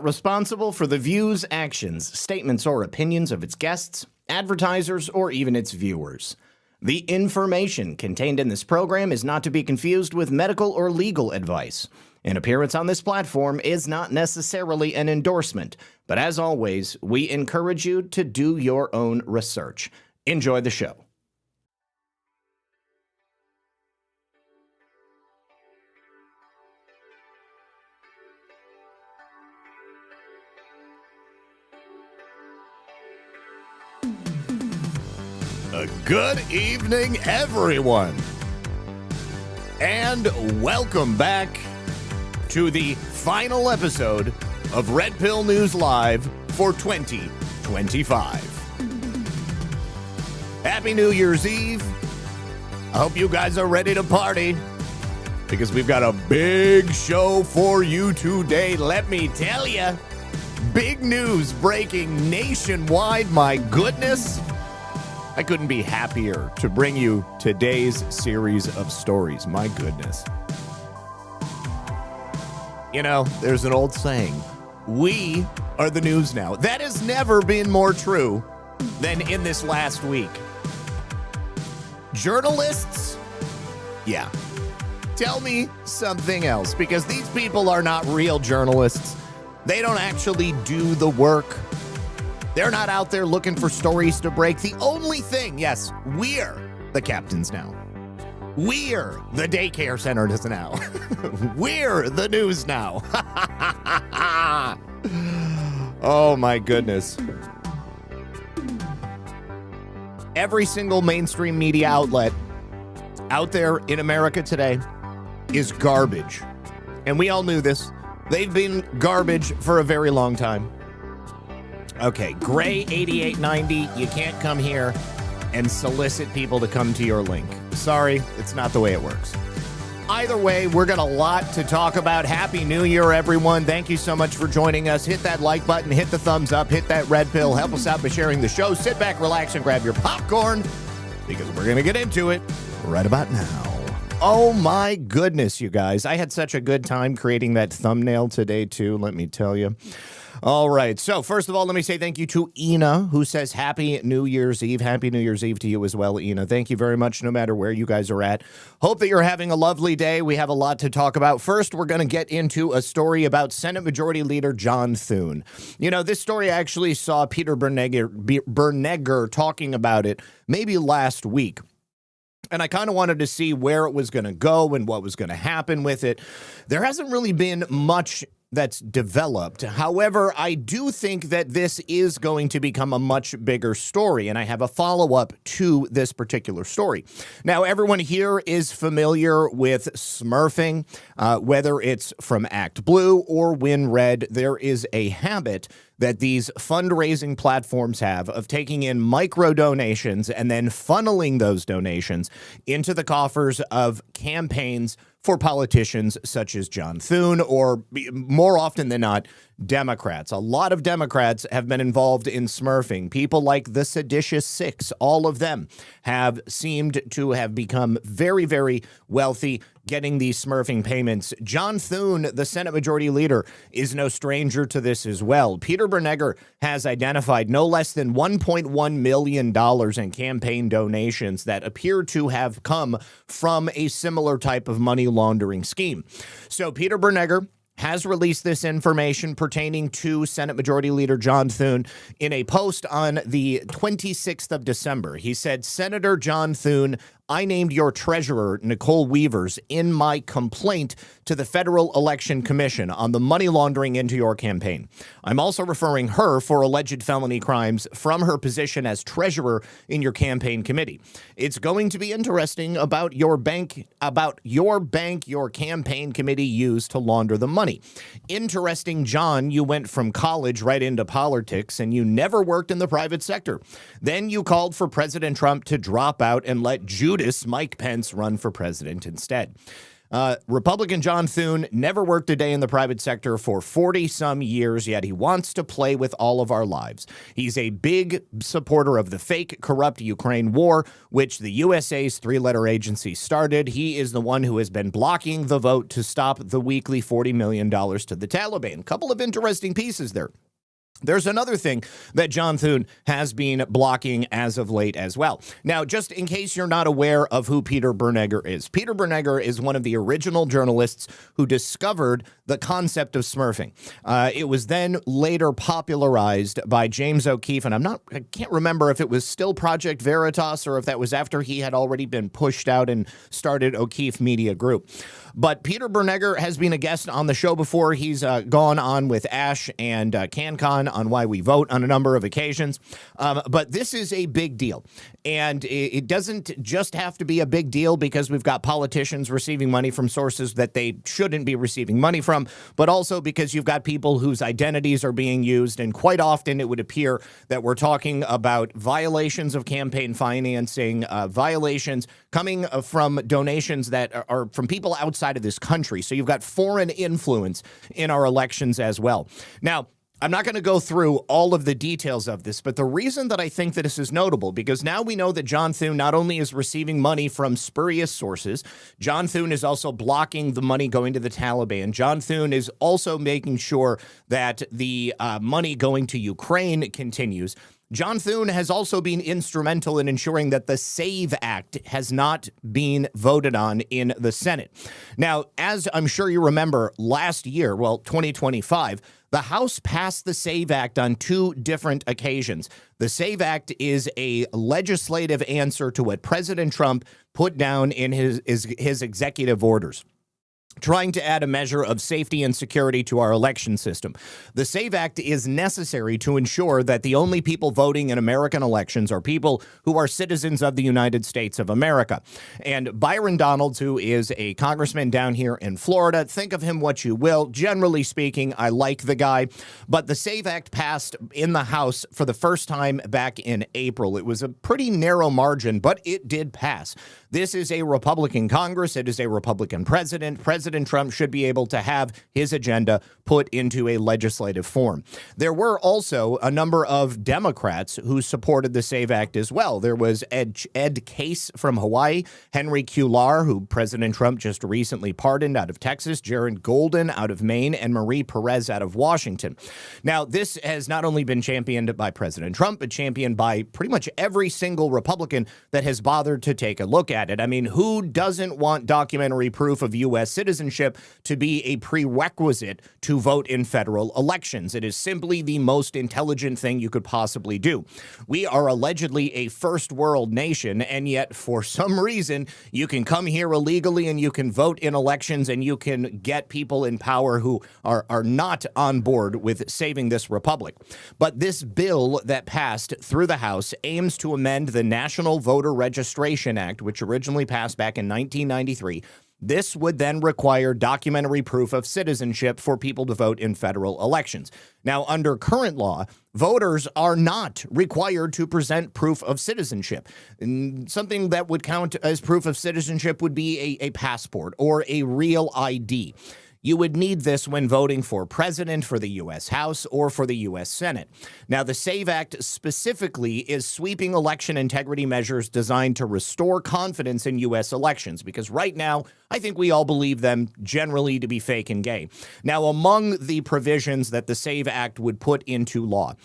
Responsible for the views, actions, statements, or opinions of its guests, advertisers, or even its viewers. The information contained in this program is not to be confused with medical or legal advice. An appearance on this platform is not necessarily an endorsement, but as always, we encourage you to do your own research. Enjoy the show. Good evening, everyone, and welcome back to the final episode of Red Pill News Live for 2025. Happy New Year's Eve. I hope you guys are ready to party because we've got a big show for you today. Let me tell you, big news breaking nationwide. My goodness. I couldn't be happier to bring you today's series of stories. My goodness. You know, there's an old saying, we are the news now. That has never been more true than in this last week. Journalists? Yeah. Tell me something else, because these people are not real journalists. They don't actually do the work. They're not out there looking for stories to break. The only thing, yes, we're the captains now. We're the daycare centers now. We're the news now. Oh, my goodness. Every single mainstream media outlet out there in America today is garbage. And we all knew this. They've been garbage for a very long time. Okay, Gray 8890, you can't come here and solicit people to come to your link. Sorry, it's not the way it works. Either way, we're got a lot to talk about. Happy New Year, everyone. Thank you so much for joining us. Hit that like button, hit the thumbs up, hit that red pill. Help us out by sharing the show. Sit back, relax, and grab your popcorn because we're going to get into it right about now. Oh, my goodness, you guys. I had such a good time creating that thumbnail today, too, let me tell you. All right. So first of all, let me say thank you to Ina, who says Happy New Year's Eve. Happy New Year's Eve to you as well, Ina. Thank you very much, no matter where you guys are at. Hope that you're having a lovely day. We have a lot to talk about. First, we're going to get into a story about Senate Majority Leader John Thune. You know, this story I actually saw Peter Bernegger talking about it maybe last week. And I kind of wanted to see where it was going to go and what was going to happen with it. There hasn't really been much that's developed. However, I do think that this is going to become a much bigger story, and I have a follow-up to this particular story. Now, everyone here is familiar with smurfing, whether it's from Act Blue or Win Red. There is a habit that these fundraising platforms have of taking in micro donations and then funneling those donations into the coffers of campaigns for politicians such as John Thune, or more often than not, Democrats. A lot of Democrats have been involved in smurfing. People like the Seditious Six, all of them have seemed to have become very, very wealthy getting these smurfing payments. John Thune, the Senate Majority Leader, is no stranger to this as well. Peter Bernegger has identified no less than $1.1 million in campaign donations that appear to have come from a similar type of money laundering scheme. So Peter Bernegger has released this information pertaining to Senate Majority Leader John Thune in a post on the 26th of December. He said, Senator John Thune, I named your treasurer, Nicole Weavers, in my complaint to the Federal Election Commission on the money laundering into your campaign. I'm also referring her for alleged felony crimes from her position as treasurer in your campaign committee. It's going to be interesting about your bank, your campaign committee used to launder the money. Interesting, John, you went from college right into politics and you never worked in the private sector. Then you called for President Trump to drop out and let Judas Mike Pence run for president instead. Republican John Thune never worked a day in the private sector for 40-some years, yet he wants to play with all of our lives. He's a big supporter of the fake, corrupt Ukraine war, which the USA's three-letter agency started. He is the one who has been blocking the vote to stop the weekly $40 million to the Taliban. A couple of interesting pieces there. There's another thing that John Thune has been blocking as of late as well. Now, just in case you're not aware of who Peter Bernegger is, Peter Bernegger is one of the original journalists who discovered the concept of smurfing. It was then later popularized by James O'Keefe, and I can't remember if it was still Project Veritas or if that was after he had already been pushed out and started O'Keefe Media Group. But Peter Bernegger has been a guest on the show before. He's gone on with Ash and CanCon on Why We Vote on a number of occasions. But this is a big deal. And it doesn't just have to be a big deal because we've got politicians receiving money from sources that they shouldn't be receiving money from, but also because you've got people whose identities are being used. And quite often it would appear that we're talking about violations of campaign financing, violations coming from donations that are from people outside of this country. So you've got foreign influence in our elections as well. Now, I'm not going to go through all of the details of this, but the reason that I think that this is notable, because now we know that John Thune not only is receiving money from spurious sources, John Thune is also blocking the money going to the Taliban. John Thune is also making sure that the money going to Ukraine continues. John Thune has also been instrumental in ensuring that the SAVE Act has not been voted on in the Senate. Now, as I'm sure you remember, last year, 2025, the House passed the SAVE Act on two different occasions. The SAVE Act is a legislative answer to what President Trump put down in his executive orders, trying to add a measure of safety and security to our election system. The SAVE Act is necessary to ensure that the only people voting in American elections are people who are citizens of the United States of America. And Byron Donalds, who is a congressman down here in Florida, think of him what you will. Generally speaking, I like the guy. But the SAVE Act passed in the House for the first time back in April. It was a pretty narrow margin, but it did pass. This is a Republican Congress. It is a Republican president. President Trump should be able to have his agenda put into a legislative form. There were also a number of Democrats who supported the SAVE Act as well. There was Ed Case from Hawaii, Henry Cuellar, who President Trump just recently pardoned, out of Texas, Jared Golden out of Maine, and Marie Perez out of Washington. Now, this has not only been championed by President Trump, but championed by pretty much every single Republican that has bothered to take a look at it. I mean, who doesn't want documentary proof of U.S. citizenship to be a prerequisite to vote in federal elections? It is simply the most intelligent thing you could possibly do. We are allegedly a first world nation, and yet for some reason you can come here illegally and you can vote in elections and you can get people in power who are not on board with saving this republic. But this bill that passed through the House aims to amend the National Voter Registration Act, which originally passed back in 1993. This would then require documentary proof of citizenship for people to vote in federal elections. Now, under current law, voters are not required to present proof of citizenship. And something that would count as proof of citizenship would be a passport or a real ID. You would need this when voting for president, for the U.S. House, or for the U.S. Senate. Now, the SAVE Act specifically is sweeping election integrity measures designed to restore confidence in U.S. elections, because right now, I think we all believe them generally to be fake and gay. Now, among the provisions that the SAVE Act would put into law,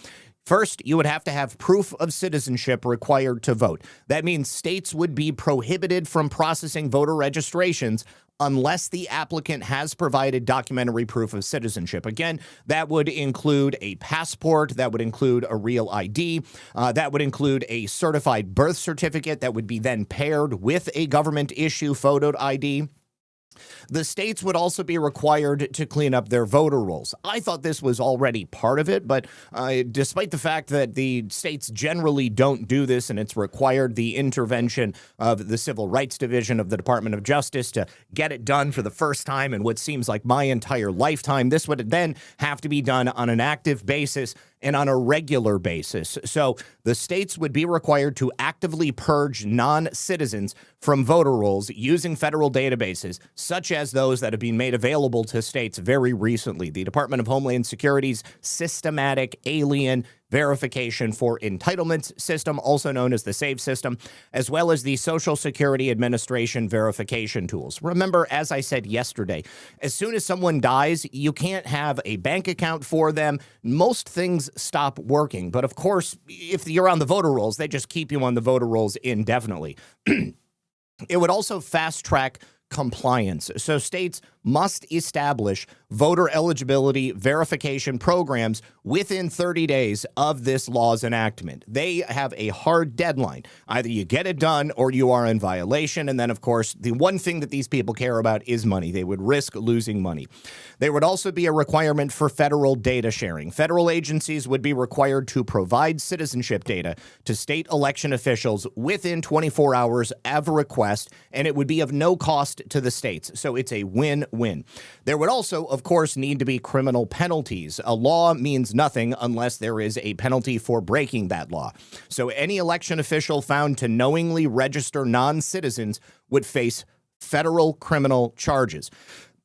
first, you would have to have proof of citizenship required to vote. That means states would be prohibited from processing voter registrations unless the applicant has provided documentary proof of citizenship. Again, that would include a passport, that would include a real ID, that would include a certified birth certificate that would be then paired with a government issue photo ID. The states would also be required to clean up their voter rolls. I thought this was already part of it, but despite the fact that the states generally don't do this and it's required the intervention of the Civil Rights Division of the Department of Justice to get it done for the first time in what seems like my entire lifetime, this would then have to be done on an active basis and on a regular basis. So the states would be required to actively purge non-citizens from voter rolls using federal databases, such as those that have been made available to states very recently. The Department of Homeland Security's Systematic Alien Verification for Entitlements system, also known as the SAVE system, as well as the Social Security Administration verification tools. Remember, as I said yesterday, as soon as someone dies, you can't have a bank account for them. Most things stop working. But of course, if you're on the voter rolls, they just keep you on the voter rolls indefinitely. It would also fast track compliance. So states must establish voter eligibility verification programs within 30 days of this law's enactment. They have a hard deadline. Either you get it done or you are in violation. And then, of course, the one thing that these people care about is money. They would risk losing money. There would also be a requirement for federal data sharing. Federal agencies would be required to provide citizenship data to state election officials within 24 hours of request, and it would be of no cost to the states. So it's a win-win. There would also, of course, need to be criminal penalties. A law means nothing unless there is a penalty for breaking that law. So any election official found to knowingly register non-citizens would face federal criminal charges.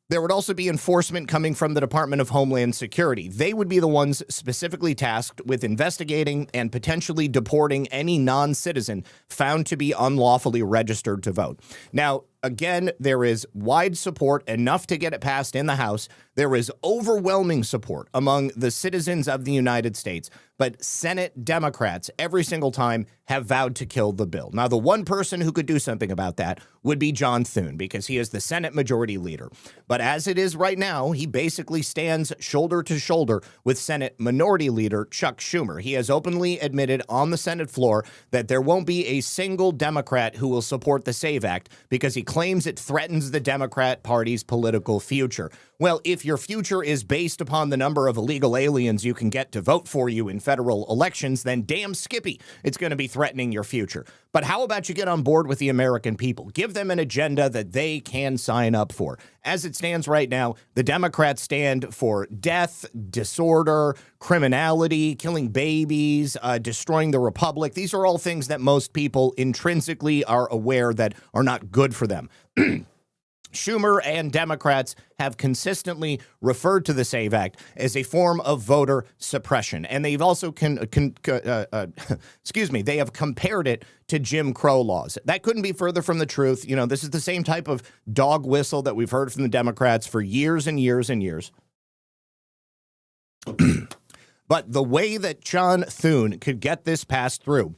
There would also be enforcement coming from the Department of Homeland Security. They would be the ones specifically tasked with investigating and potentially deporting any non-citizen found to be unlawfully registered to vote. Now, again, there is wide support, enough to get it passed in the House. There is overwhelming support among the citizens of the United States, but Senate Democrats every single time have vowed to kill the bill. Now, the one person who could do something about that would be John Thune, because he is the Senate Majority Leader. But as it is right now, he basically stands shoulder to shoulder with Senate Minority Leader Chuck Schumer. He has openly admitted on the Senate floor that there won't be a single Democrat who will support the SAVE Act because he claims it threatens the Democrat Party's political future. Well, if your future is based upon the number of illegal aliens you can get to vote for you in federal elections, then damn skippy, it's going to be threatening your future. But how about you get on board with the American people? Give them an agenda that they can sign up for. As it stands right now, the Democrats stand for death, disorder, criminality, killing babies, destroying the republic. These are all things that most people intrinsically are aware that are not good for them. Schumer and Democrats have consistently referred to the SAVE Act as a form of voter suppression. And they've also they have compared it to Jim Crow laws. That couldn't be further from the truth. You know, this is the same type of dog whistle that we've heard from the Democrats for years and years and years. But the way that John Thune could get this passed through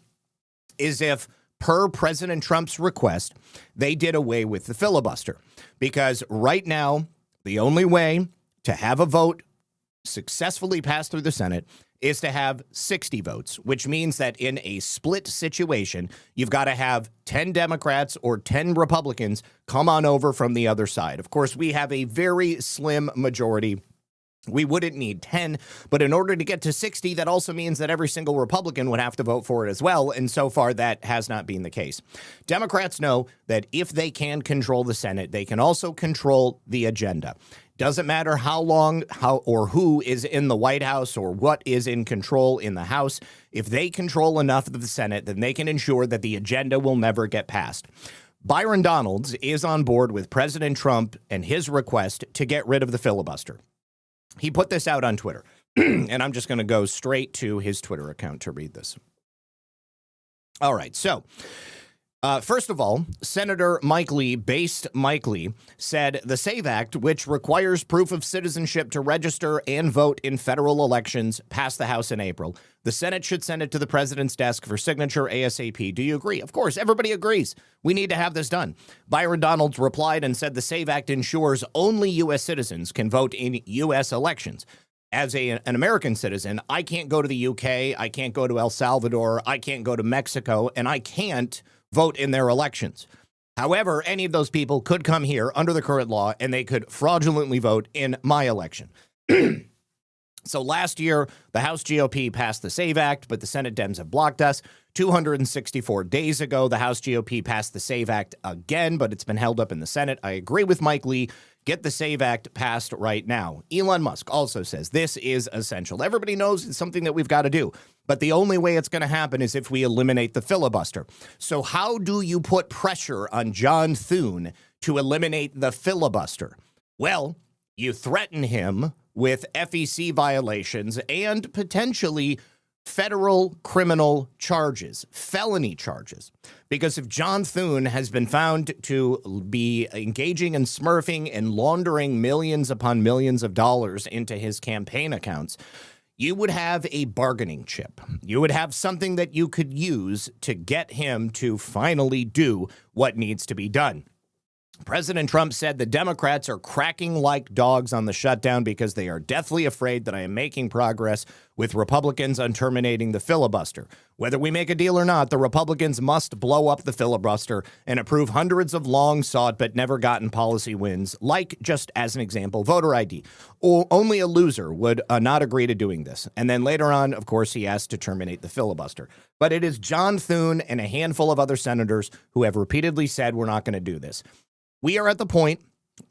is if, per President Trump's request, they did away with the filibuster. Because right now, the only way to have a vote successfully pass through the Senate is to have 60 votes, which means that in a split situation, you've got to have 10 Democrats or 10 Republicans come on over from the other side. Of course, we have a very slim majority. We wouldn't need 10, but in order to get to 60, that also means that every single Republican would have to vote for it as well, and so far that has not been the case. Democrats know that if they can control the Senate, they can also control the agenda. Doesn't matter how long, how or who is in the White House or what is in control in the House. If they control enough of the Senate, then they can ensure that the agenda will never get passed. Byron Donalds is on board with President Trump and his request to get rid of the filibuster. He put this out on Twitter, and I'm just going to go straight to his Twitter account to read this. All right, so first of all, Senator Mike Lee, based Mike Lee, said the SAVE Act, which requires proof of citizenship to register and vote in federal elections, passed the House in April. The Senate should send it to the president's desk for signature ASAP. Do you agree? Of course, everybody agrees. We need to have this done. Byron Donalds replied and said the SAVE Act ensures only U.S. citizens can vote in U.S. elections. As an American citizen, I can't go to the UK, I can't go to El Salvador, I can't go to Mexico, and I can't vote in their elections. However, any of those people could come here under the current law and they could fraudulently vote in my election. So last year, the House GOP passed the SAVE Act, but the Senate Dems have blocked us. 264 days ago, the House GOP passed the SAVE Act again, but it's been held up in the Senate. I agree with Mike Lee. Get the SAVE Act passed right now. Elon Musk also says this is essential. Everybody knows it's something that we've got to do, but the only way it's going to happen is if we eliminate the filibuster. So how do you put pressure on John Thune to eliminate the filibuster? Well, you threaten him with FEC violations and potentially federal criminal charges, felony charges. Because if John Thune has been found to be engaging in smurfing and laundering millions upon millions of dollars into his campaign accounts, you would have a bargaining chip. You would have something that you could use to get him to finally do what needs to be done. President Trump said the Democrats are cracking like dogs on the shutdown because they are deathly afraid that I am making progress with Republicans on terminating the filibuster. Whether we make a deal or not, the Republicans must blow up the filibuster and approve hundreds of long-sought but never-gotten policy wins, like, just as an example, voter ID. Only a loser would not agree to doing this. And then later on, of course, he asked to terminate the filibuster. But it is John Thune and a handful of other senators who have repeatedly said we're not going to do this. We are at the point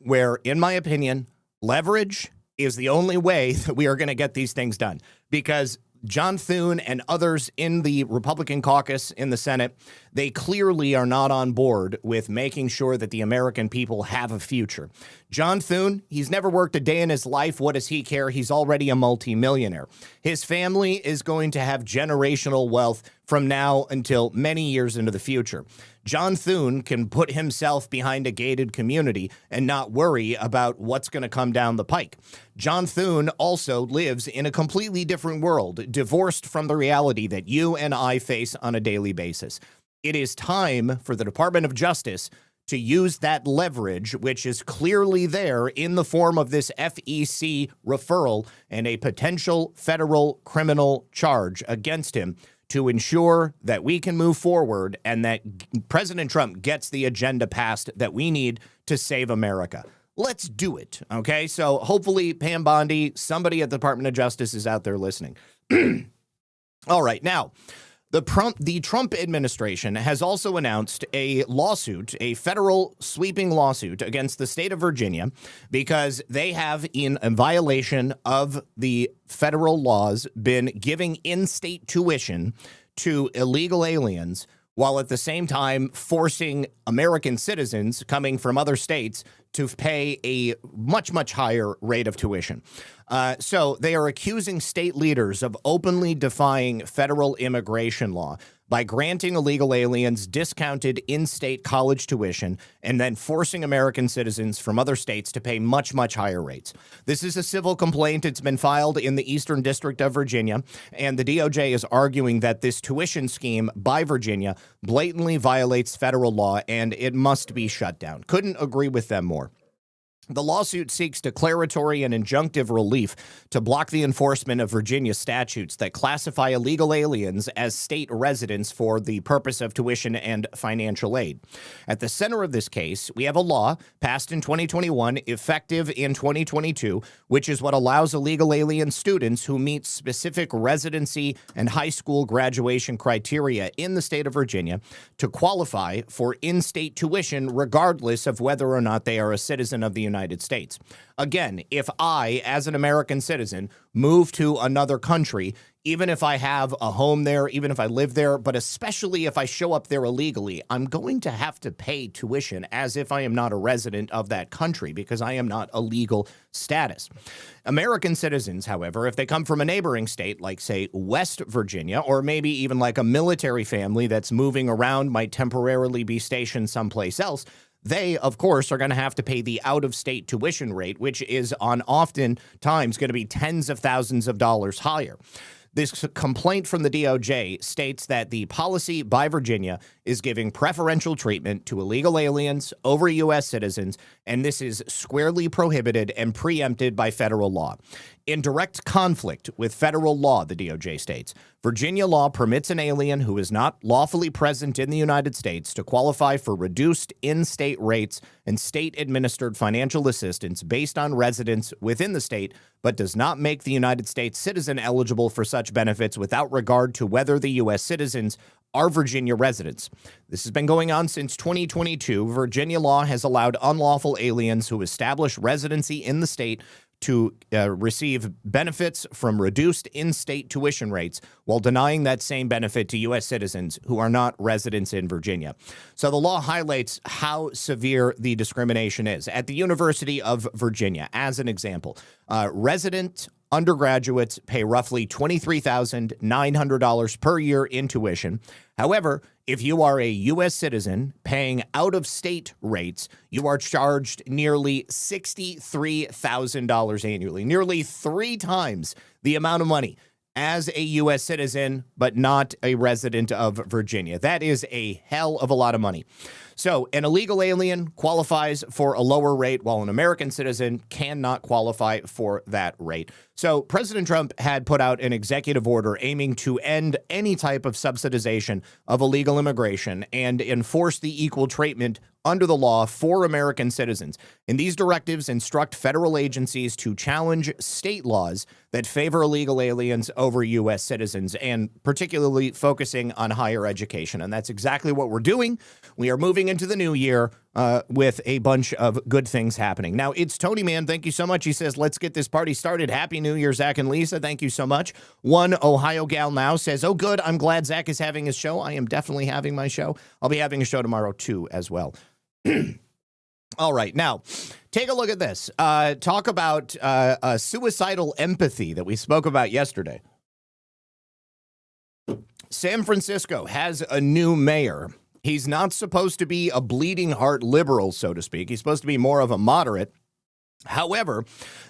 where, in my opinion, leverage is the only way that we are going to get these things done, because John Thune and others in the Republican caucus in the Senate, they clearly are not on board with making sure that the American people have a future. John Thune, he's never worked a day in his life. What does he care? He's already a multimillionaire. His family is going to have generational wealth from now until many years into the future. John Thune can put himself behind a gated community and not worry about what's going to come down the pike. John Thune also lives in a completely different world, divorced from the reality that you and I face on a daily basis. It is time for the Department of Justice to use that leverage, which is clearly there in the form of this FEC referral and a potential federal criminal charge against him, to ensure that we can move forward and that President Trump gets the agenda passed that we need to save America. Let's do it, okay? So hopefully, Pam Bondi, somebody at the Department of Justice is out there listening. All right, now, the Trump administration has also announced a lawsuit, a federal sweeping lawsuit against the state of Virginia, because they have, in a violation of the federal laws, been giving in-state tuition to illegal aliens, while at the same time forcing American citizens coming from other states to pay a much, much higher rate of tuition. So they are accusing state leaders of openly defying federal immigration law by granting illegal aliens discounted in-state college tuition and then forcing American citizens from other states to pay much, much higher rates. This is a civil complaint. It's been filed in the Eastern District of Virginia, and the DOJ is arguing that this tuition scheme by Virginia blatantly violates federal law and it must be shut down. Couldn't agree with them more. The lawsuit seeks declaratory and injunctive relief to block the enforcement of Virginia statutes that classify illegal aliens as state residents for the purpose of tuition and financial aid. At the center of this case, we have a law passed in 2021, effective in 2022, which is what allows illegal alien students who meet specific residency and high school graduation criteria in the state of Virginia to qualify for in-state tuition regardless of whether or not they are a citizen of the United States. Again, if I, as an American citizen, move to another country, even if I have a home there, even if I live there, but especially if I show up there illegally, I'm going to have to pay tuition as if I am not a resident of that country because I am not a legal status. American citizens, however, if they come from a neighboring state like, say, West Virginia, or maybe even like a military family that's moving around, might temporarily be stationed someplace else, they, of course, are going to have to pay the out-of-state tuition rate, which is on oftentimes going to be tens of thousands of dollars higher. This complaint from the DOJ states that the policy by Virginia is giving preferential treatment to illegal aliens over U.S. citizens, and this is squarely prohibited and preempted by federal law. In direct conflict with federal law, the DOJ states, Virginia law permits an alien who is not lawfully present in the United States to qualify for reduced in-state rates and state-administered financial assistance based on residence within the state, but does not make the United States citizen eligible for such benefits without regard to whether the U.S. citizens are Virginia residents. This has been going on since 2022. Virginia law has allowed unlawful aliens who establish residency in the state to receive benefits from reduced in-state tuition rates while denying that same benefit to U.S. citizens who are not residents in Virginia. So the law highlights how severe the discrimination is. At the University of Virginia, as an example, resident undergraduates pay roughly $23,900 per year in tuition. However, if you are a U.S. citizen paying out-of-state rates, you are charged nearly $63,000 annually, nearly 3 times the amount of money as a U.S. citizen, but not a resident of Virginia. That is a hell of a lot of money. So an illegal alien qualifies for a lower rate, while an American citizen cannot qualify for that rate. So President Trump had put out an executive order aiming to end any type of subsidization of illegal immigration and enforce the equal treatment under the law for American citizens. And these directives instruct federal agencies to challenge state laws that favor illegal aliens over U.S. citizens, and particularly focusing on higher education. And that's exactly what we're doing. We are moving into the new year with a bunch of good things happening. Now, it's Tony Man. Thank you so much. He says, let's get this party started. Happy New Year, Zach and Lisa. Thank you so much. One Ohio gal now says, oh, good. I'm glad Zach is having his show. I am definitely having my show. I'll be having a show tomorrow, too, as well. All right. Now, take a look at this. Talk about suicidal empathy that we spoke about yesterday. San Francisco has a new mayor. He's not supposed to be a bleeding heart liberal, so to speak. He's supposed to be more of a moderate. However,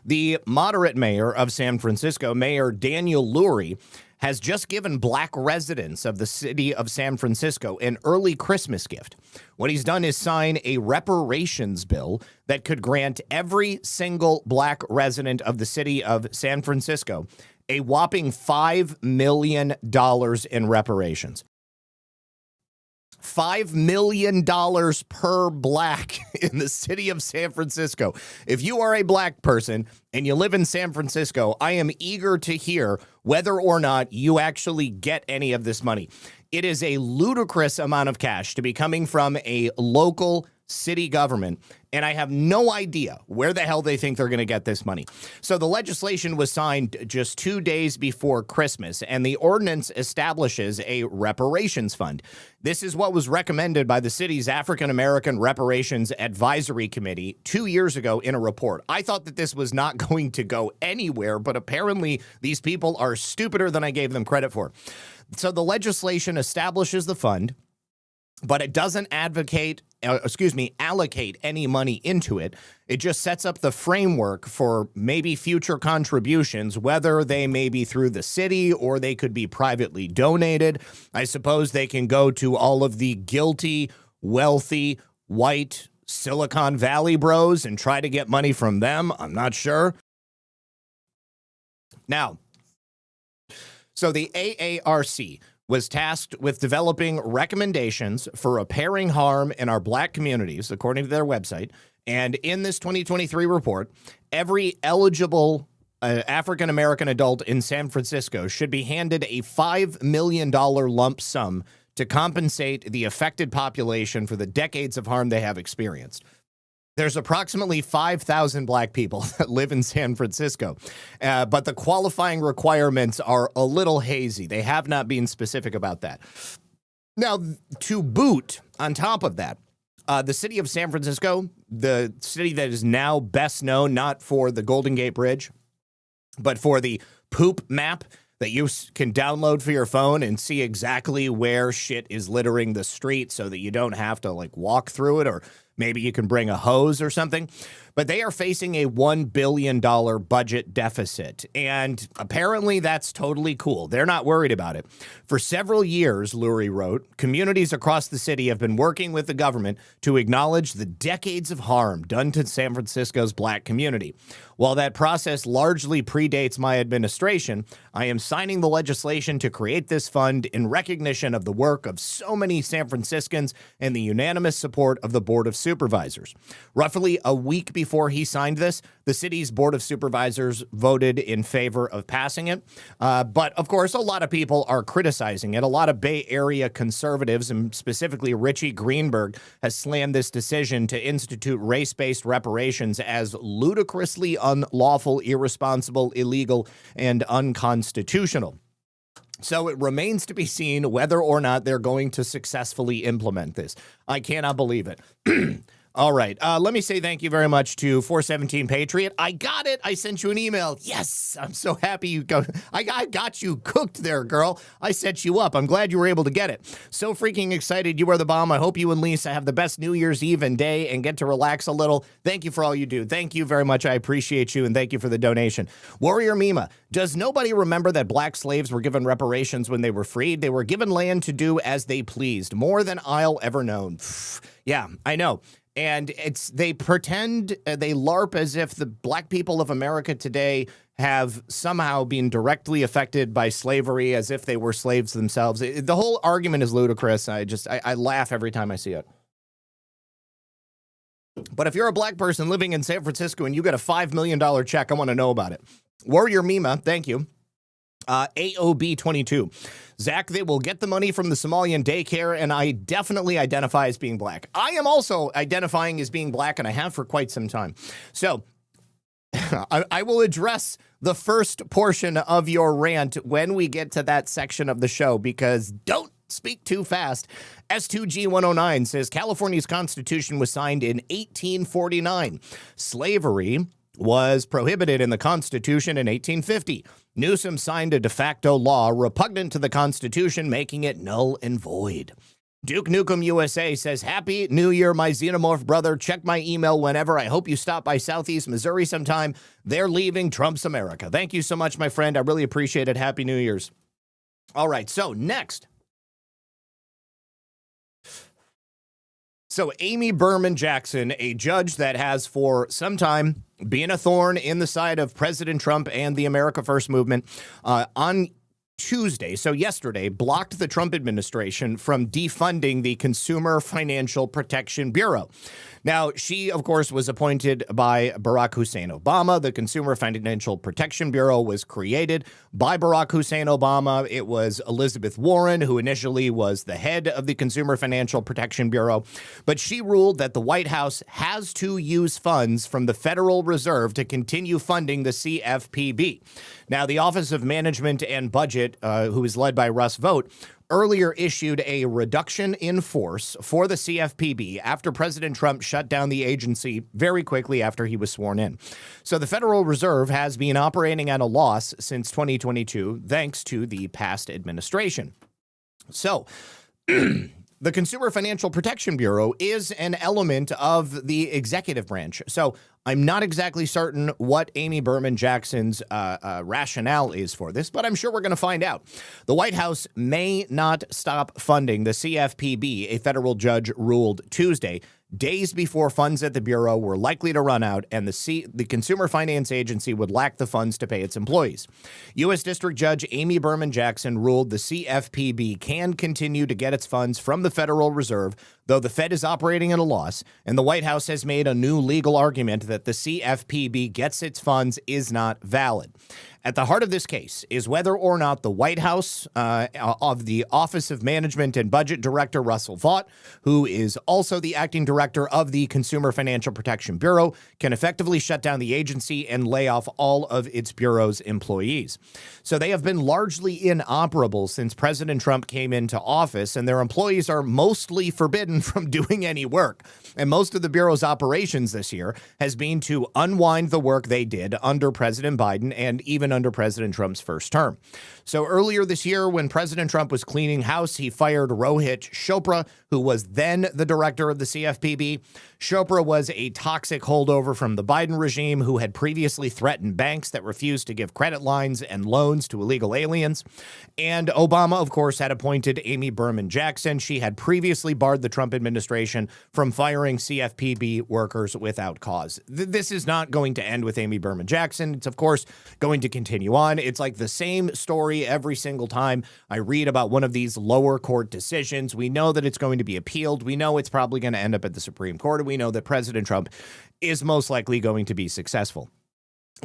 the moderate mayor of San Francisco, Mayor Daniel Lurie, has just given black residents of the city of San Francisco an early Christmas gift. What he's done is sign a reparations bill that could grant every single black resident of the city of San Francisco a whopping $5 million in reparations. $5 million per black in the city of San Francisco. If you are a black person and you live in San Francisco, I am eager to hear whether or not you actually get any of this money. It is a ludicrous amount of cash to be coming from a local city government, and I have no idea where the hell they think they're going to get this money. So the legislation was signed just 2 days before Christmas, and the ordinance establishes a reparations fund. This is what was recommended by the city's African American Reparations Advisory Committee 2 years ago in a report. I thought that this was not going to go anywhere, but apparently these people are stupider than I gave them credit for. So the legislation establishes the fund, but it doesn't allocate any money into it. It just sets up the framework for maybe future contributions, whether they may be through the city or they could be privately donated. I suppose they can go to all of the guilty, wealthy, white Silicon Valley bros and try to get money from them. I'm not sure. Now, so the AARC was tasked with developing recommendations for repairing harm in our black communities, according to their website. And in this 2023 report, every eligible African-American adult in San Francisco should be handed a $5 million lump sum to compensate the affected population for the decades of harm they have experienced. There's approximately 5,000 black people that live in San Francisco, but the qualifying requirements are a little hazy. They have not been specific about that. Now, to boot, on top of that, the city of San Francisco, the city that is now best known not for the Golden Gate Bridge, but for the poop map that you can download for your phone and see exactly where shit is littering the street so that you don't have to, like, walk through it or Maybe you can bring a hose or something. But they are facing a $1 billion budget deficit. And apparently that's totally cool. They're not worried about it. For several years, Lurie wrote, communities across the city have been working with the government to acknowledge the decades of harm done to San Francisco's Black community. While that process largely predates my administration, I am signing the legislation to create this fund in recognition of the work of so many San Franciscans and the unanimous support of the Board of Supervisors. Roughly a week before he signed this, the city's Board of Supervisors voted in favor of passing it. But, of course, a lot of people are criticizing it. A lot of Bay Area conservatives, and specifically Richie Greenberg, has slammed this decision to institute race-based reparations as ludicrously unlawful, irresponsible, illegal, and unconstitutional. So it remains to be seen whether or not they're going to successfully implement this. I cannot believe it. All right. Let me say thank you very much to 417 Patriot. I got it. I sent you an email. Yes. I'm so happy you go. I got you cooked there, girl. I set you up. I'm glad you were able to get it. So freaking excited. You are the bomb. I hope you and Lisa have the best New Year's Eve and day and get to relax a little. Thank you for all you do. Thank you very much. I appreciate you. And thank you for the donation. Warrior Mima, does nobody remember that black slaves were given reparations when they were freed? They were given land to do as they pleased. More than I'll ever known. Yeah, I know. And they pretend, they LARP as if the black people of America today have somehow been directly affected by slavery, as if they were slaves themselves. The whole argument is ludicrous. I laugh every time I see it. But if you're a black person living in San Francisco and you get a $5 million check, I want to know about it. Warrior Mima, thank you. AOB 22. Zach, they will get the money from the Somalian daycare, and I definitely identify as being black. I am also identifying as being black, and I have for quite some time. So I will address the first portion of your rant when we get to that section of the show, because don't speak too fast. S2G109 says California's Constitution was signed in 1849. Slavery was prohibited in the Constitution in 1850. Newsom signed a de facto law repugnant to the Constitution, making it null and void. Duke Nukem USA says, Happy New Year, my xenomorph brother. Check my email whenever. I hope you stop by Southeast Missouri sometime. They're leaving Trump's America. Thank you so much, my friend. I really appreciate it. Happy New Year's. All right, so next. So Amy Berman Jackson, a judge that has for some time been a thorn in the side of President Trump and the America First movement, on Tuesday, so yesterday, blocked the Trump administration from defunding the Consumer Financial Protection Bureau. Now, she, of course, was appointed by Barack Hussein Obama. The Consumer Financial Protection Bureau was created by Barack Hussein Obama. It was Elizabeth Warren, who initially was the head of the Consumer Financial Protection Bureau. But she ruled that the White House has to use funds from the Federal Reserve to continue funding the CFPB. Now, the Office of Management and Budget, who is led by Russ Vought, earlier issued a reduction in force for the CFPB after President Trump shut down the agency very quickly after he was sworn in. So the Federal Reserve has been operating at a loss since 2022, thanks to the past administration. So the Consumer Financial Protection Bureau is an element of the executive branch. So I'm not exactly certain what Amy Berman Jackson's rationale is for this, but I'm sure we're going to find out. The White House may not stop funding the CFPB, a federal judge ruled Tuesday, days before funds at the Bureau were likely to run out and the Consumer Finance Agency would lack the funds to pay its employees. U.S. District Judge Amy Berman Jackson ruled the CFPB can continue to get its funds from the Federal Reserve, though the Fed is operating at a loss, and the White House has made a new legal argument that the CFPB gets its funds is not valid. At the heart of this case is whether or not the White House, of the Office of Management and Budget Director Russell Vought, who is also the acting director of the Consumer Financial Protection Bureau, can effectively shut down the agency and lay off all of its bureau's employees. So they have been largely inoperable since President Trump came into office, and their employees are mostly forbidden from doing any work. And most of the Bureau's operations this year has been to unwind the work they did under President Biden and even under President Trump's first term. So earlier this year, when President Trump was cleaning house, he fired Rohit Chopra, who was then the director of the CFPB. Chopra was a toxic holdover from the Biden regime who had previously threatened banks that refused to give credit lines and loans to illegal aliens. And Obama, of course, had appointed Amy Berman Jackson. She had previously barred the Trump administration from firing CFPB workers without cause. This is not going to end with Amy Berman Jackson. It's, of course, going to continue on. It's like the same story every single time I read about one of these lower court decisions. We know that it's going to be appealed. We know it's probably going to end up at the Supreme Court. We know that President Trump is most likely going to be successful.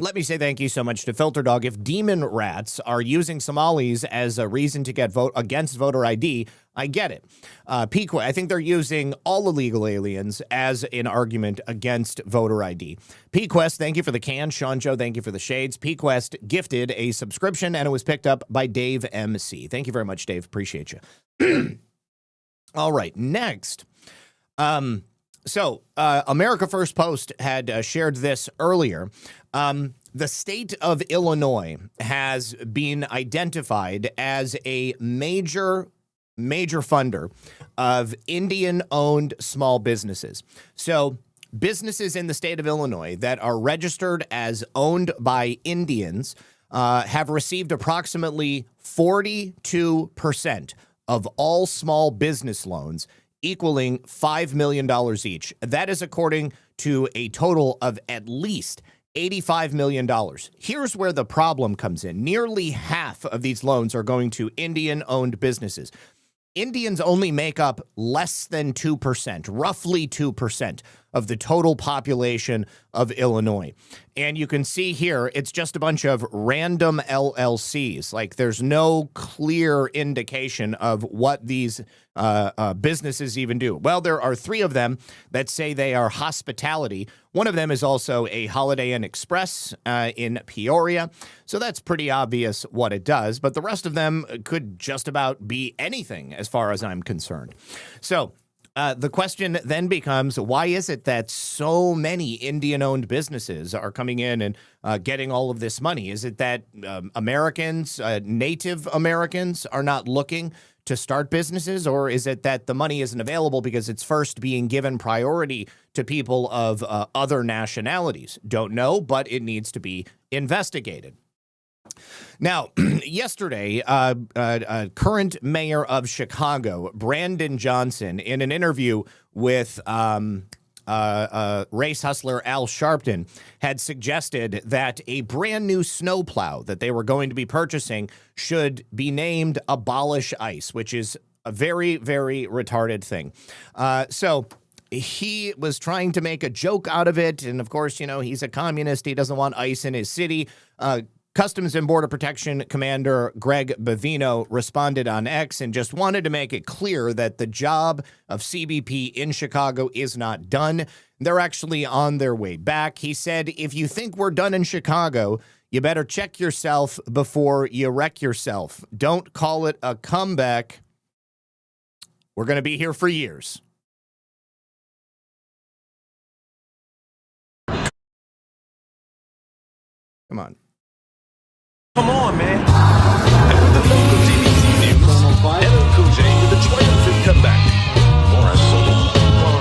Let me say thank you so much to Filter Dog. If demon rats are using Somalis as a reason to get vote against voter ID, I get it. Pkwy, I think they're using all illegal aliens as an argument against voter ID. Pquest, thank you for the can. Sean Joe, thank you for the shades. Pquest gifted a subscription, and it was picked up by Dave MC. Thank you very much, Dave. Appreciate you. All right, next. America First Post had shared this earlier. The state of Illinois has been identified as a major funder of Indian-owned small businesses. So businesses in the state of Illinois that are registered as owned by Indians have received approximately 42% of all small business loans, equaling $5 million each. That is according to a total of at least $85 million. Here's where the problem comes in. Nearly half of these loans are going to Indian-owned businesses. Indians only make up less than 2%, roughly 2% of the total population of Illinois. And you can see here, it's just a bunch of random LLCs. Like, there's no clear indication of what these businesses even do. Well, there are 3 of them that say they are hospitality. One of them is also a Holiday Inn Express in Peoria. So that's pretty obvious what it does. But the rest of them could just about be anything as far as I'm concerned. So the question then becomes, why is it that so many Indian-owned businesses are coming in and getting all of this money? Is it that Americans, Native Americans, are not looking to start businesses, or is it that the money isn't available because it's first being given priority to people of other nationalities? Don't know, but it needs to be investigated. Now, yesterday, current mayor of Chicago, Brandon Johnson, in an interview with race hustler Al Sharpton, had suggested that a brand new snowplow that they were going to be purchasing should be named Abolish ICE, which is a very, very retarded thing. So he was trying to make a joke out of it. And of course, you know, he's a communist. He doesn't want ICE in his city. Customs and Border Protection Commander Greg Bavino responded on X and just wanted to make it clear that the job of CBP in Chicago is not done. They're actually on their way back. He said, if you think we're done in Chicago, you better check yourself before you wreck yourself. Don't call it a comeback. We're going to be here for years. Come on. Come on, man. And with the local DBT news, LL J with a triumphant comeback.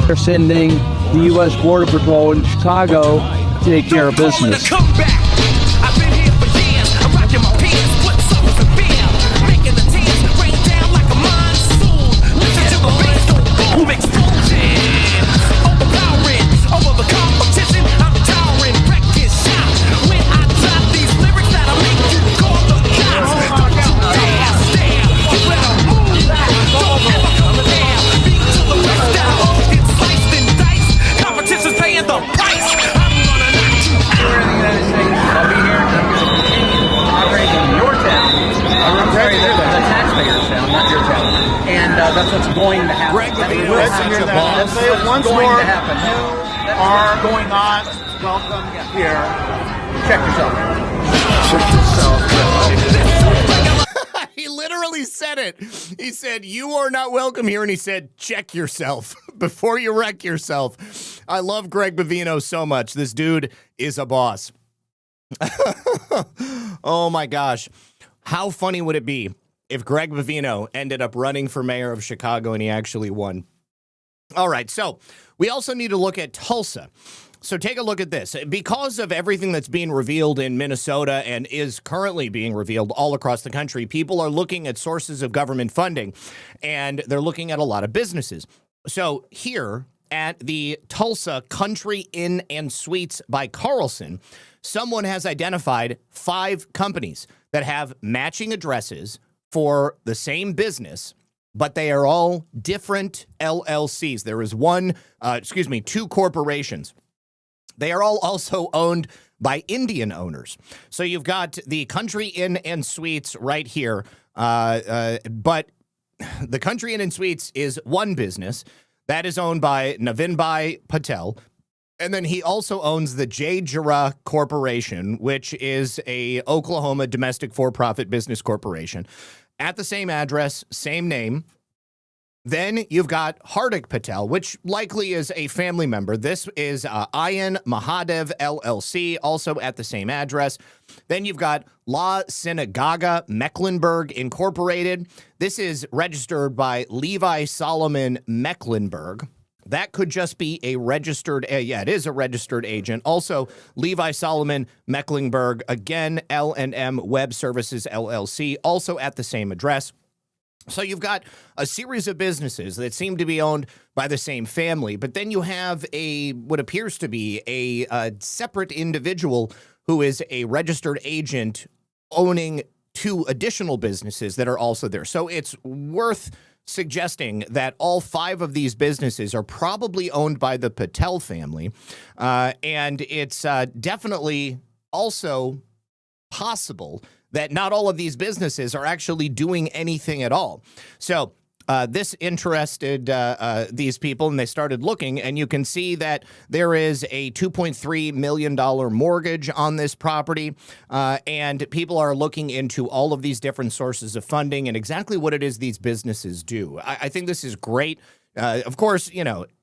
They're sending the U.S. Border Patrol in Chicago to take care of business. I've been here for years. I'm rocking my pants, putting suckers in fear, making the tears rain down like a monsoon. Listen to the bass, boom explosion, overpowering over the competition. I'm towering, wrecking shop when I drop these lyrics that I make you call the cops. Don't you dare stare, you better move. Don't ever come there. Beat to the rest down, get sliced and diced. Competition's paying the price. I'm gonna knock you out. In the United States, I'll be here and I'm going to continue operating in your town. I'm sorry, the taxpayer's town, not your town. And that's what's going to happen. Greg Levine will is happen. such a boss. That's what's Once going more to happen. are going on. Welcome here. Check yourself. He literally said it. He said, you are not welcome here. And he said, check yourself before you wreck yourself. I love Greg Bavino so much. This dude is a boss. Oh, my gosh. How funny would it be if Greg Bavino ended up running for mayor of Chicago and he actually won? All right, so we also need to look at Tulsa. So take a look at this. Because of everything that's being revealed in Minnesota and is currently being revealed all across the country, people are looking at sources of government funding, and they're looking at a lot of businesses. So here at the Tulsa Country Inn and Suites by Carlson, someone has identified 5 companies that have matching addresses for the same business, but they are all different LLCs. There is 2 corporations. They are all also owned by Indian owners. So you've got the Country Inn and Suites right here, but the Country Inn and Suites is one business that is owned by Navinbhai Patel. And then he also owns the J. Jura Corporation, which is a Oklahoma domestic for-profit business corporation. At the same address, same name. Then you've got Hardik Patel, which likely is a family member. This is Ayan Mahadev LLC, also at the same address. Then you've got La Synagoga Mecklenburg Incorporated. This is registered by Levi Solomon Mecklenburg. That could just be a registered, it is a registered agent. Also, Levi Solomon Mecklenburg, again, L&M Web Services LLC, also at the same address. So you've got a series of businesses that seem to be owned by the same family, but then you have what appears to be a separate individual who is a registered agent owning 2 additional businesses that are also there. So it's worth suggesting that all 5 of these businesses are probably owned by the Patel family, and it's definitely also possible that not all of these businesses are actually doing anything at all. So this interested these people, and they started looking, and you can see that there is a $2.3 million mortgage on this property, and people are looking into all of these different sources of funding and exactly what it is these businesses do. I think this is great. Of course,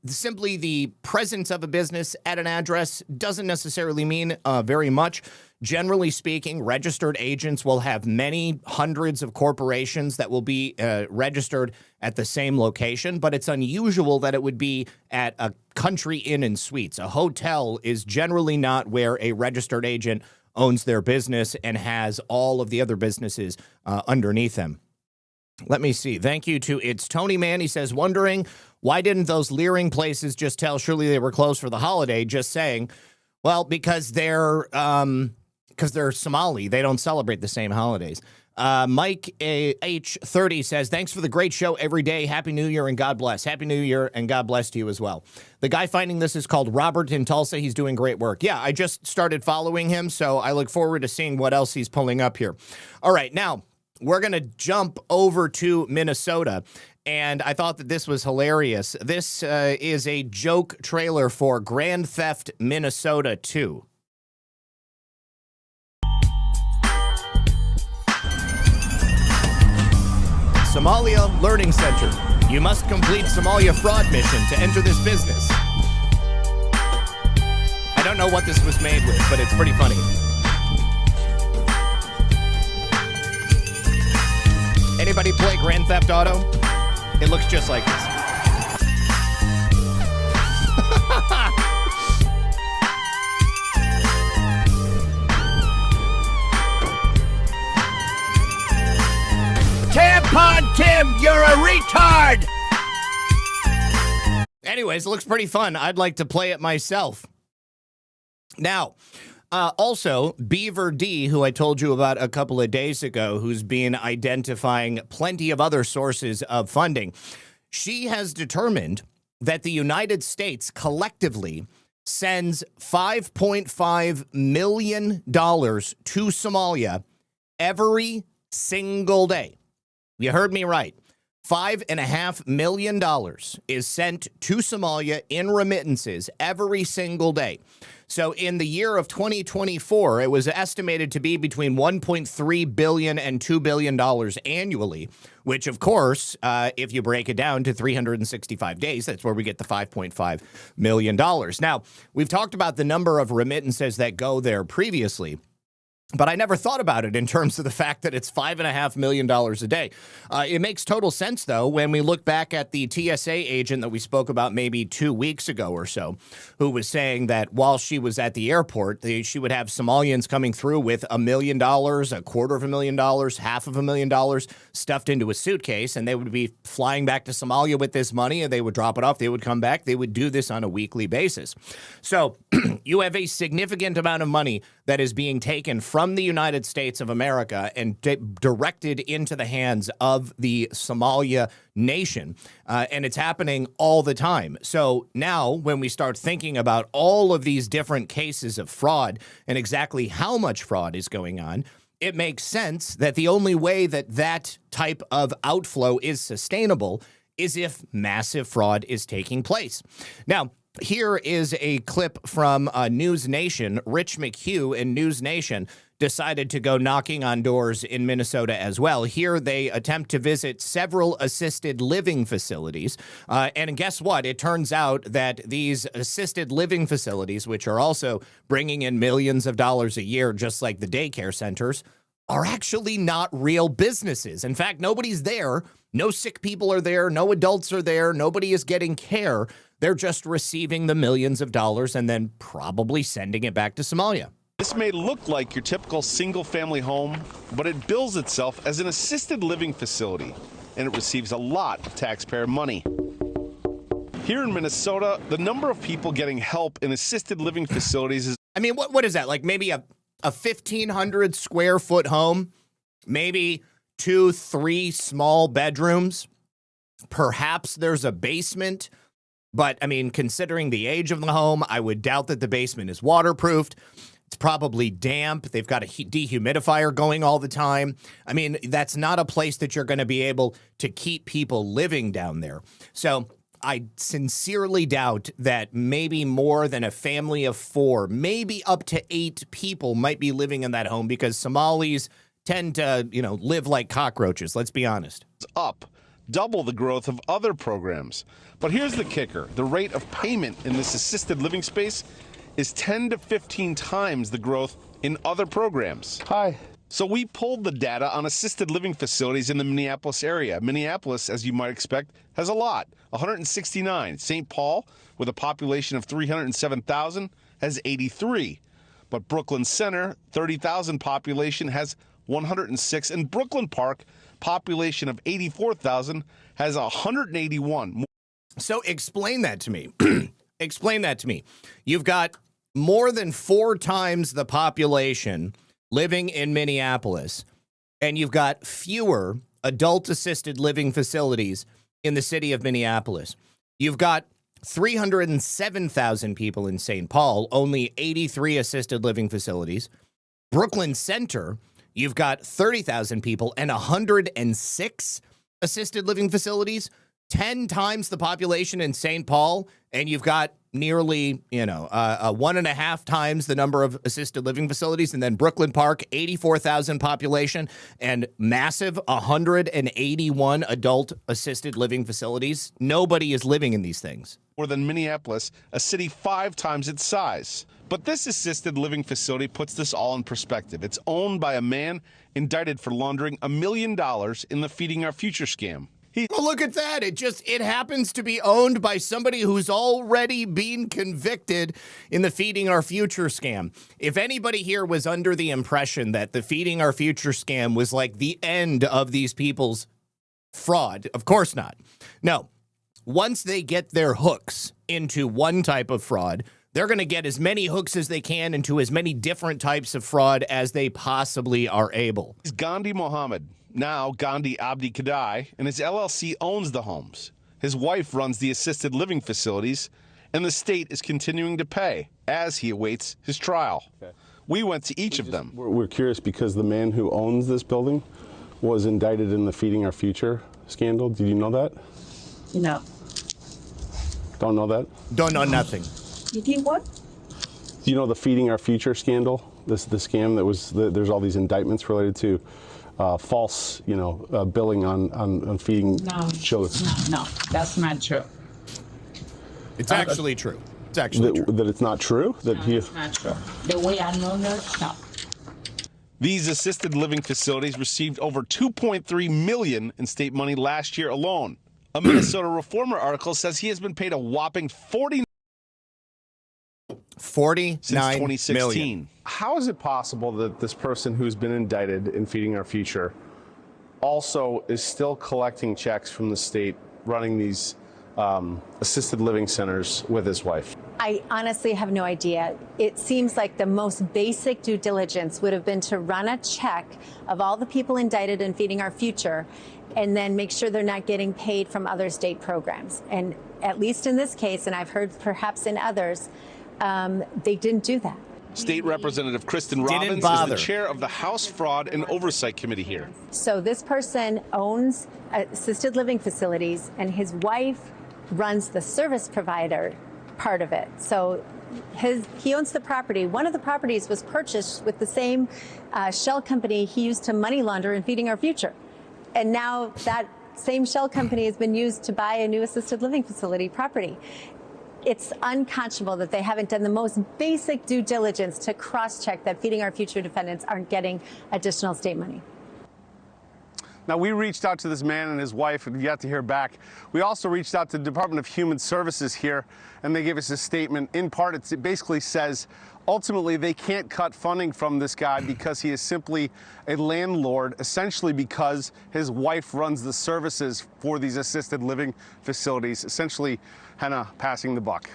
simply the presence of a business at an address doesn't necessarily mean very much. Generally speaking, registered agents will have many hundreds of corporations that will be registered at the same location, but it's unusual that it would be at a Country Inn and Suites. A hotel is generally not where a registered agent owns their business and has all of the other businesses underneath them. Let me see. Thank you to It's Tony Man. He says, wondering why didn't those leering places just tell surely they were closed for the holiday? Just saying. Well, because they're Somali. They don't celebrate the same holidays. Mike H30 says, thanks for the great show every day. Happy New Year and God bless. Happy New Year and God bless to you as well. The guy finding this is called Robert in Tulsa. He's doing great work. Yeah, I just started following him, so I look forward to seeing what else he's pulling up here. All right, now we're going to jump over to Minnesota, and I thought that this was hilarious. This is a joke trailer for Grand Theft Minnesota 2. Somalia Learning Center. You must complete Somalia fraud mission to enter this business. I don't know what this was made with, but it's pretty funny. Anybody play Grand Theft Auto? It looks just like this. Tampon Tim, you're a retard! Anyways, it looks pretty fun. I'd like to play it myself. Now, also, Beaver D, who I told you about a couple of days ago, who's been identifying plenty of other sources of funding, she has determined that the United States collectively sends $5.5 million to Somalia every single day. You heard me right. $5.5 million is sent to Somalia in remittances every single day. So in the year of 2024, it was estimated to be between $1.3 billion and $2 billion annually, which, of course, if you break it down to 365 days, that's where we get the $5.5 million. Now, we've talked about the number of remittances that go there previously. But I never thought about it in terms of the fact that it's $5.5 million a day. It makes total sense, though, when we look back at the TSA agent that we spoke about maybe 2 weeks ago or so, who was saying that while she was at the airport, she would have Somalians coming through with $1 million, $250,000, $500,000 stuffed into a suitcase, and they would be flying back to Somalia with this money, and they would drop it off. They would come back. They would do this on a weekly basis. So you have a significant amount of money that is being taken from the United States of America and directed into the hands of the Somalia nation. And it's happening all the time. So now when we start thinking about all of these different cases of fraud and exactly how much fraud is going on, it makes sense that the only way that that type of outflow is sustainable is if massive fraud is taking place. Now, here is a clip from News Nation. Rich McHugh in News Nation decided to go knocking on doors in Minnesota as well. Here they attempt to visit several assisted living facilities. And guess what? It turns out that these assisted living facilities, which are also bringing in millions of dollars a year, just like the daycare centers, are actually not real businesses. In fact, nobody's there. No sick people are there. No adults are there. Nobody is getting care. They're just receiving the millions of dollars and then probably sending it back to Somalia. This may look like your typical single-family home, but it bills itself as an assisted living facility, and it receives a lot of taxpayer money. Here in Minnesota, the number of people getting help in assisted living facilities is... I mean, what is that? Like maybe a 1,500 square foot home, maybe 2-3 small bedrooms. Perhaps there's a basement. But, I mean, considering the age of the home, I would doubt that the basement is waterproofed. It's probably damp. They've got a dehumidifier going all the time. I mean, that's not a place that you're going to be able to keep people living down there. So I sincerely doubt that maybe more than a family of 4, maybe up to 8 people might be living in that home because Somalis tend to, live like cockroaches. Let's be honest. Up. Double the growth of other programs. But here's the kicker. The rate of payment in this assisted living space is 10 to 15 times the growth in other programs. Hi. So we pulled the data on assisted living facilities in the Minneapolis area. Minneapolis, as you might expect, has a lot, 169. St. Paul, with a population of 307,000, has 83. But Brooklyn Center, 30,000 population, has 106. And Brooklyn Park, population of 84,000, has 181. So explain that to me. Explain that to me. You've got more than 4 times the population living in Minneapolis, and you've got fewer adult assisted living facilities in the city of Minneapolis. You've got 307,000 people in St. Paul, only 83 assisted living facilities. Brooklyn Center, you've got 30,000 people and 106 assisted living facilities, 10 times the population in St. Paul, and you've got nearly, 1.5 times the number of assisted living facilities. And then Brooklyn Park, 84,000 population and massive 181 adult assisted living facilities. Nobody is living in these things. More than Minneapolis, a city 5 times its size. But this assisted living facility puts this all in perspective. It's owned by a man indicted for laundering $1 million in the Feeding Our Future scam. Well, look at that. It happens to be owned by somebody who's already been convicted in the Feeding Our Future scam. If anybody here was under the impression that the Feeding Our Future scam was like the end of these people's fraud, of course not. No. Once they get their hooks into one type of fraud, they're going to get as many hooks as they can into as many different types of fraud as they possibly are able. It's Gandhi Mohammed, now Gandhi Abdi Kadai, and his LLC owns the homes. His wife runs the assisted living facilities, and the state is continuing to pay as he awaits his trial. Okay. We went to each of them. We're curious because the man who owns this building was indicted in the Feeding Our Future scandal. Did you know that? No. Don't know that? Don't know nothing. You did what? Do you know the Feeding Our Future scandal? The scam that was, there's all these indictments related to false, billing on feeding children. No, that's not true. It's actually true. It's actually true. That it's not true? It's not true. The way I know that, no. These assisted living facilities received over $2.3 million in state money last year alone. A Minnesota Reformer article says he has been paid a whopping $49 since 2016. Million. How is it possible that this person who's been indicted in Feeding Our Future also is still collecting checks from the state, running these assisted living centers with his wife? I honestly have no idea. It seems like the most basic due diligence would have been to run a check of all the people indicted in Feeding Our Future and then make sure they're not getting paid from other state programs. And at least in this case, and I've heard perhaps in others, they didn't do that. State Representative Kristen Robbins is the chair of the House Fraud and Oversight Committee here. So this person owns assisted living facilities, and his wife runs the service provider part of it. So he owns the property. One of the properties was purchased with the same shell company he used to money launder in Feeding Our Future. And now that same shell company has been used to buy a new assisted living facility property. It's unconscionable that they haven't done the most basic due diligence to cross-check that Feeding Our Future defendants aren't getting additional state money. Now, we reached out to this man and his wife and got to hear back. We also reached out to the Department of Human Services here, and they gave us a statement. In part, it basically says, ultimately, they can't cut funding from this guy because he is simply a landlord, essentially because his wife runs the services for these assisted living facilities, essentially kind of passing the buck.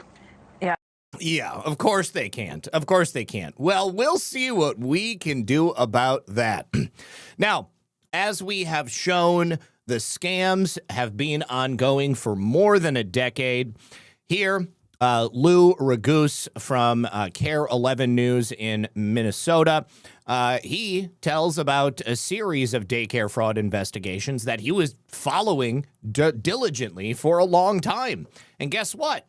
Yeah, of course they can't. Of course they can't. Well, we'll see what we can do about that. Now, as we have shown, the scams have been ongoing for more than a decade. Here, Lou Raguse from Care 11 News in Minnesota, he tells about a series of daycare fraud investigations that he was following diligently for a long time. And guess what?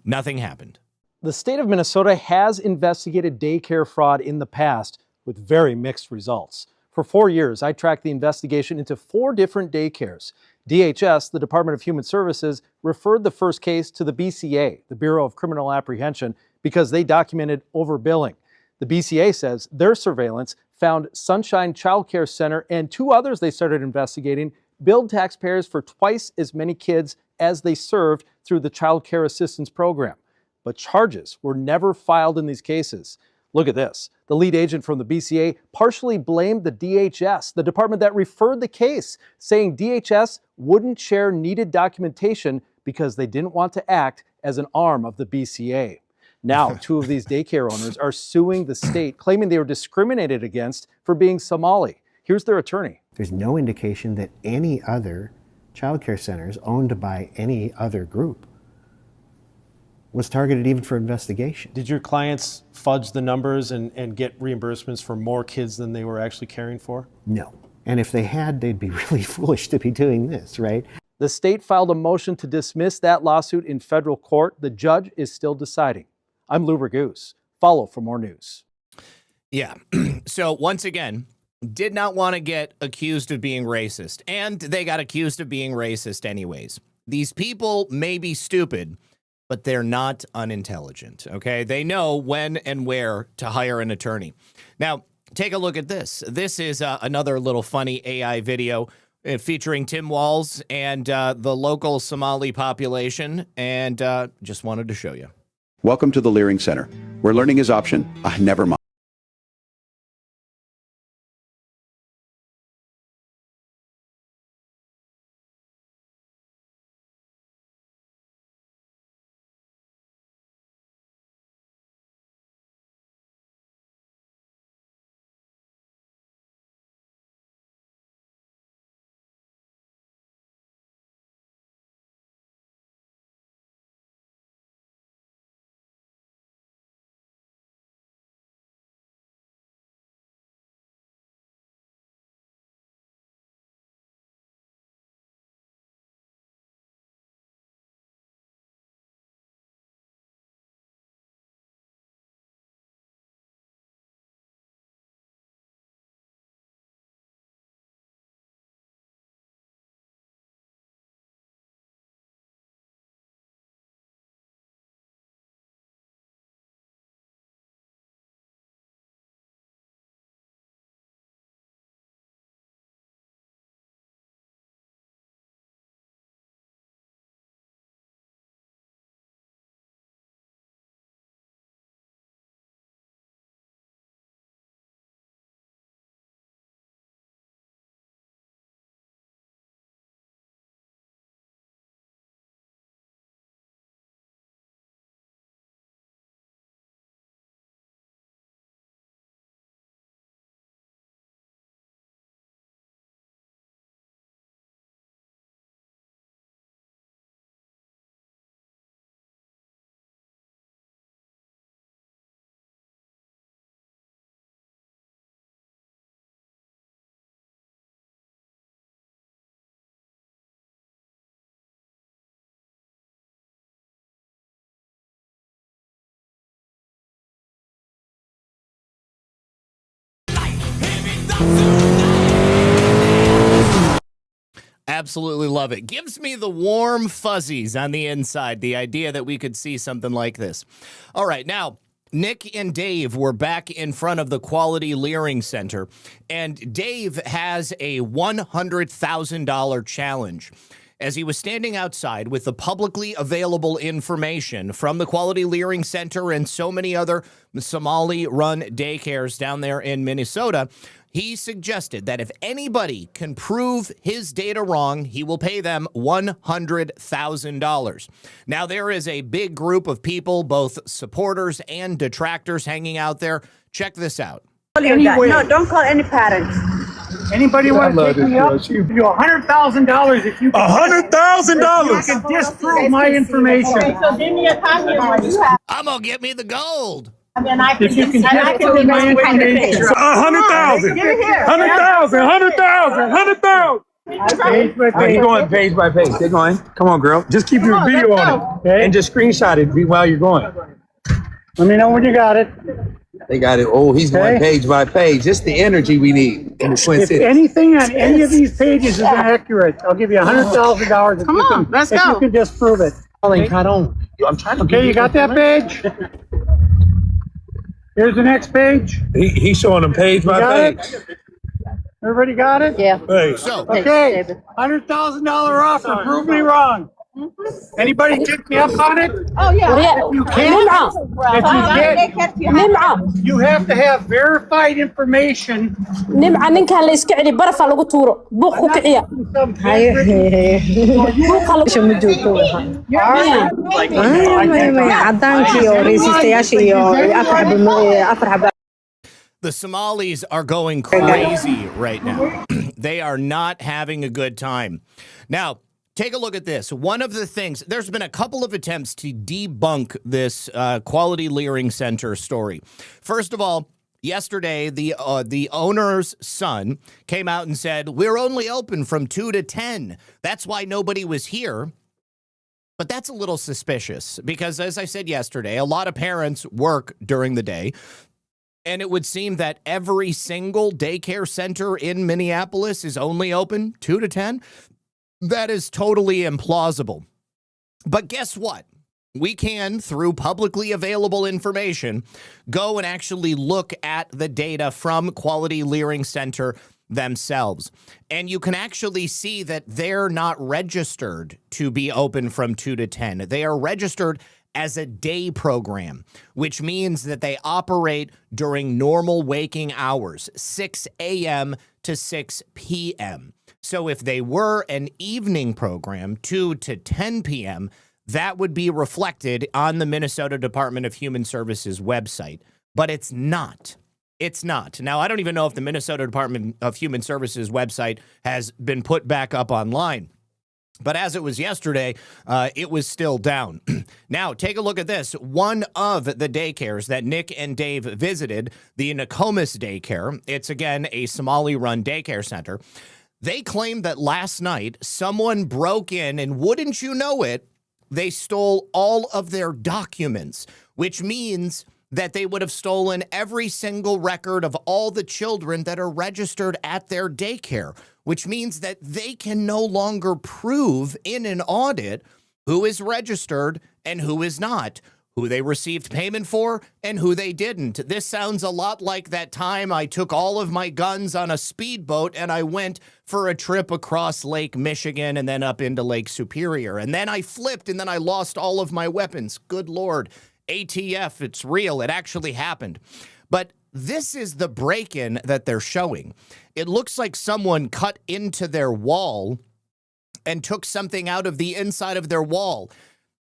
Nothing happened. The state of Minnesota has investigated daycare fraud in the past with very mixed results. For 4 years, I tracked the investigation into 4 different daycares. DHS, the Department of Human Services, referred the first case to the BCA, the Bureau of Criminal Apprehension, because they documented overbilling. The BCA says their surveillance found Sunshine Child Care Center and 2 others they started investigating billed taxpayers for twice as many kids as they served through the Child Care Assistance Program. But charges were never filed in these cases. Look at this. The lead agent from the BCA partially blamed the DHS, the department that referred the case, saying DHS wouldn't share needed documentation because they didn't want to act as an arm of the BCA. Now, 2 of these daycare owners are suing the state, claiming they were discriminated against for being Somali. Here's their attorney. There's no indication that any other child care centers owned by any other group was targeted even for investigation. Did your clients fudge the numbers and get reimbursements for more kids than they were actually caring for? No. And if they had, they'd be really foolish to be doing this, right? The state filed a motion to dismiss that lawsuit in federal court. The judge is still deciding. I'm Lou Raguse. Follow for more news. Yeah. So once again, did not want to get accused of being racist. And they got accused of being racist anyways. These people may be stupid, but they're not unintelligent, okay? They know when and where to hire an attorney. Now, take a look at this. This is another little funny AI video featuring Tim Walz and the local Somali population, and just wanted to show you. Welcome to the Leering Center, where learning is option, never mind. Absolutely love it. Gives me the warm fuzzies on the inside, the idea that we could see something like this. All right, now, Nick and Dave were back in front of the Quality Leering Center, and Dave has a $100,000 challenge. As he was standing outside with the publicly available information from the Quality Leering Center and so many other Somali-run daycares down there in Minnesota, he suggested that if anybody can prove his data wrong, he will pay them $100,000. Now, there is a big group of people, both supporters and detractors, hanging out there. Check this out. Anyway, no, don't call any parents. Anybody want to take me up? You $100,000 if you can. $100,000. You can disprove my information. Okay, so give me a copy of what you have. I'm gonna get me the gold. And then I can If you can disprove my information. 100,000. Give it here. 100,000. 100,000. 100,000. Page by page. You're going page by page. They're going. Come on, girl. Just keep your video on it and just screenshot it while you're going. Let me know when you got it. They got it. Oh, he's going page by page. It's the energy we need in the Twin If Cities. anything on any of these pages is inaccurate, I'll give you $100,000 if you can disprove it. I'm trying to. Okay, you got that page? Here's the next page. He's showing them page by Got page. it? Everybody got it? Yeah. So, Okay, $100,000 offer. Prove me wrong. Anybody take me up on it? Oh, yeah. If you can't, you have to have verified information. نمعة ninkan la iska celi baraf lagu tuuro buuq ku kiciya the Somalis are going crazy right now. They are not having a good time. Now, take a look at this. One of the things, there's been a couple of attempts to debunk this Quality Leering Center story. First of all, yesterday, the owner's son came out and said, we're only open from 2 to 10. That's why nobody was here. But that's a little suspicious because, as I said yesterday, a lot of parents work during the day. And it would seem that every single daycare center in Minneapolis is only open 2 to 10. That is totally implausible. But guess what? We can, through publicly available information, go and actually look at the data from Quality Leering Center themselves. And you can actually see that they're not registered to be open from 2 to 10. They are registered as a day program, which means that they operate during normal waking hours, 6 a.m. to 6 p.m. So if they were an evening program, 2 to 10 p.m., that would be reflected on the Minnesota Department of Human Services website. But it's not. It's not. Now, I don't even know if the Minnesota Department of Human Services website has been put back up online. But as it was yesterday, it was still down. Now, take a look at this. One of the daycares that Nick and Dave visited, the Nokomis Daycare, it's again a Somali-run daycare center. They claimed that last night someone broke in and, wouldn't you know it, they stole all of their documents, which means that they would have stolen every single record of all the children that are registered at their daycare, which means that they can no longer prove in an audit who is registered and who is not, who they received payment for and who they didn't. This sounds a lot like that time I took all of my guns on a speedboat and I went for a trip across Lake Michigan and then up into Lake Superior. And then I flipped and then I lost all of my weapons. Good Lord. ATF, it's real. It actually happened. But this is the break-in that they're showing. It looks like someone cut into their wall and took something out of the inside of their wall.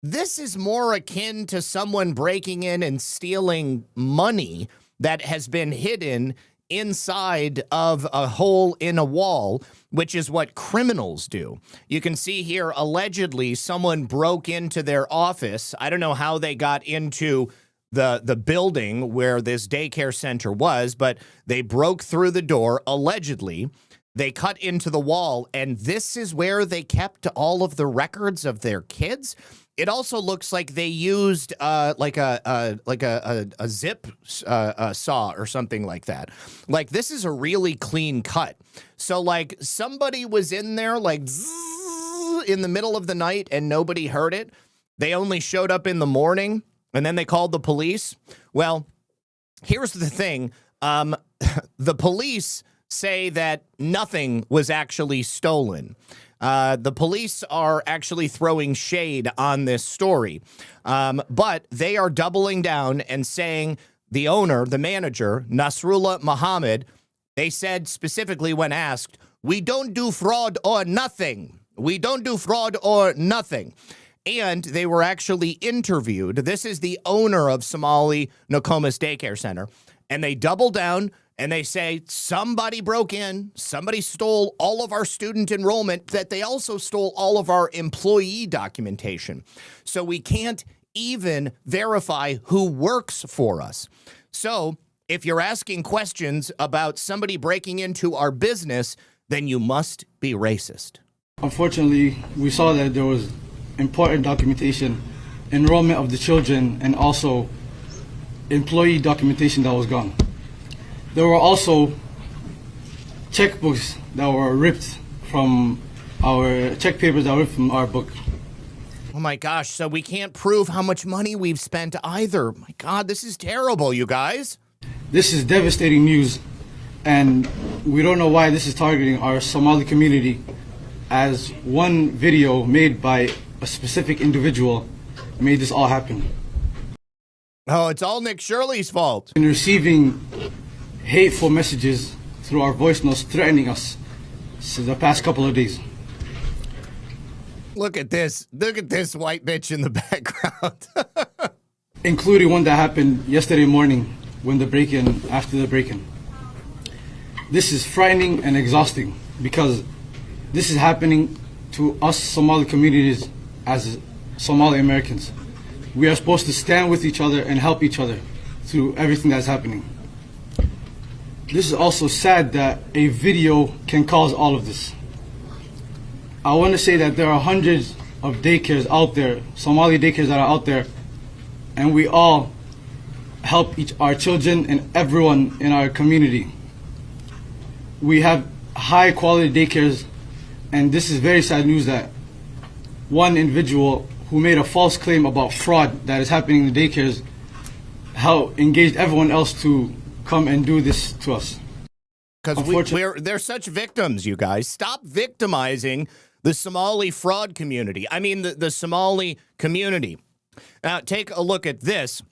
This is more akin to someone breaking in and stealing money that has been hidden inside of a hole in a wall, which is what criminals do. You can see here, allegedly, someone broke into their office. I don't know how they got into the building where this daycare center was, but they broke through the door, allegedly. They cut into the wall, and this is where they kept all of the records of their kids. it also looks like they used like a zip saw or something like that. Like, this is a really clean cut. So like somebody was in there like zzz, in the middle of the night and nobody heard it. They only showed up in the morning and then they called the police. Well, here's the thing. The police say that nothing was actually stolen. The police are actually throwing shade on this story, but they are doubling down and saying the owner, the manager, Nasrullah Muhammad, they said specifically when asked, "We don't do fraud or nothing. We don't do fraud or nothing." And they were actually interviewed. This is the owner of Somali Nokomis Daycare Center. And they double down and they say somebody broke in, somebody stole all of our student enrollment, that they also stole all of our employee documentation. So we can't even verify who works for us. So if you're asking questions about somebody breaking into our business, then you must be racist. Unfortunately, we saw that there was important documentation, enrollment of the children, and also employee documentation that was gone. There were also checkbooks that were ripped from our check papers that were ripped from our book. Oh my gosh, so we can't prove how much money we've spent either. My God, this is terrible, you guys. This is devastating news, and we don't know why this is targeting our Somali community, as one video made by a specific individual made this all happen. Oh, it's all Nick Shirley's fault. In receiving hateful messages through our voice notes threatening us since the past couple of days. Look at this. Look at this white bitch in the background. Including one that happened yesterday morning when the break-in, after the break-in. This is frightening and exhausting because this is happening to us Somali communities as Somali Americans. We are supposed to stand with each other and help each other through everything that's happening. This is also sad that a video can cause all of this. I want to say that there are hundreds of daycares out there, Somali daycares that are out there, and we all help our children and everyone in our community. We have high quality daycares, and this is very sad news that one individual who made a false claim about fraud that is happening in the daycares, how engaged everyone else to come and do this to us. Because they're such victims, you guys. Stop victimizing the Somali fraud community. I mean, the Somali community. Now, take a look at this.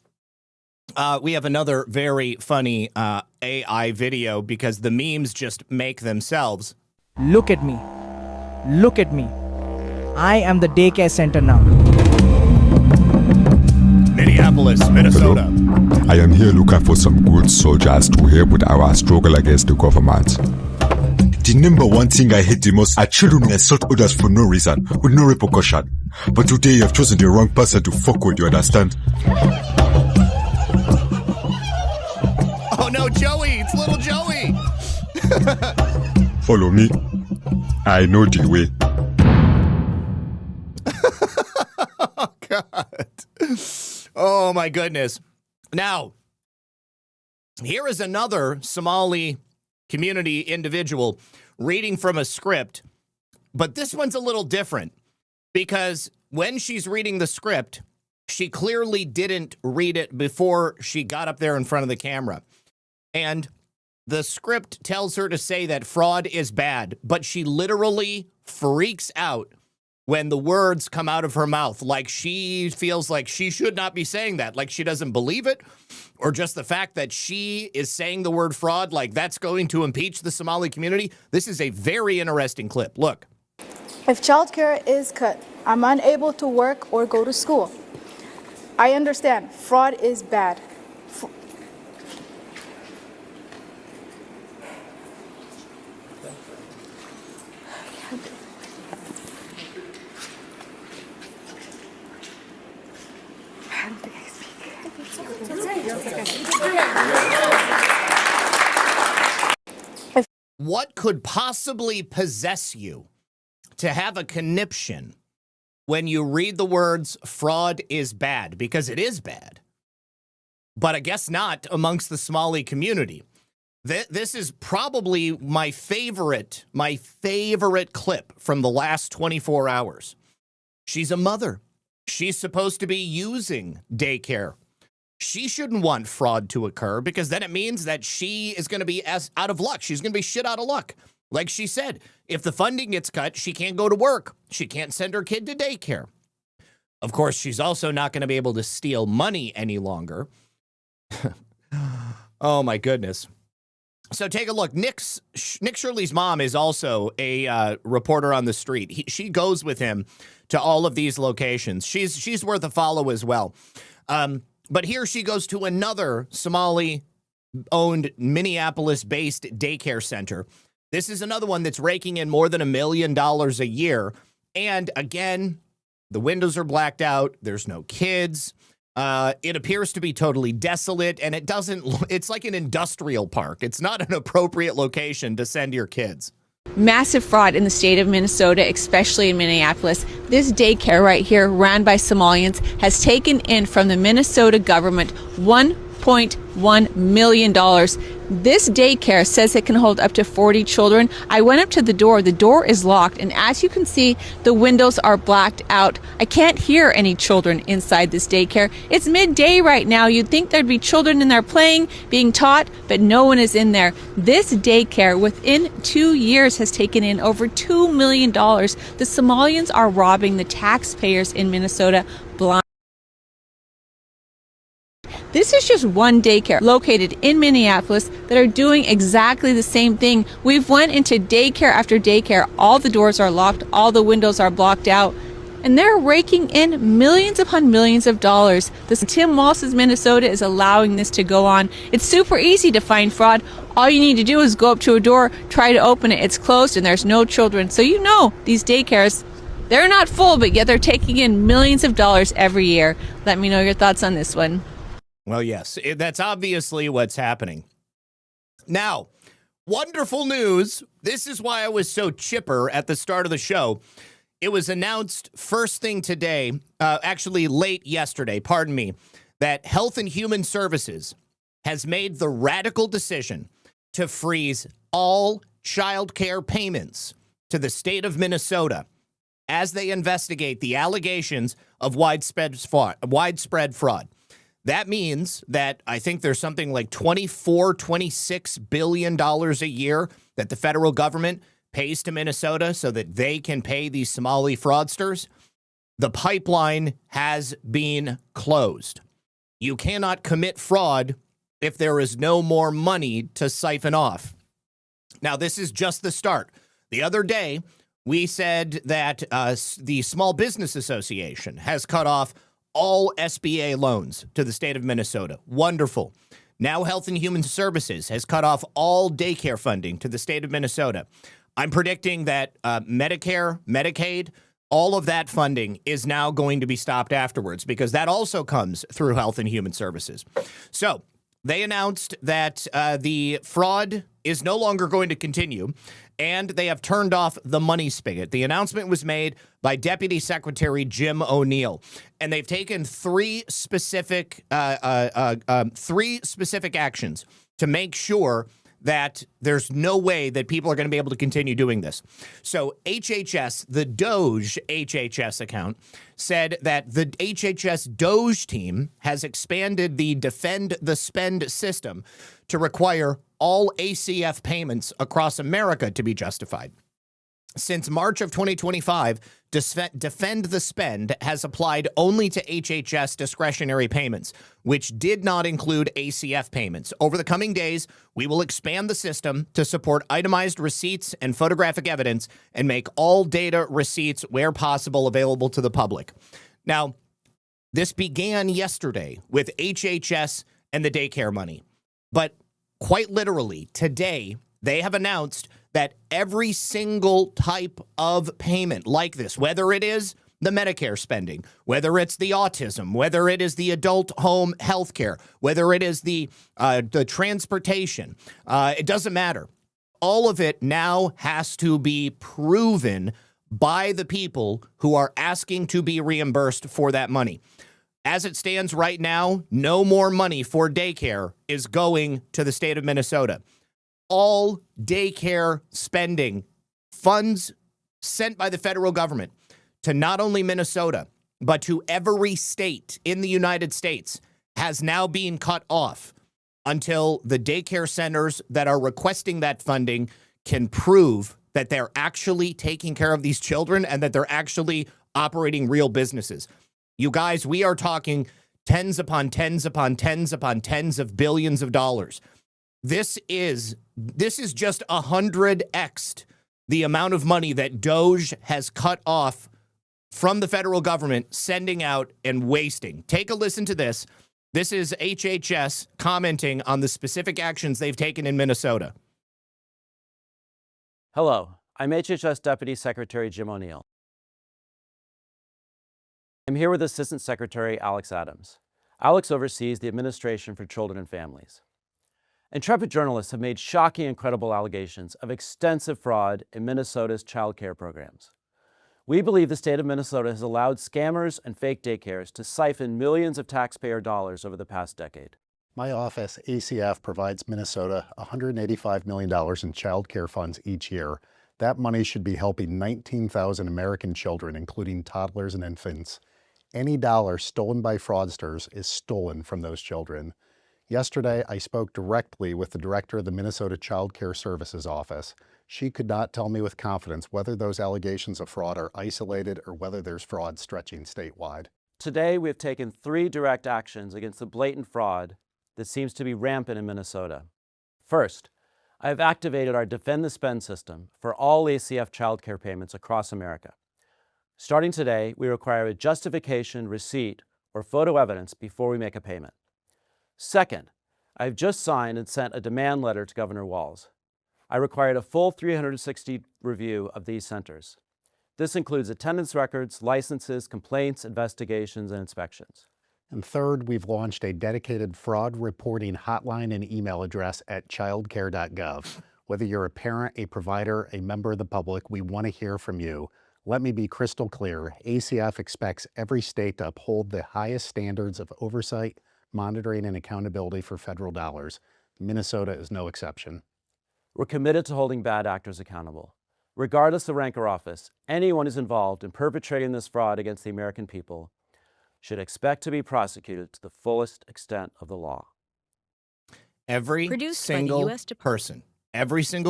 We have another very funny AI video because the memes just make themselves. Look at me. Look at me. I am the daycare center now. Minneapolis, Minnesota. Hello. I am here looking for some good soldiers to help with our struggle against the government. The number one thing I hate the most are children who insult others for no reason, with no repercussion. But today you have chosen the wrong person to fuck with, you understand? Oh no, Joey! It's little Joey! Follow me. I know the way. Oh, God. Oh, my goodness. Now, here is another Somali community individual reading from a script, but this one's a little different because when she's reading the script, she clearly didn't read it before she got up there in front of the camera. And the script tells her to say that fraud is bad, but she literally freaks out when the words come out of her mouth, like she feels like she should not be saying that, like she doesn't believe it, or just the fact that she is saying the word fraud, like that's going to impeach the Somali community. This is a very interesting clip. Look. If childcare is cut, I'm unable to work or go to school. I understand fraud is bad. What could possibly possess you to have a conniption when you read the words fraud is bad, because it is bad, but I guess not amongst the Somali community. This is probably my favorite clip from the last 24 hours. She's a mother. She's supposed to be using daycare. She shouldn't want fraud to occur, because then it means that she is going to be out of luck. She's going to be shit out of luck. Like she said, if the funding gets cut, she can't go to work. She can't send her kid to daycare. Of course, she's also not going to be able to steal money any longer. Oh, my goodness. So take a look. Nick Shirley's mom is also a reporter on the street. She goes with him to all of these locations. She's worth a follow as well. But here she goes to another Somali-owned, Minneapolis-based daycare center. This is another one that's raking in more than $1 million a year. And again, the windows are blacked out. There's no kids. It appears to be totally desolate, and it's like an industrial park. It's not an appropriate location to send your kids. Massive fraud in the state of Minnesota, especially in Minneapolis. This daycare right here, ran by Somalians, has taken in from the Minnesota government $1.1 million. This daycare says it can hold up to 40 children. I went up to the door. The door is locked, and as you can see, the windows are blacked out. I can't hear any children inside this daycare. It's midday right now. You'd think there'd be children in there playing, being taught, but no one is in there. This daycare, within 2 years, has taken in over $2 million. The Somalians are robbing the taxpayers in Minnesota blind. This is just one daycare located in Minneapolis that are doing exactly the same thing. We've went into daycare after daycare. All the doors are locked. All the windows are blocked out. And they're raking in millions upon millions of dollars. This Tim Walsh's Minnesota is allowing this to go on. It's super easy to find fraud. All you need to do is go up to a door, try to open it. It's closed and there's no children. So you know these daycares, they're not full, but yet they're taking in millions of dollars every year. Let me know your thoughts on this one. Well, yes, that's obviously what's happening. Now, wonderful news. This is why I was so chipper at the start of the show. It was announced first thing today, actually late yesterday, pardon me, that Health and Human Services has made the radical decision to freeze all child care payments to the state of Minnesota as they investigate the allegations of widespread fraud. That means that I think there's something like $26 billion a year that the federal government pays to Minnesota so that they can pay these Somali fraudsters. The pipeline has been closed. You cannot commit fraud if there is no more money to siphon off. Now, this is just the start. The other day, we said that the Small Business Association has cut off all SBA loans to the state of Minnesota. Wonderful. Now Health and Human Services has cut off all daycare funding to the state of Minnesota. I'm predicting that Medicare, Medicaid, all of that funding is now going to be stopped afterwards, because that also comes through Health and Human Services. So they announced that the fraud is no longer going to continue, and they have turned off the money spigot. The announcement was made by Deputy Secretary Jim O'Neill, and they've taken three specific actions to make sure that there's no way that people are going to be able to continue doing this. So HHS, the Doge HHS account, said that the HHS Doge team has expanded the Defend the Spend system to require all ACF payments across America to be justified. Since March of 2025, Defend the Spend has applied only to HHS discretionary payments, which did not include ACF payments. Over the coming days, we will expand the system to support itemized receipts and photographic evidence and make all data receipts, where possible, available to the public. Now, this began yesterday with HHS and the daycare money, but quite literally, today, they have announced that every single type of payment like this, whether it is the Medicare spending, whether it's the autism, whether it is the adult home health care, whether it is the transportation, it doesn't matter. All of it now has to be proven by the people who are asking to be reimbursed for that money. As it stands right now, no more money for daycare is going to the state of Minnesota. All daycare spending, funds sent by the federal government to not only Minnesota, but to every state in the United States, has now been cut off until the daycare centers that are requesting that funding can prove that they're actually taking care of these children and that they're actually operating real businesses. You guys, we are talking tens upon tens upon tens upon tens of billions of dollars. This is just 100x'd the amount of money that DOJ has cut off from the federal government, sending out and wasting. Take a listen to this. This is HHS commenting on the specific actions they've taken in Minnesota. Hello, I'm HHS Deputy Secretary Jim O'Neill. I'm here with Assistant Secretary Alex Adams. Alex oversees the Administration for Children and Families. Intrepid journalists have made shocking and credible allegations of extensive fraud in Minnesota's child care programs. We believe the state of Minnesota has allowed scammers and fake daycares to siphon millions of taxpayer dollars over the past decade. My office, ACF, provides Minnesota $185 million in child care funds each year. That money should be helping 19,000 American children, including toddlers and infants. Any dollar stolen by fraudsters is stolen from those children. Yesterday, I spoke directly with the director of the Minnesota Child Care Services Office. She could not tell me with confidence whether those allegations of fraud are isolated or whether there's fraud stretching statewide. Today, we have taken 3 direct actions against the blatant fraud that seems to be rampant in Minnesota. First, I have activated our Defend the Spend system for all ACF child care payments across America. Starting today, we require a justification, receipt, or photo evidence before we make a payment. Second, I have just signed and sent a demand letter to Governor Walz. I required a full 360 review of these centers. This includes attendance records, licenses, complaints, investigations, and inspections. And third, we've launched a dedicated fraud reporting hotline and email address at childcare.gov. Whether you're a parent, a provider, a member of the public, we want to hear from you. Let me be crystal clear. ACF expects every state to uphold the highest standards of oversight, monitoring, and accountability for federal dollars. Minnesota is no exception. We're committed to holding bad actors accountable. Regardless of rank or office, anyone who's involved in perpetrating this fraud against the American people should expect to be prosecuted to the fullest extent of the law. Every single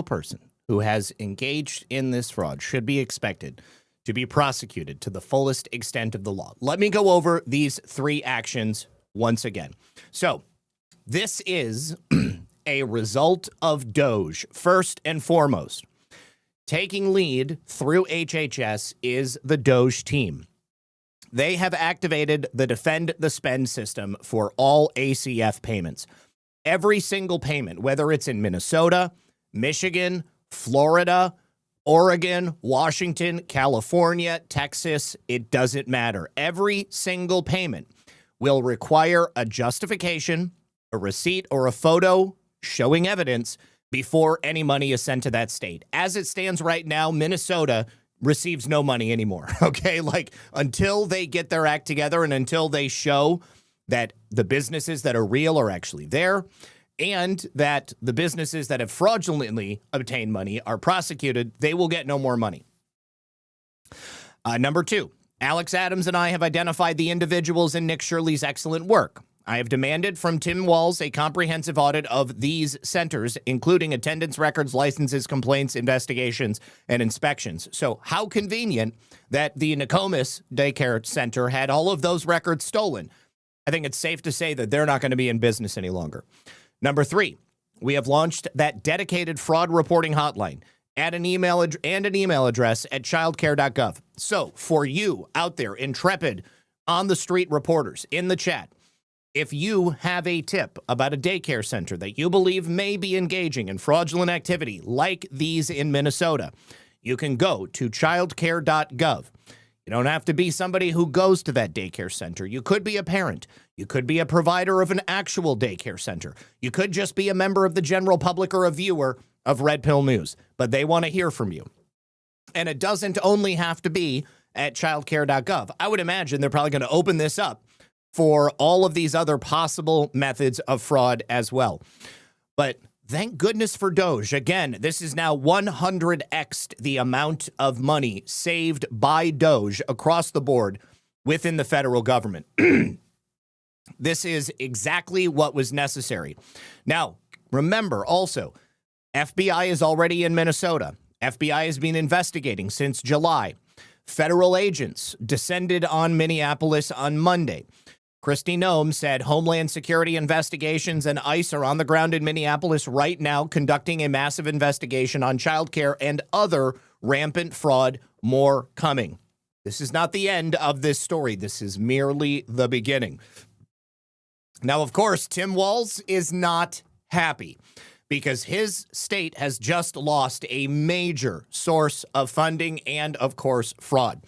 person who has engaged in this fraud should be expected to be prosecuted to the fullest extent of the law. Let me go over these 3 actions once again. So this is a result of DOJ. First and foremost, taking lead through HHS is the DOJ team. They have activated the Defend the Spend system for all ACF payments. Every single payment, whether it's in Minnesota, Michigan, Florida, Oregon, Washington, California, Texas, it doesn't matter. Every single payment will require a justification, a receipt, or a photo showing evidence before any money is sent to that state. As it stands right now, Minnesota receives no money anymore, okay? Like, until they get their act together and until they show that the businesses that are real are actually there and that the businesses that have fraudulently obtained money are prosecuted, they will get no more money. Number 2, Alex Adams and I have identified the individuals in Nick Shirley's excellent work. I have demanded from Tim Walz a comprehensive audit of these centers, including attendance records, licenses, complaints, investigations, and inspections. So how convenient that the Nokomis Daycare Center had all of those records stolen. I think it's safe to say that they're not going to be in business any longer. Number 3, we have launched that dedicated fraud reporting hotline. Add an email address at childcare.gov. So for you out there, intrepid, on the street reporters in the chat, if you have a tip about a daycare center that you believe may be engaging in fraudulent activity like these in Minnesota, you can go to childcare.gov. You don't have to be somebody who goes to that daycare center. You could be a parent. You could be a provider of an actual daycare center. You could just be a member of the general public or a viewer of Red Pill News, but they want to hear from you. And it doesn't only have to be at childcare.gov. I would imagine they're probably going to open this up for all of these other possible methods of fraud as well. But thank goodness for Doge. Again, this is now 100x'd the amount of money saved by Doge across the board within the federal government. This is exactly what was necessary. Now, remember also, FBI is already in Minnesota. FBI has been investigating since July. Federal agents descended on Minneapolis on Monday. Kristi Noem said Homeland Security investigations and ICE are on the ground in Minneapolis right now conducting a massive investigation on childcare and other rampant fraud. More coming. This is not the end of this story. This is merely the beginning. Now, of course, Tim Walz is not happy because his state has just lost a major source of funding and, of course, fraud.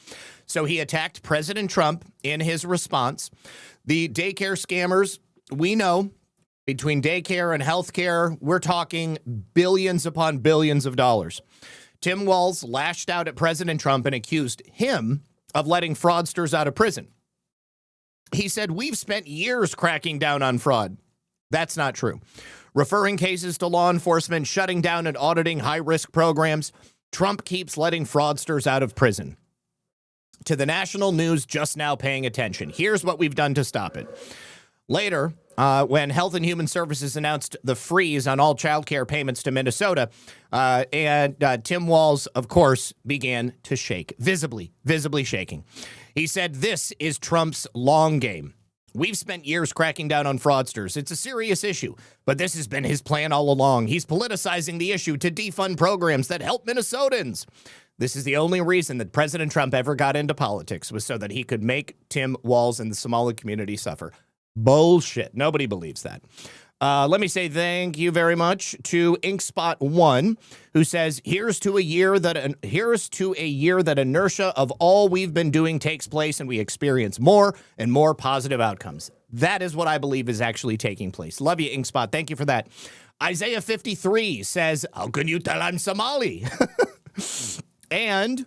So he attacked President Trump in his response. The daycare scammers, we know, between daycare and healthcare, we're talking billions upon billions of dollars. Tim Walz lashed out at President Trump and accused him of letting fraudsters out of prison. He said, "We've spent years cracking down on fraud." That's not true. Referring cases to law enforcement, shutting down and auditing high-risk programs, Trump keeps letting fraudsters out of prison. To the national news just now paying attention, here's what we've done to stop it. Later, when Health and Human Services announced the freeze on all child care payments to Minnesota, Tim Walz, of course, began to shake, visibly shaking. He said, "This is Trump's long game. We've spent years cracking down on fraudsters. It's a serious issue, but this has been his plan all along. He's politicizing the issue to defund programs that help Minnesotans. This is the only reason that President Trump ever got into politics, was so that he could make Tim Walz and the Somali community suffer." Bullshit. Nobody believes that. Let me say thank you very much to InkSpot1, who says, here's to a year that inertia of all we've been doing takes place and we experience more and more positive outcomes. That is what I believe is actually taking place. Love you, InkSpot. Thank you for that. Isaiah 53 says, how can you tell I'm Somali? And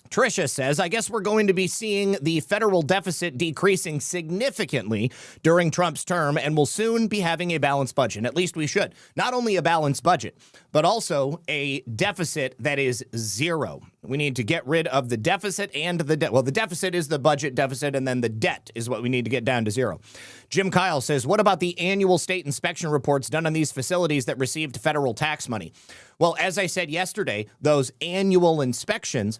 Tricia says, I guess we're going to be seeing the federal deficit decreasing significantly during Trump's term, and we'll soon be having a balanced budget. At least we should. Not only a balanced budget, but also a deficit that is zero. We need to get rid of the deficit and the debt. Well, the deficit is the budget deficit, and then the debt is what we need to get down to zero. Jim Kyle says, what about the annual state inspection reports done on these facilities that received federal tax money? Well, as I said yesterday, those annual inspections,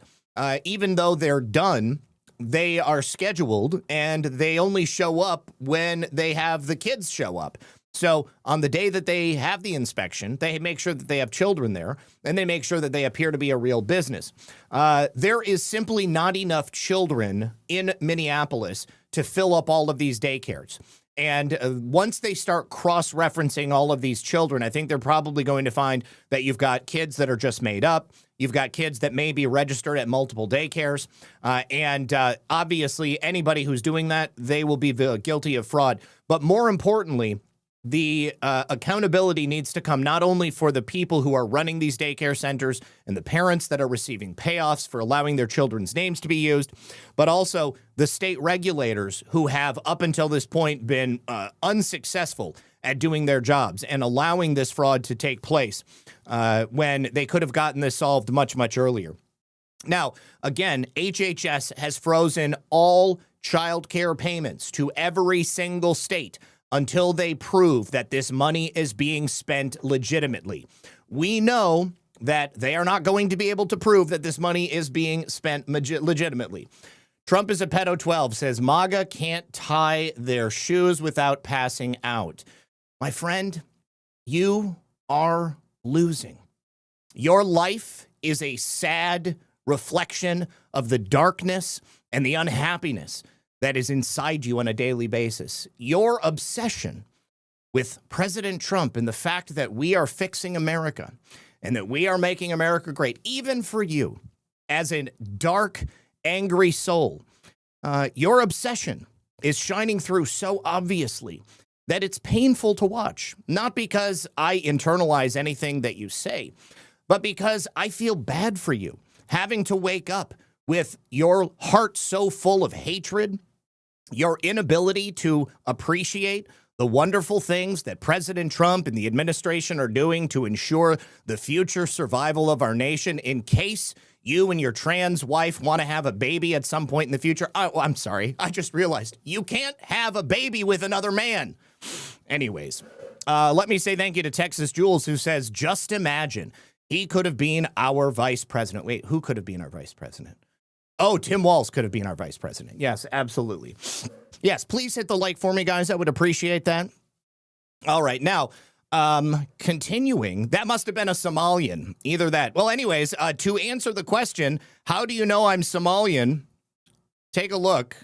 even though they're done, they are scheduled and they only show up when they have the kids show up. So on the day that they have the inspection, they make sure that they have children there and they make sure that they appear to be a real business. There is simply not enough children in Minneapolis to fill up all of these daycares. And once they start cross-referencing all of these children, I think they're probably going to find that you've got kids that are just made up. You've got kids that may be registered at multiple daycares. And obviously, anybody who's doing that, they will be guilty of fraud. But more importantly, the accountability needs to come not only for the people who are running these daycare centers and the parents that are receiving payoffs for allowing their children's names to be used, but also the state regulators who have up until this point been unsuccessful at doing their jobs and allowing this fraud to take place when they could have gotten this solved much, much earlier. Now, again, HHS has frozen all child care payments to every single state until they prove that this money is being spent legitimately. We know that they are not going to be able to prove that this money is being spent legitimately. Trump is a pedo 12, says MAGA can't tie their shoes without passing out. My friend, you are losing. Your life is a sad reflection of the darkness and the unhappiness that is inside you on a daily basis. Your obsession with President Trump and the fact that we are fixing America and that we are making America great, even for you as a dark, angry soul, your obsession is shining through so obviously that it's painful to watch. Not because I internalize anything that you say, but because I feel bad for you. having to wake up with your heart so full of hatred, your inability to appreciate the wonderful things that President Trump and the administration are doing to ensure the future survival of our nation in case you and your trans wife want to have a baby at some point in the future. Oh, I'm sorry. I just realized you can't have a baby with another man. Anyways, let me say thank you to Texas Jules, who says, just imagine he could have been our vice president. Wait, who could have been our vice president? Oh, Tim Walz could have been our vice president. Yes, absolutely. Yes, please hit the like for me, guys. I would appreciate that. All right, now, continuing, that must have been a Somalian. Either that. Well, anyways, to answer the question, how do you know I'm Somalian? Take a look.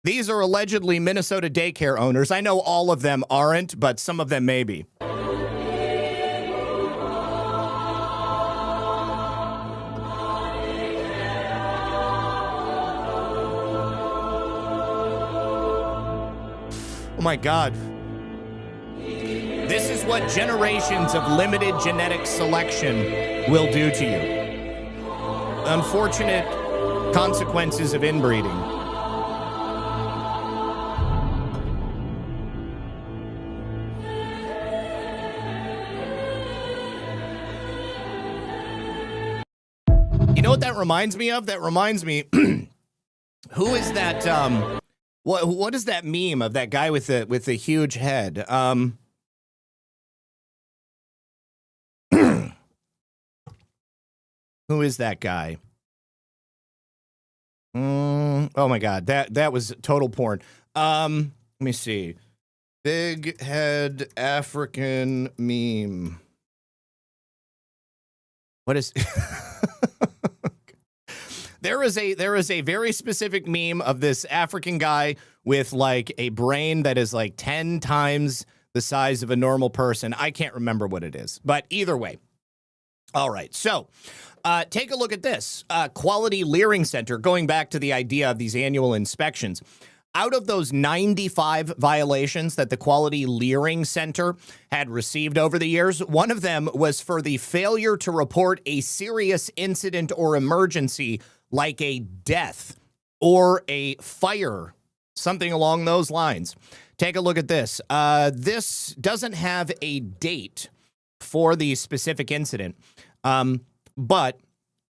These are allegedly Minnesota daycare owners. I know all of them aren't, but some of them may be. Oh my God. This is what generations of limited genetic selection will do to you. Unfortunate consequences of inbreeding. You know what that reminds me of? That reminds me, who is that, what is that meme of that guy with the huge head? Who is that guy? Oh my God, that was total porn. Let me see. Big head African meme. What is? There is a very specific meme of this African guy with like a brain that is like 10 times the size of a normal person. I can't remember what it is, but either way. All right, so take a look at this. Quality Leering Center, going back to the idea of these annual inspections. Out of those 95 violations that the Quality Leering Center had received over the years, one of them was for the failure to report a serious incident or emergency like a death or a fire, something along those lines. Take a look at this. This doesn't have a date for the specific incident, but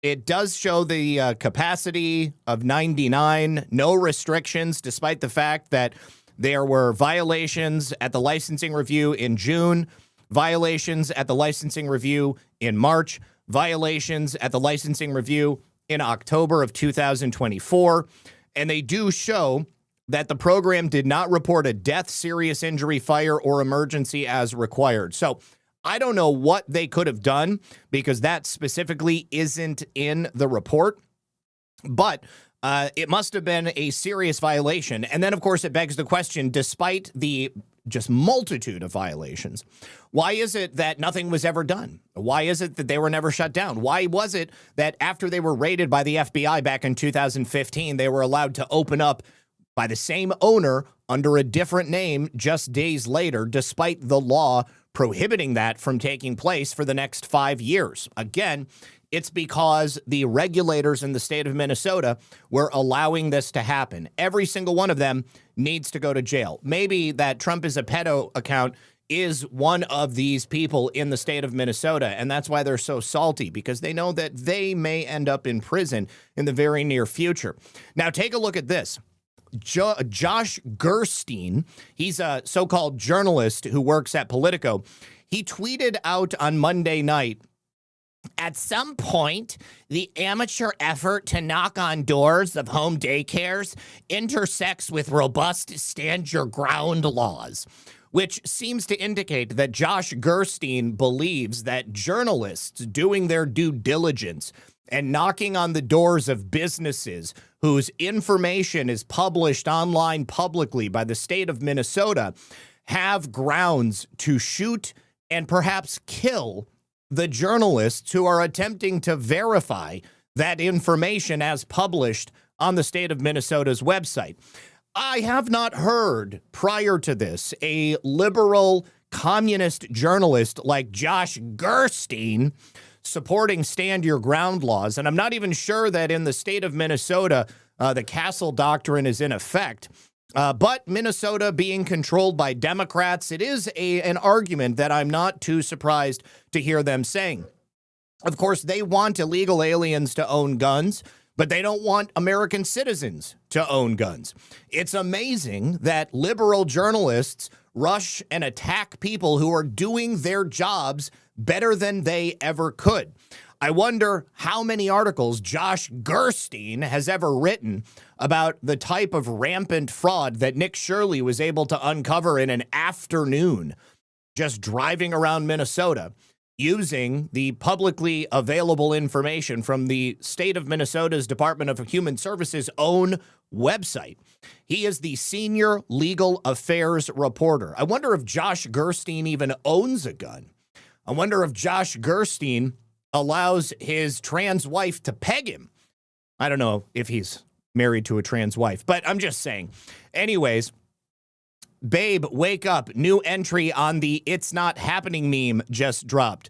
it does show the capacity of 99, no restrictions, despite the fact that there were violations at the licensing review in June, violations at the licensing review in March, violations at the licensing review in October of 2024. And they do show that the program did not report a death, serious injury, fire, or emergency as required. So I don't know what they could have done because that specifically isn't in the report, but it must have been a serious violation. And then, of course, it begs the question, despite the just multitude of violations, why is it that nothing was ever done? Why is it that they were never shut down? Why was it that after they were raided by the FBI back in 2015, they were allowed to open up by the same owner under a different name just days later, despite the law prohibiting that from taking place for the next 5 years? Again, it's because the regulators in the state of Minnesota were allowing this to happen. Every single one of them needs to go to jail. Maybe that Trump is a pedo account is one of these people in the state of Minnesota, and that's why they're so salty, because they know that they may end up in prison in the very near future. Now, take a look at this. Josh Gerstein, he's a so-called journalist who works at Politico. He tweeted out on Monday night, "At some point, the amateur effort to knock on doors of home daycares intersects with robust stand your ground laws," which seems to indicate that Josh Gerstein believes that journalists doing their due diligence and knocking on the doors of businesses whose information is published online publicly by the state of Minnesota have grounds to shoot and perhaps kill the journalists who are attempting to verify that information as published on the state of Minnesota's website. I have not heard prior to this a liberal communist journalist like Josh Gerstein supporting stand your ground laws. And I'm not even sure that in the state of Minnesota, the Castle Doctrine is in effect. But Minnesota being controlled by Democrats, it is an argument that I'm not too surprised to hear them saying. Of course, they want illegal aliens to own guns, but they don't want American citizens to own guns. It's amazing that liberal journalists rush and attack people who are doing their jobs better than they ever could. I wonder how many articles Josh Gerstein has ever written about the type of rampant fraud that Nick Shirley was able to uncover in an afternoon just driving around Minnesota, using the publicly available information from the state of Minnesota's Department of Human Services' own website. He is the senior legal affairs reporter. I wonder if Josh Gerstein even owns a gun. I wonder if Josh Gerstein allows his trans wife to peg him. I don't know if he's married to a trans wife, but I'm just saying. Anyways, babe, wake up. New entry on the It's Not Happening meme just dropped.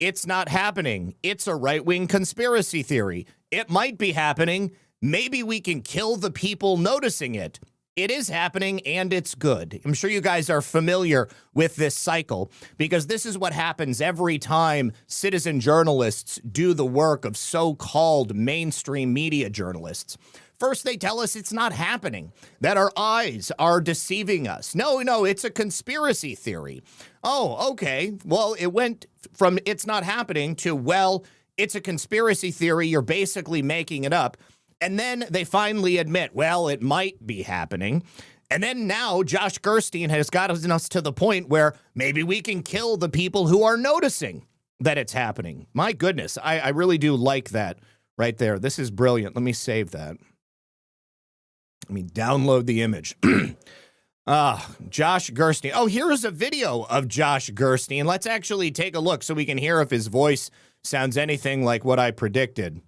It's not happening. It's a right-wing conspiracy theory. It might be happening. Maybe we can kill the people noticing it. It is happening, and it's good. I'm sure you guys are familiar with this cycle because this is what happens every time citizen journalists do the work of so-called mainstream media journalists. First, they tell us it's not happening, that our eyes are deceiving us. No, it's a conspiracy theory. Oh, okay. Well, it went from it's not happening to, well, it's a conspiracy theory. You're basically making it up. And then they finally admit, well, it might be happening. And then now Josh Gerstein has gotten us to the point where maybe we can kill the people who are noticing that it's happening. My goodness, I really do like that right there. This is brilliant. Let me save that. Let me download the image. Josh Gerstein. Oh, here's a video of Josh Gerstein. Let's actually take a look so we can hear if his voice sounds anything like what I predicted.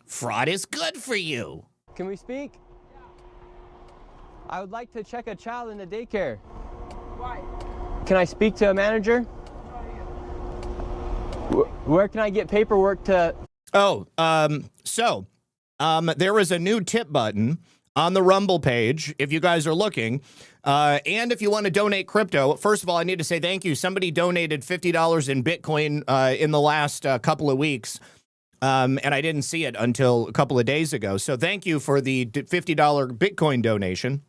Fraud is good for you. Can we speak? I would like to check a child in the daycare. Why? Can I speak to a manager? Where can I get paperwork to? There is a new tip button on the Rumble page, if you guys are looking. And if you want to donate crypto, first of all, I need to say thank you. Somebody donated $50 in Bitcoin in the last couple of weeks. And I didn't see it until a couple of days ago. So thank you for the $50 Bitcoin donation.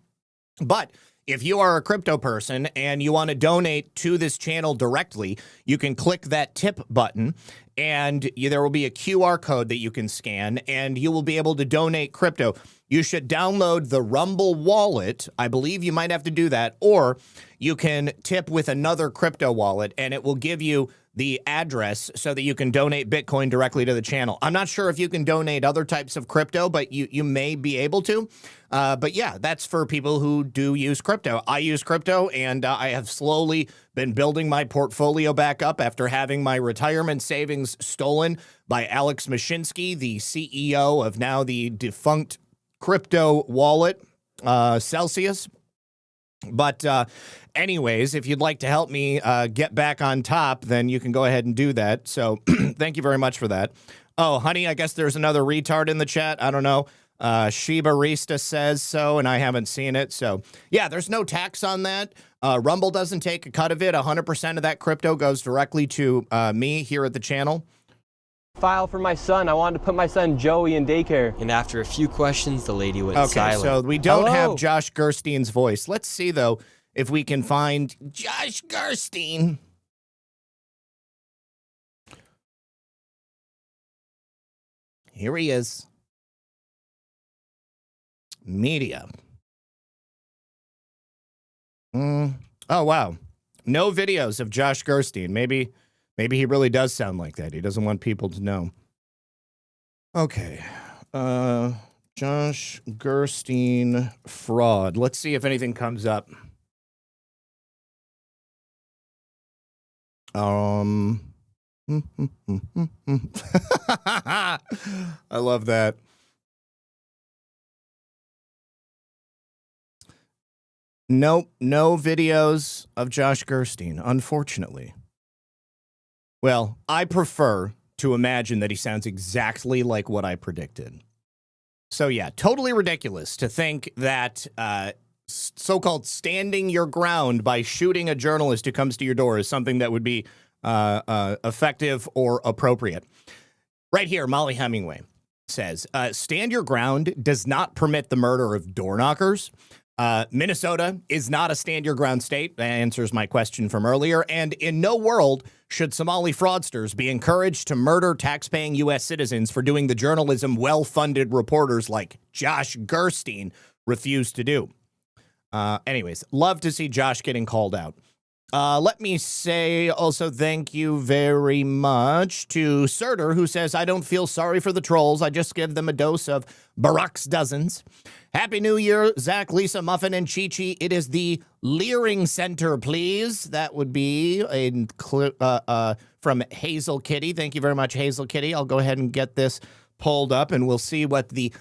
But if you are a crypto person and you want to donate to this channel directly, you can click that tip button and there will be a QR code that you can scan and you will be able to donate crypto. You should download the Rumble wallet. I believe you might have to do that, or you can tip with another crypto wallet and it will give you the address so that you can donate Bitcoin directly to the channel. I'm not sure if you can donate other types of crypto, but you may be able to. But yeah, that's for people who do use crypto. I use crypto, and I have slowly been building my portfolio back up after having my retirement savings stolen by Alex Mashinsky, the CEO of now the defunct crypto wallet, Celsius. But anyways, if you'd like to help me get back on top, then you can go ahead and do that. So thank you very much for that. Oh, honey, I guess there's another retard in the chat. I don't know. Sheba Rista says so, and I haven't seen it. So yeah, there's no tax on that. Rumble doesn't take a cut of it. 100% of that crypto goes directly to me here at the channel. File for my son. I wanted to put my son Joey in daycare. And after a few questions, the lady went silent. Okay, so we don't have Josh Gerstein's voice. Let's see, though, if we can find Josh Gerstein. Here he is. Media. Oh, wow. No videos of Josh Gerstein. Maybe he really does sound like that. He doesn't want people to know. Okay. Josh Gerstein fraud. Let's see if anything comes up. I love that. Nope, no videos of Josh Gerstein, unfortunately. Well, I prefer to imagine that he sounds exactly like what I predicted. So, yeah, totally ridiculous to think that so-called standing your ground by shooting a journalist who comes to your door is something that would be effective or appropriate. Right here, Molly Hemingway says, stand your ground does not permit the murder of door knockers. Minnesota is not a stand your ground state. That answers my question from earlier. And in no world should Somali fraudsters be encouraged to murder tax-paying U.S. citizens for doing the journalism well-funded reporters like Josh Gerstein refuse to do. Anyways, love to see Josh getting called out. Let me say also thank you very much to Surter, who says, I don't feel sorry for the trolls. I just give them a dose of Barack's dozens. Happy New Year, Zach, Lisa, Muffin, and Chi-Chi. It is the Leering Center, please. That would be a clip from Hazel Kitty. Thank you very much, Hazel Kitty. I'll go ahead and get this pulled up, and we'll see what the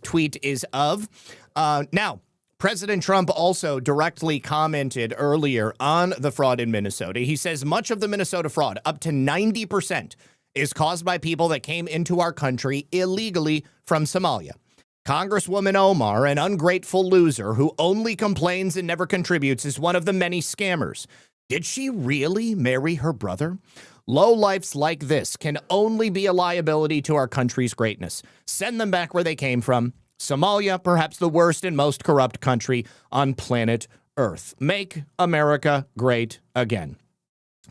tweet is of. Now, President Trump also directly commented earlier on the fraud in Minnesota. He says much of the Minnesota fraud, up to 90%, is caused by people that came into our country illegally from Somalia. Congresswoman Omar, an ungrateful loser who only complains and never contributes, is one of the many scammers. Did she really marry her brother? Lowlifes like this can only be a liability to our country's greatness. Send them back where they came from. Somalia, perhaps the worst and most corrupt country on planet Earth. Make America great again.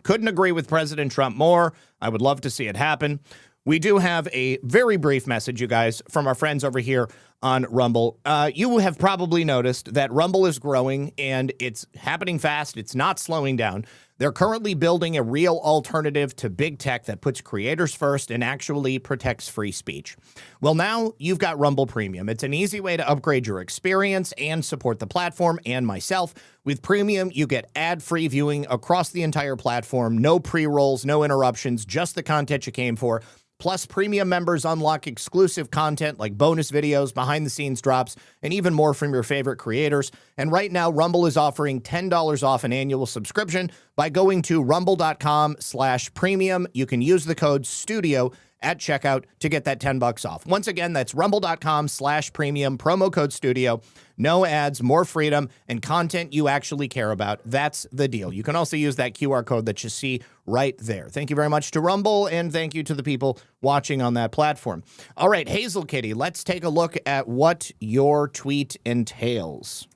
Couldn't agree with President Trump more. I would love to see it happen. We do have a very brief message, you guys, from our friends over here on Rumble. You have probably noticed that Rumble is growing and it's happening fast. It's not slowing down. They're currently building a real alternative to big tech that puts creators first and actually protects free speech. Well, now you've got Rumble Premium. It's an easy way to upgrade your experience and support the platform and myself. With Premium, you get ad-free viewing across the entire platform, no pre-rolls, no interruptions, just the content you came for. Plus, Premium members unlock exclusive content like bonus videos, behind-the-scenes drops, and even more from your favorite creators. And right now, Rumble is offering $10 off an annual subscription by going to rumble.com/premium. You can use the code STUDIO at checkout to get that $10 off. Once again, that's rumble.com/premium, promo code STUDIO. No ads, more freedom, and content you actually care about. That's the deal. You can also use that QR code that you see right there. Thank you very much to Rumble, and thank you to the people watching on that platform. All right, Hazel Kitty, let's take a look at what your tweet entails.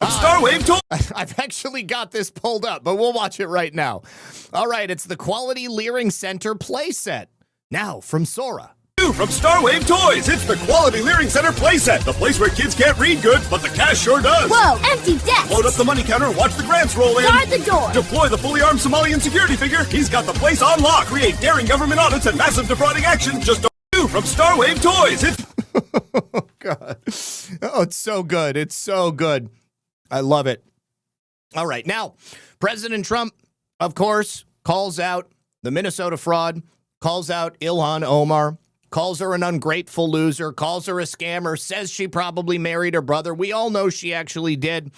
I've actually got this pulled up, but we'll watch it right now. All right, it's the Quality Leering Center playset. Now from Sora. From Starwave Toys, it's the Quality Leering Center playset. The place where kids can't read good, but the cash sure does. Whoa, empty desk. Load up the money counter and watch the grants roll in. Guard the door. Deploy the fully armed Somalian security figure. He's got the place on lock. Create daring government audits and massive defrauding action. Just from Starwave Toys. Oh, God. Oh, it's so good. It's so good. I love it. All right. Now, President Trump, of course, calls out the Minnesota fraud, calls out Ilhan Omar, calls her an ungrateful loser, calls her a scammer, says she probably married her brother. We all know she actually did.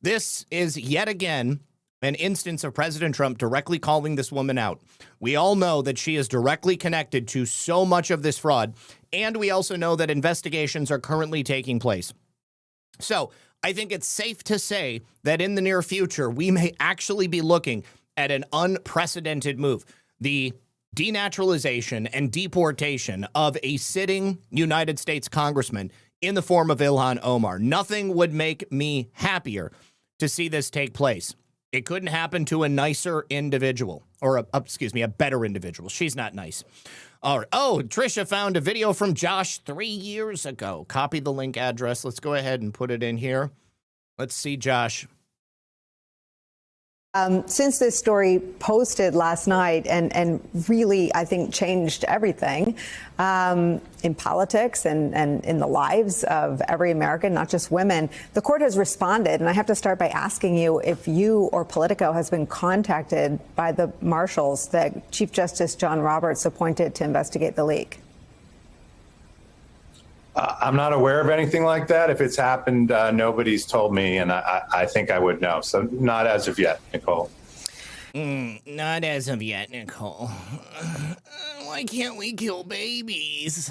This is yet again an instance of President Trump directly calling this woman out. We all know that she is directly connected to so much of this fraud, and we also know that investigations are currently taking place. So I think it's safe to say that in the near future, we may actually be looking at an unprecedented move. The denaturalization and deportation of a sitting United States congressman in the form of Ilhan Omar. Nothing would make me happier to see this take place. It couldn't happen to a nicer individual, or a better individual. She's not nice. All right. Oh, Trisha found a video from Josh 3 years ago. Copy the link address. Let's go ahead and put it in here. Let's see, Josh. Since this story posted last night and really, I think, changed everything in politics and in the lives of every American, not just women, the court has responded. And I have to start by asking you if you or Politico has been contacted by the marshals that Chief Justice John Roberts appointed to investigate the leak. I'm not aware of anything like that. If it's happened, nobody's told me, and I think I would know. So not as of yet, Nicole. Not as of yet, Nicole. Why can't we kill babies?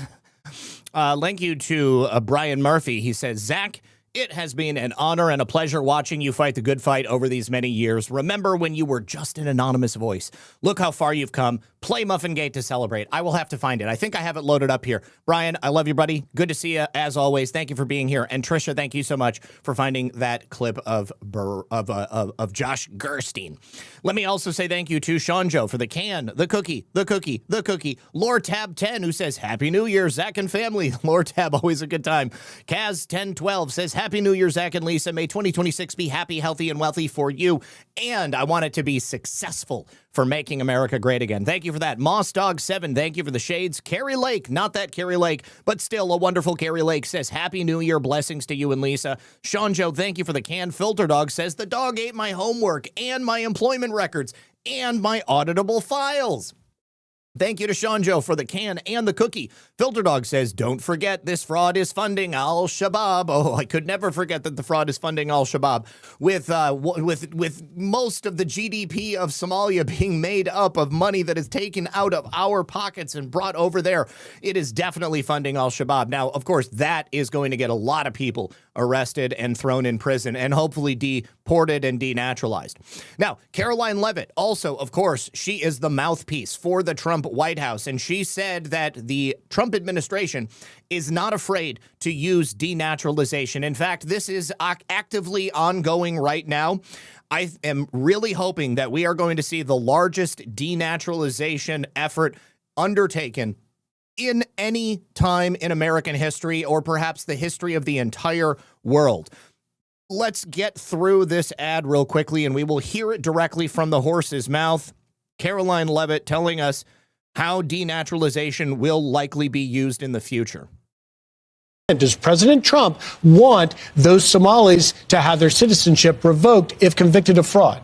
Thank you to Brian Murphy. He says, Zach, it has been an honor and a pleasure watching you fight the good fight over these many years. Remember when you were just an anonymous voice. Look how far you've come. Play Muffin Gate to celebrate. I will have to find it. I think I have it loaded up here. Brian, I love you, buddy. Good to see you, as always. Thank you for being here. And Trisha, thank you so much for finding that clip of Josh Gerstein. Let me also say thank you to Sean Joe for the can, the cookie. Lord Tab 10, who says, Happy New Year, Zach and family. Lord Tab, always a good time. Kaz 1012 says, Happy New Year, Zach and Lisa. May 2026 be happy, healthy, and wealthy for you. And I want it to be successful for making America great again. Thank you for that. Moss Dog 7, thank you for the shades. Carrie Lake, not that Carrie Lake, but still a wonderful Carrie Lake, says, Happy New Year, blessings to you and Lisa. Sean Joe, thank you for the can. Filter Dog says, the dog ate my homework and my employment records and my auditable files. Thank you to Sean Joe for the can and the cookie. Filter Dog says, don't forget this fraud is funding Al-Shabaab. Oh, I could never forget that the fraud is funding Al-Shabaab. With most of the GDP of Somalia being made up of money that is taken out of our pockets and brought over there, it is definitely funding Al-Shabaab. Now, of course, that is going to get a lot of people arrested and thrown in prison and hopefully deported and denaturalized. Now, Caroline Leavitt, also, of course, she is the mouthpiece for the Trump White House, and she said that the Trump administration is not afraid to use denaturalization. In fact, this is actively ongoing right now. I am really hoping that we are going to see the largest denaturalization effort undertaken in any time in American history, or perhaps the history of the entire world. Let's get through this ad real quickly, and we will hear it directly from the horse's mouth. Caroline Leavitt telling us how denaturalization will likely be used in the future. Does President Trump want those Somalis to have their citizenship revoked if convicted of fraud?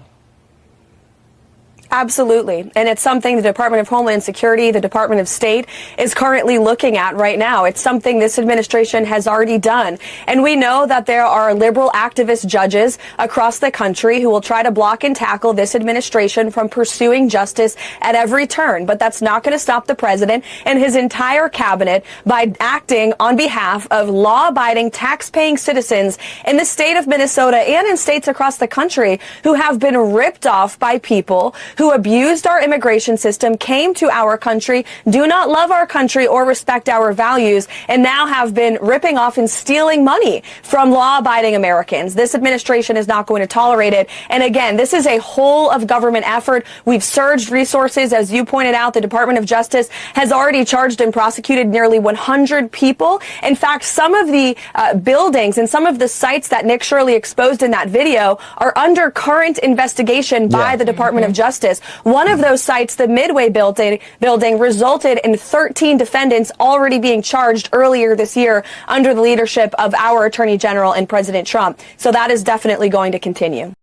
Absolutely. And it's something the Department of Homeland Security, the Department of State is currently looking at right now. It's something this administration has already done. And we know that there are liberal activist judges across the country who will try to block and tackle this administration from pursuing justice at every turn. But that's not going to stop the president and his entire cabinet by acting on behalf of law-abiding, tax-paying citizens in the state of Minnesota and in states across the country who have been ripped off by people who abused our immigration system, came to our country, do not love our country or respect our values, and now have been ripping off and stealing money from law-abiding Americans. This administration is not going to tolerate it. And again, this is a whole of government effort. We've surged resources. As you pointed out, the Department of Justice has already charged and prosecuted nearly 100 people. In fact, some of the buildings and some of the sites that Nick Shirley exposed in that video are under current investigation by the Department of Justice. One of those sites, the Midway building, resulted in 13 defendants already being charged earlier this year under the leadership of our Attorney General and President Trump. So that is definitely going to continue.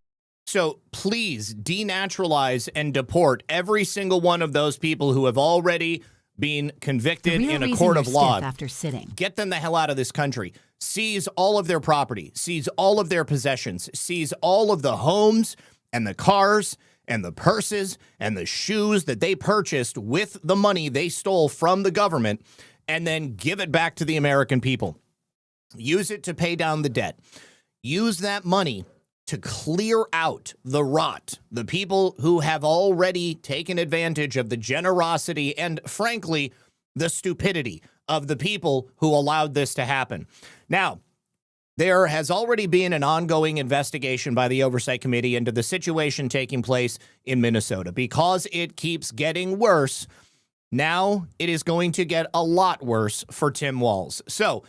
So please denaturalize and deport every single one of those people who have already been convicted in a court of law. After sitting. Get them the hell out of this country. Seize all of their property. Seize all of their possessions. Seize all of the homes and the cars and the purses and the shoes that they purchased with the money they stole from the government, and then give it back to the American people. Use it to pay down the debt. Use that money to clear out the rot, the people who have already taken advantage of the generosity and, frankly, the stupidity of the people who allowed this to happen. Now, there has already been an ongoing investigation by the Oversight Committee into the situation taking place in Minnesota. Because it keeps getting worse, now it is going to get a lot worse for Tim Walz. So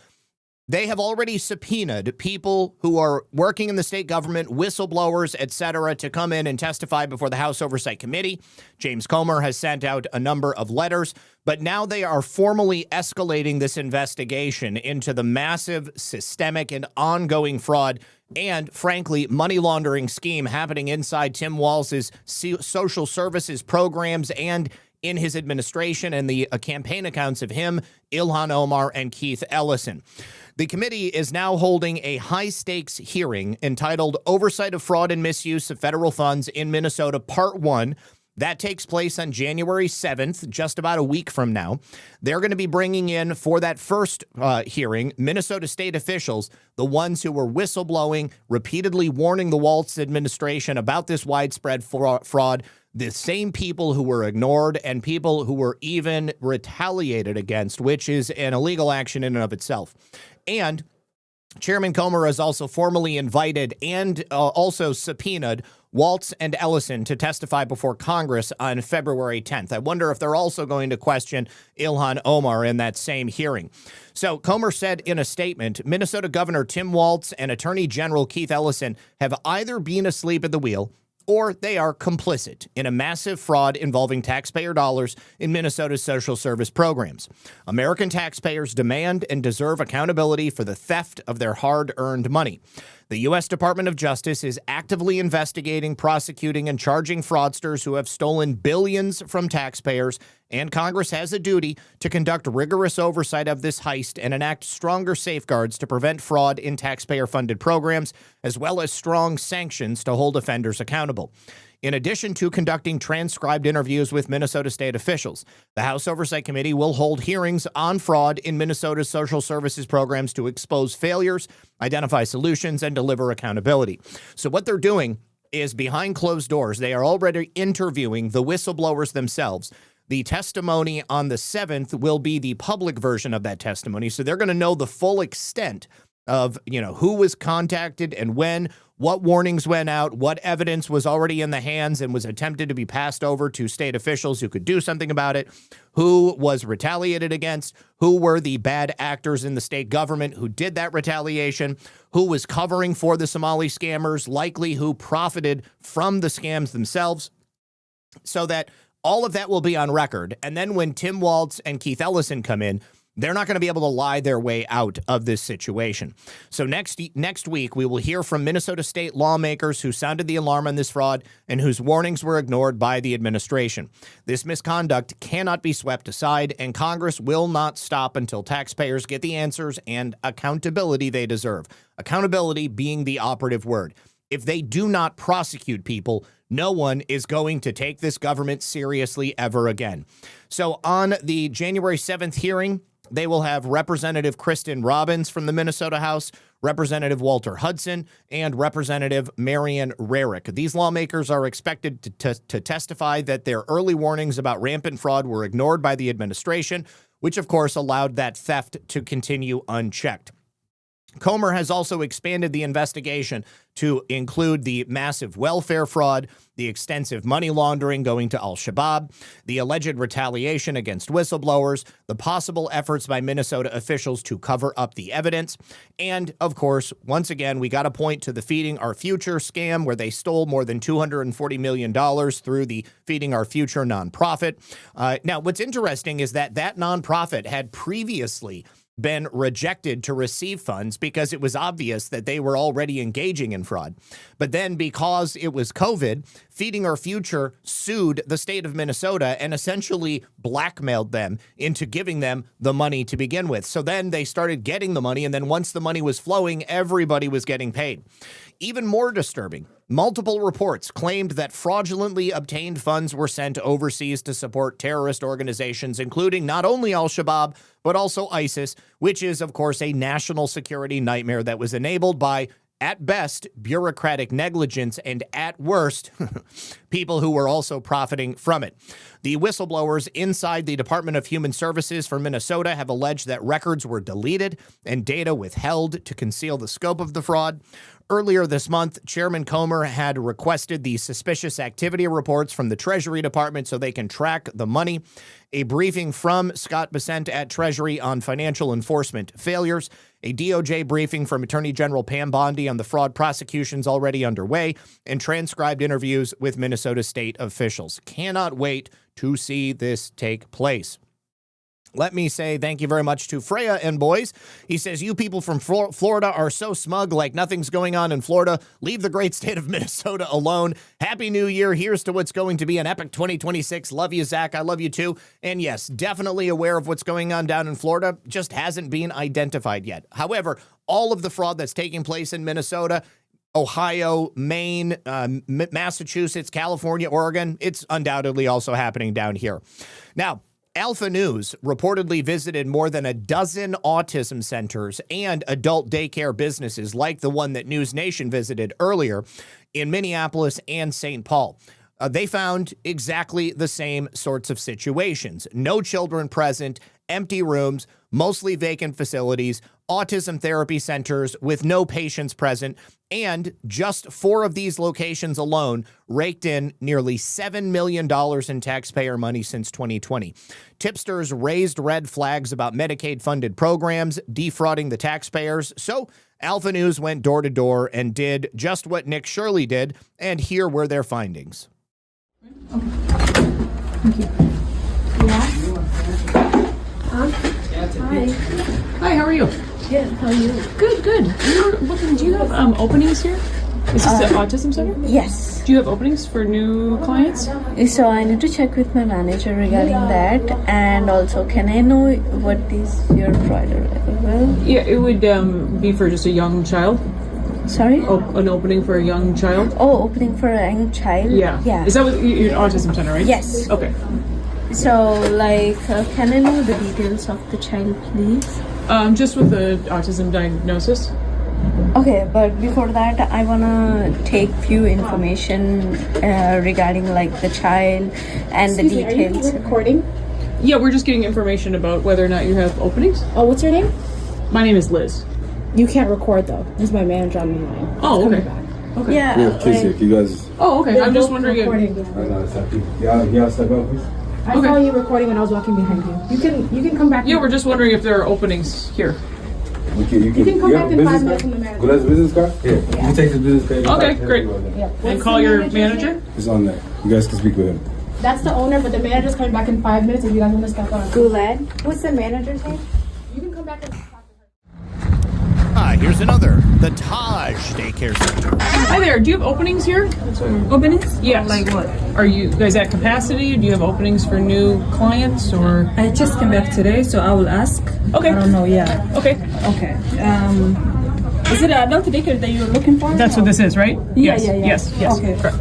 they have already subpoenaed people who are working in the state government, whistleblowers, etc., to come in and testify before the House Oversight Committee. James Comer has sent out a number of letters, but now they are formally escalating this investigation into the massive, systemic, and ongoing fraud and, frankly, money laundering scheme happening inside Tim Walz's social services programs and in his administration and the campaign accounts of him, Ilhan Omar, and Keith Ellison. The committee is now holding a high-stakes hearing entitled Oversight of Fraud and Misuse of Federal Funds in Minnesota, Part 1. That takes place on January 7th, just about a week from now. They're going to be bringing in for that first hearing Minnesota state officials, the ones who were whistleblowing, repeatedly warning the Walz administration about this widespread fraud, the same people who were ignored and people who were even retaliated against, which is an illegal action in and of itself. And Chairman Comer has also formally invited and also subpoenaed Walz and Ellison to testify before Congress on February 10th. I wonder if they're also going to question Ilhan Omar in that same hearing. So Comer said in a statement, Minnesota Governor Tim Walz and Attorney General Keith Ellison have either been asleep at the wheel or they are complicit in a massive fraud involving taxpayer dollars in Minnesota's social service programs. American taxpayers demand and deserve accountability for the theft of their hard-earned money. The U.S. Department of Justice is actively investigating, prosecuting, and charging fraudsters who have stolen billions from taxpayers, and Congress has a duty to conduct rigorous oversight of this heist and enact stronger safeguards to prevent fraud in taxpayer-funded programs, as well as strong sanctions to hold offenders accountable. In addition to conducting transcribed interviews with Minnesota state officials, the House Oversight Committee will hold hearings on fraud in Minnesota's social services programs to expose failures, identify solutions, and deliver accountability. So what they're doing is behind closed doors, they are already interviewing the whistleblowers themselves. The testimony on the 7th will be the public version of that testimony, so they're going to know the full extent of, who was contacted and when, what warnings went out, what evidence was already in the hands and was attempted to be passed over to state officials who could do something about it, who was retaliated against, who were the bad actors in the state government who did that retaliation, who was covering for the Somali scammers, likely who profited from the scams themselves, so that all of that will be on record. And then when Tim Walz and Keith Ellison come in, they're not going to be able to lie their way out of this situation. So next week, we will hear from Minnesota state lawmakers who sounded the alarm on this fraud and whose warnings were ignored by the administration. This misconduct cannot be swept aside, and Congress will not stop until taxpayers get the answers and accountability they deserve. Accountability being the operative word. If they do not prosecute people, no one is going to take this government seriously ever again. So on the January 7th hearing, they will have Representative Kristen Robbins from the Minnesota House, Representative Walter Hudson, and Representative Marion Rarick. These lawmakers are expected to testify that their early warnings about rampant fraud were ignored by the administration, which of course allowed that theft to continue unchecked. Comer has also expanded the investigation to include the massive welfare fraud, the extensive money laundering going to Al-Shabaab, the alleged retaliation against whistleblowers, the possible efforts by Minnesota officials to cover up the evidence, and, of course, once again, we got to point to the Feeding Our Future scam where they stole more than $240 million through the Feeding Our Future nonprofit. Now, what's interesting is that nonprofit had previously been rejected to receive funds because it was obvious that they were already engaging in fraud. But then because it was COVID, Feeding Our Future sued the state of Minnesota and essentially blackmailed them into giving them the money to begin with. So then they started getting the money, and then once the money was flowing, everybody was getting paid. Even more disturbing, multiple reports claimed that fraudulently obtained funds were sent overseas to support terrorist organizations, including not only Al-Shabaab, but also ISIS, which is, of course, a national security nightmare that was enabled by, at best, bureaucratic negligence, and at worst, people who were also profiting from it. The whistleblowers inside the Department of Human Services for Minnesota have alleged that records were deleted and data withheld to conceal the scope of the fraud. Earlier this month, Chairman Comer had requested the suspicious activity reports from the Treasury Department so they can track the money. A briefing from Scott Bessent at Treasury on financial enforcement failures. A DOJ briefing from Attorney General Pam Bondi on the fraud prosecutions already underway. And transcribed interviews with Minnesota state officials. Cannot wait to see this take place. Let me say thank you very much to Freya and boys. He says, you people from Florida are so smug like nothing's going on in Florida. Leave the great state of Minnesota alone. Happy New Year. Here's to what's going to be an epic 2026. Love you, Zach. I love you too. And yes, definitely aware of what's going on down in Florida. Just hasn't been identified yet. However, all of the fraud that's taking place in Minnesota, Ohio, Maine, Massachusetts, California, Oregon, it's undoubtedly also happening down here. Now, Alpha News reportedly visited more than a dozen autism centers and adult daycare businesses like the one that News Nation visited earlier in Minneapolis and St. Paul. They found exactly the same sorts of situations. No children present, empty rooms, mostly vacant facilities, autism therapy centers with no patients present, and just 4 of these locations alone raked in nearly $7 million in taxpayer money since 2020. Tipsters raised red flags about Medicaid-funded programs, defrauding the taxpayers. So Alpha News went door to door and did just what Nick Shirley did, and here were their findings. Okay. Thank you. Yeah. Hi. Hi, how are you? Good, how are you? Good, good. Do you have openings here? Is this the autism center? Yes. Do you have openings for new clients? So I need to check with my manager regarding that, and also can I know what is your provider available? Yeah, it would be for just a young child. Sorry? An opening for a young child? Oh, opening for a young child? Yeah. Yeah. Is that what your autism center, right? Yes. Okay. So, like, can I know the details of the child, please? Just with the autism diagnosis. Okay, but before that, I wanna take few information regarding like the child and the details. Are you recording? Yeah, we're just getting information about whether or not you have openings. Oh, what's your name? My name is Liz. You can't record though. This is my manager on the line. Oh, okay. Okay. Yeah. We have kids here. You guys. Oh, okay. I'm just wondering. Yeah, step out, please. I saw you recording when I was walking behind you. You can come back. Yeah, we're just wondering if there are openings here. You can come back in 5 minutes from the manager. Go, that's business card? Here. You can take the business card. Okay, great. Yeah. And call your manager? It's on there. You guys can speak with him. That's the owner, but the manager's coming back in 5 minutes if you guys want to step on. Guled. What's the manager's name? You can come back and Here's another. The Taj Daycare Center. Hi there. Do you have openings here? openings? Yes. Like what? Are you guys at capacity? Do you have openings for new clients or? I just came back today, so I will ask. Okay. I don't know. Yeah. Okay. Okay. Is it an adult daycare that you're looking for? That's what this is, right? Yeah, yes. yeah, yeah. Yes. Okay. Correct.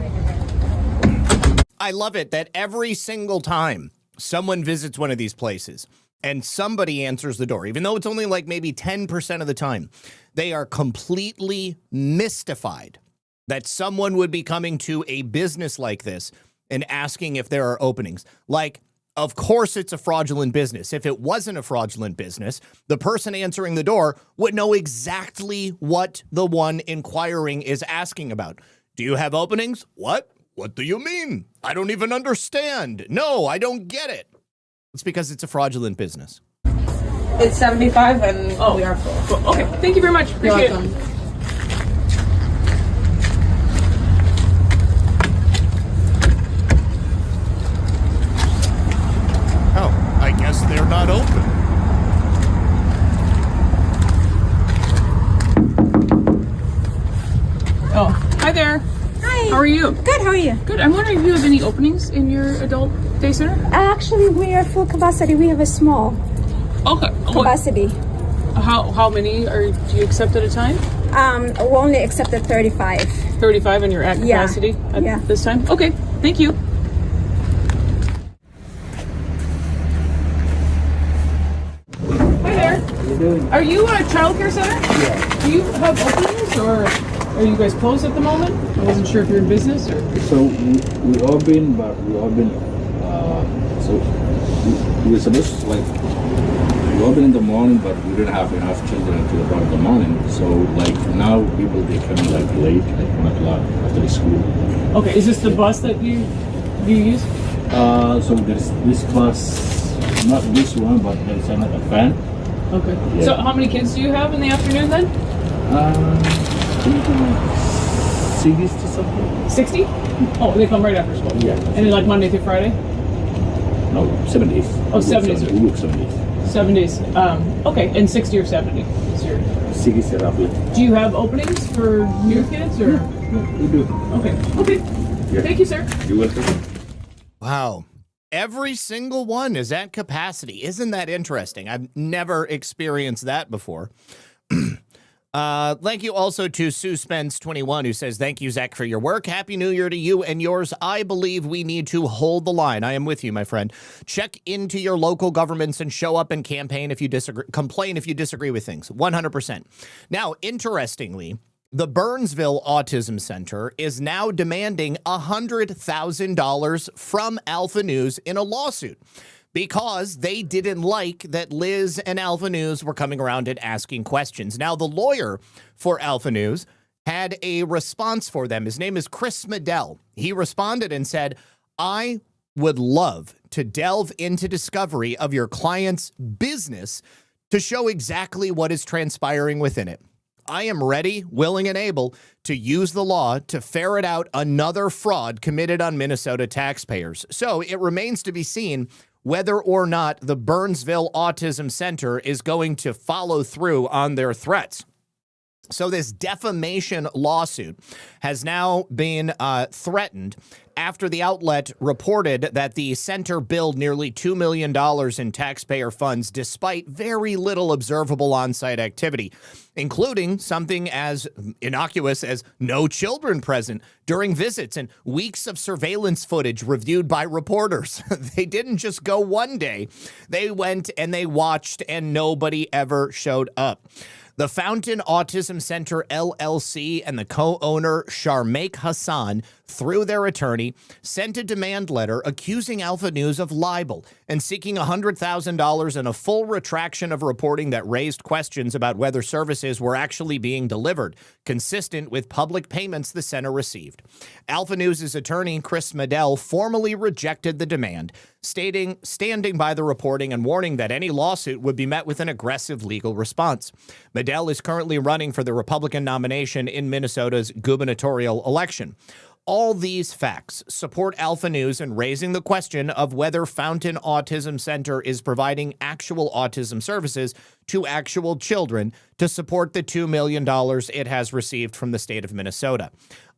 I love it that every single time someone visits one of these places and somebody answers the door, even though it's only like maybe 10% of the time, they are completely mystified that someone would be coming to a business like this and asking if there are openings. Like, of course it's a fraudulent business. If it wasn't a fraudulent business, the person answering the door would know exactly what the one inquiring is asking about. Do you have openings? What? What do you mean? I don't even understand. No, I don't get it. It's because it's a fraudulent business. It's 75 and we are full. Okay, thank you very much. Appreciate You're welcome. it. Oh, I guess they're not open. Oh, hi there. Hi. How are you? Good, how are you? Good. I'm wondering if you have any openings in your adult day center? Actually, we are full capacity. We have a small capacity. How many do you accept at a time? We only accepted 35. 35 and you're at capacity at this time? Okay, thank you. Hi there. How you doing? Are you a childcare center? Yeah. Do you have openings or are you guys closed at the moment? I wasn't sure if you're in business or. So we all been, but we all been. So we're supposed to we all been in the morning, but we didn't have enough children until about the morning. So now people they come late, 1 o'clock after the school. Okay, is this the bus that you use? So there's this class, not this one, but there's another fan. Okay. Yeah. So how many kids do you have in the afternoon then? 60 something. 60? Oh, they come right after school. Yeah. And then Monday through Friday? No, 7 days. Oh, 7 days. We book 7 days. 7 days. Okay, and 60 or 70 is your... 60 roughly. Do you have openings for new kids or? We do. Okay. Yeah. Thank you, sir. You're welcome. Wow. Every single one is at capacity. Isn't that interesting? I've never experienced that before. Thank you also to Sue Spence 21, who says, thank you, Zach, for your work. Happy New Year to you and yours. I believe we need to hold the line. I am with you, my friend. Check into your local governments and show up and campaign if you disagree, complain if you disagree with things. 100%. Now, interestingly, the Burnsville Autism Center is now demanding $100,000 from Alpha News in a lawsuit because they didn't like that Liz and Alpha News were coming around and asking questions. Now, the lawyer for Alpha News had a response for them. His name is Chris Medell. He responded and said, I would love to delve into discovery of your client's business to show exactly what is transpiring within it. I am ready, willing, and able to use the law to ferret out another fraud committed on Minnesota taxpayers. So it remains to be seen whether or not the Burnsville Autism Center is going to follow through on their threats. So this defamation lawsuit has now been threatened after the outlet reported that the center billed nearly $2 million in taxpayer funds despite very little observable on-site activity, including something as innocuous as no children present during visits and weeks of surveillance footage reviewed by reporters. They didn't just go one day. They went and they watched and nobody ever showed up. The Fountain Autism Center, LLC, and the co-owner, Sharmaik Hassan, through their attorney, sent a demand letter accusing Alpha News of libel and seeking $100,000 and a full retraction of reporting that raised questions about whether services were actually being delivered, consistent with public payments the center received. Alpha News' attorney, Chris Medell, formally rejected the demand, standing by the reporting and warning that any lawsuit would be met with an aggressive legal response. Medell is currently running for the Republican nomination in Minnesota's gubernatorial election. All these facts support Alpha News in raising the question of whether Fountain Autism Center is providing actual autism services to actual children to support the $2 million it has received from the state of Minnesota.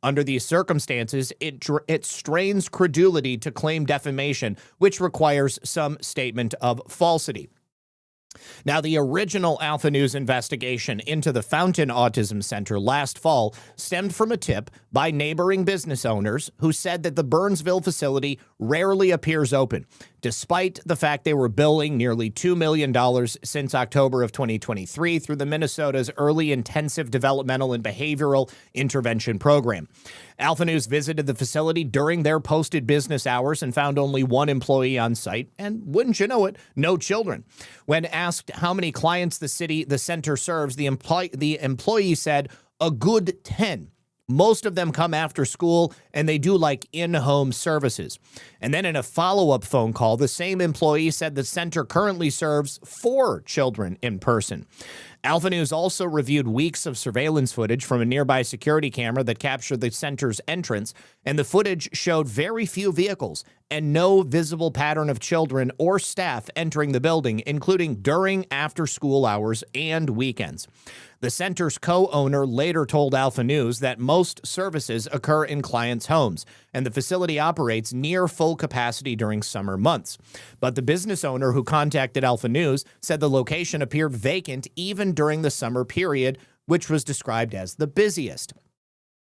Under these circumstances, it strains credulity to claim defamation, which requires some statement of falsity. Now, the original Alpha News investigation into the Fountain Autism Center last fall stemmed from a tip by neighboring business owners who said that the Burnsville facility rarely appears open, despite the fact they were billing nearly $2 million since October of 2023 through the Minnesota's Early Intensive Developmental and Behavioral Intervention Program. Alpha News visited the facility during their posted business hours and found only one employee on site, and wouldn't you know it, no children. When asked how many clients the center serves, the employee said a good 10. Most of them come after school, and they do like in-home services. And then in a follow-up phone call, the same employee said the center currently serves 4 children in person. Alpha News also reviewed weeks of surveillance footage from a nearby security camera that captured the center's entrance, and the footage showed very few vehicles and no visible pattern of children or staff entering the building, including during after-school hours and weekends. The center's co-owner later told Alpha News that most services occur in clients' homes, and the facility operates near full capacity during summer months. But the business owner who contacted Alpha News said the location appeared vacant even during the summer period, which was described as the busiest.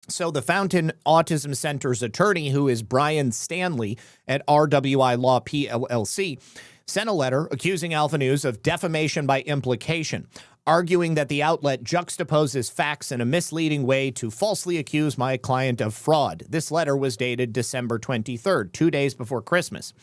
So the Fountain Autism Center's attorney, who is Brian Stanley at RWI Law PLLC, sent a letter accusing Alpha News of defamation by implication, arguing that the outlet juxtaposes facts in a misleading way to falsely accuse my client of fraud. This letter was dated December 23rd, 2 days before Christmas.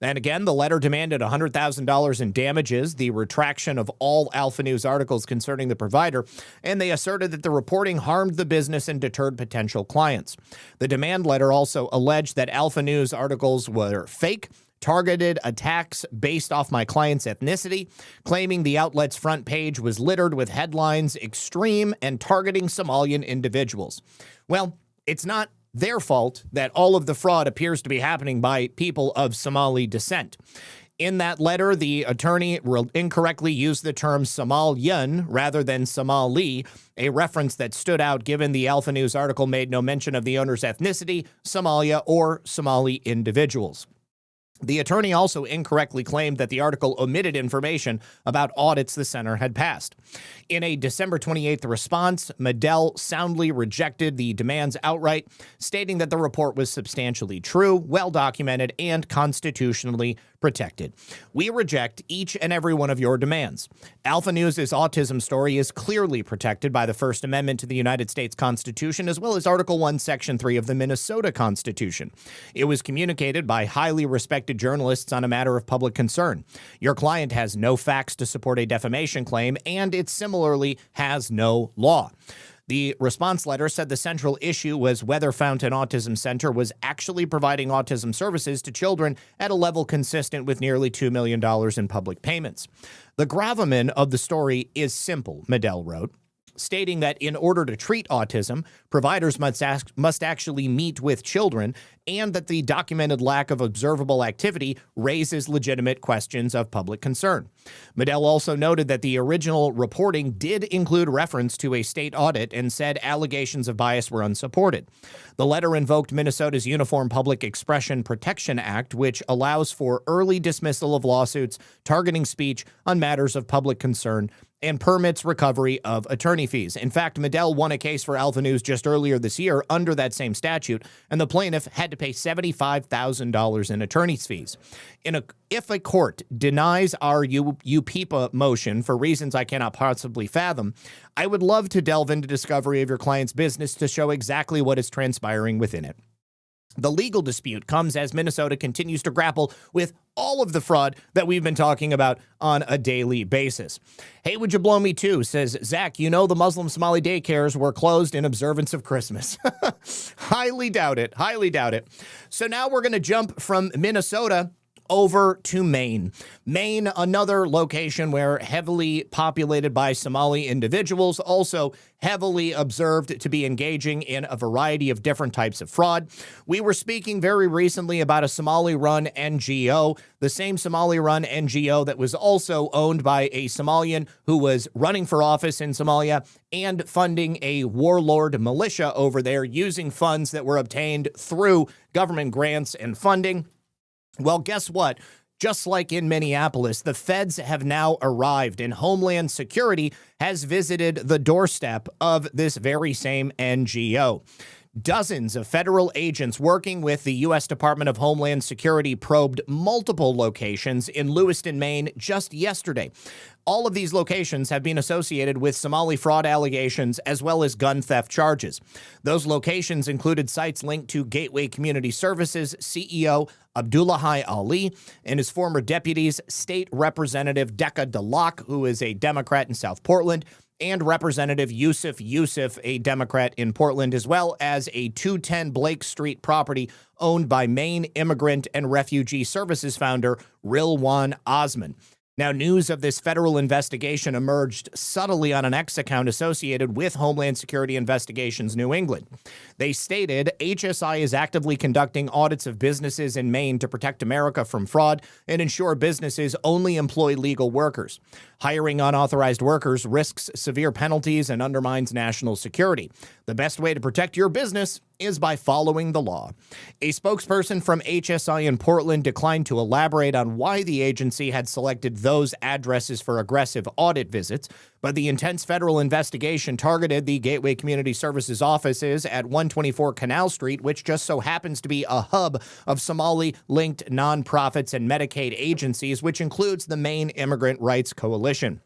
And again, the letter demanded $100,000 in damages, the retraction of all Alpha News articles concerning the provider, and they asserted that the reporting harmed the business and deterred potential clients. The demand letter also alleged that Alpha News articles were fake, targeted attacks based off my client's ethnicity, claiming the outlet's front page was littered with headlines extreme and targeting Somalian individuals. Well, it's not their fault that all of the fraud appears to be happening by people of Somali descent. In that letter, the attorney incorrectly used the term Somalian rather than Somali, a reference that stood out given the Alpha News article made no mention of the owner's ethnicity, Somalia, or Somali individuals. The attorney also incorrectly claimed that the article omitted information about audits the center had passed. In a December 28th response, Medell soundly rejected the demands outright, stating that the report was substantially true, well-documented, and constitutionally protected. We reject each and every one of your demands. Alpha News' autism story is clearly protected by the First Amendment to the United States Constitution, as well as Article 1, Section 3 of the Minnesota Constitution. It was communicated by highly respected journalists on a matter of public concern. Your client has no facts to support a defamation claim, and it similarly has no law. The response letter said the central issue was whether Fountain Autism Center was actually providing autism services to children at a level consistent with nearly $2 million in public payments. The gravamen of the story is simple, Medell wrote, stating that in order to treat autism, providers must actually meet with children, and that the documented lack of observable activity raises legitimate questions of public concern. Medell also noted that the original reporting did include reference to a state audit and said allegations of bias were unsupported. The letter invoked Minnesota's Uniform Public Expression Protection Act, which allows for early dismissal of lawsuits targeting speech on matters of public concern and permits recovery of attorney fees. In fact, Medell won a case for Alpha News just earlier this year under that same statute, and the plaintiff had to pay $75,000 in attorney's fees. If a court denies our UPIPA motion for reasons I cannot possibly fathom, I would love to delve into discovery of your client's business to show exactly what is transpiring within it. The legal dispute comes as Minnesota continues to grapple with all of the fraud that we've been talking about on a daily basis. Hey, would you blow me too? Says Zach, you know the Muslim Somali daycares were closed in observance of Christmas. Highly doubt it. Highly doubt it. So now we're going to jump from Minnesota over to Maine. Maine, another location where heavily populated by Somali individuals, also heavily observed to be engaging in a variety of different types of fraud. We were speaking very recently about a Somali-run NGO, the same Somali-run NGO that was also owned by a Somalian who was running for office in Somalia and funding a warlord militia over there using funds that were obtained through government grants and funding. Well, guess what? Just like in Minneapolis, the feds have now arrived, and Homeland Security has visited the doorstep of this very same NGO. Dozens of federal agents working with the U.S. Department of Homeland Security probed multiple locations in Lewiston, Maine just yesterday. All of these locations have been associated with Somali fraud allegations as well as gun theft charges. Those locations included sites linked to Gateway Community Services CEO Abdullahi Ali and his former deputies, State Representative Decca DeLocke, who is a Democrat in South Portland, and Representative Yusuf, a Democrat in Portland, as well as a 210 Blake Street property owned by Maine Immigrant and Refugee Services founder Rilwan Osman. Now, news of this federal investigation emerged subtly on an X account associated with Homeland Security Investigations New England. They stated HSI is actively conducting audits of businesses in Maine to protect America from fraud and ensure businesses only employ legal workers. Hiring unauthorized workers risks severe penalties and undermines national security. The best way to protect your business is by following the law. A spokesperson from HSI in Portland declined to elaborate on why the agency had selected those addresses for aggressive audit visits, but the intense federal investigation targeted the Gateway Community Services offices at 124 Canal Street, which just so happens to be a hub of Somali-linked nonprofits and Medicaid agencies, which includes the Maine Immigrant Rights Coalition.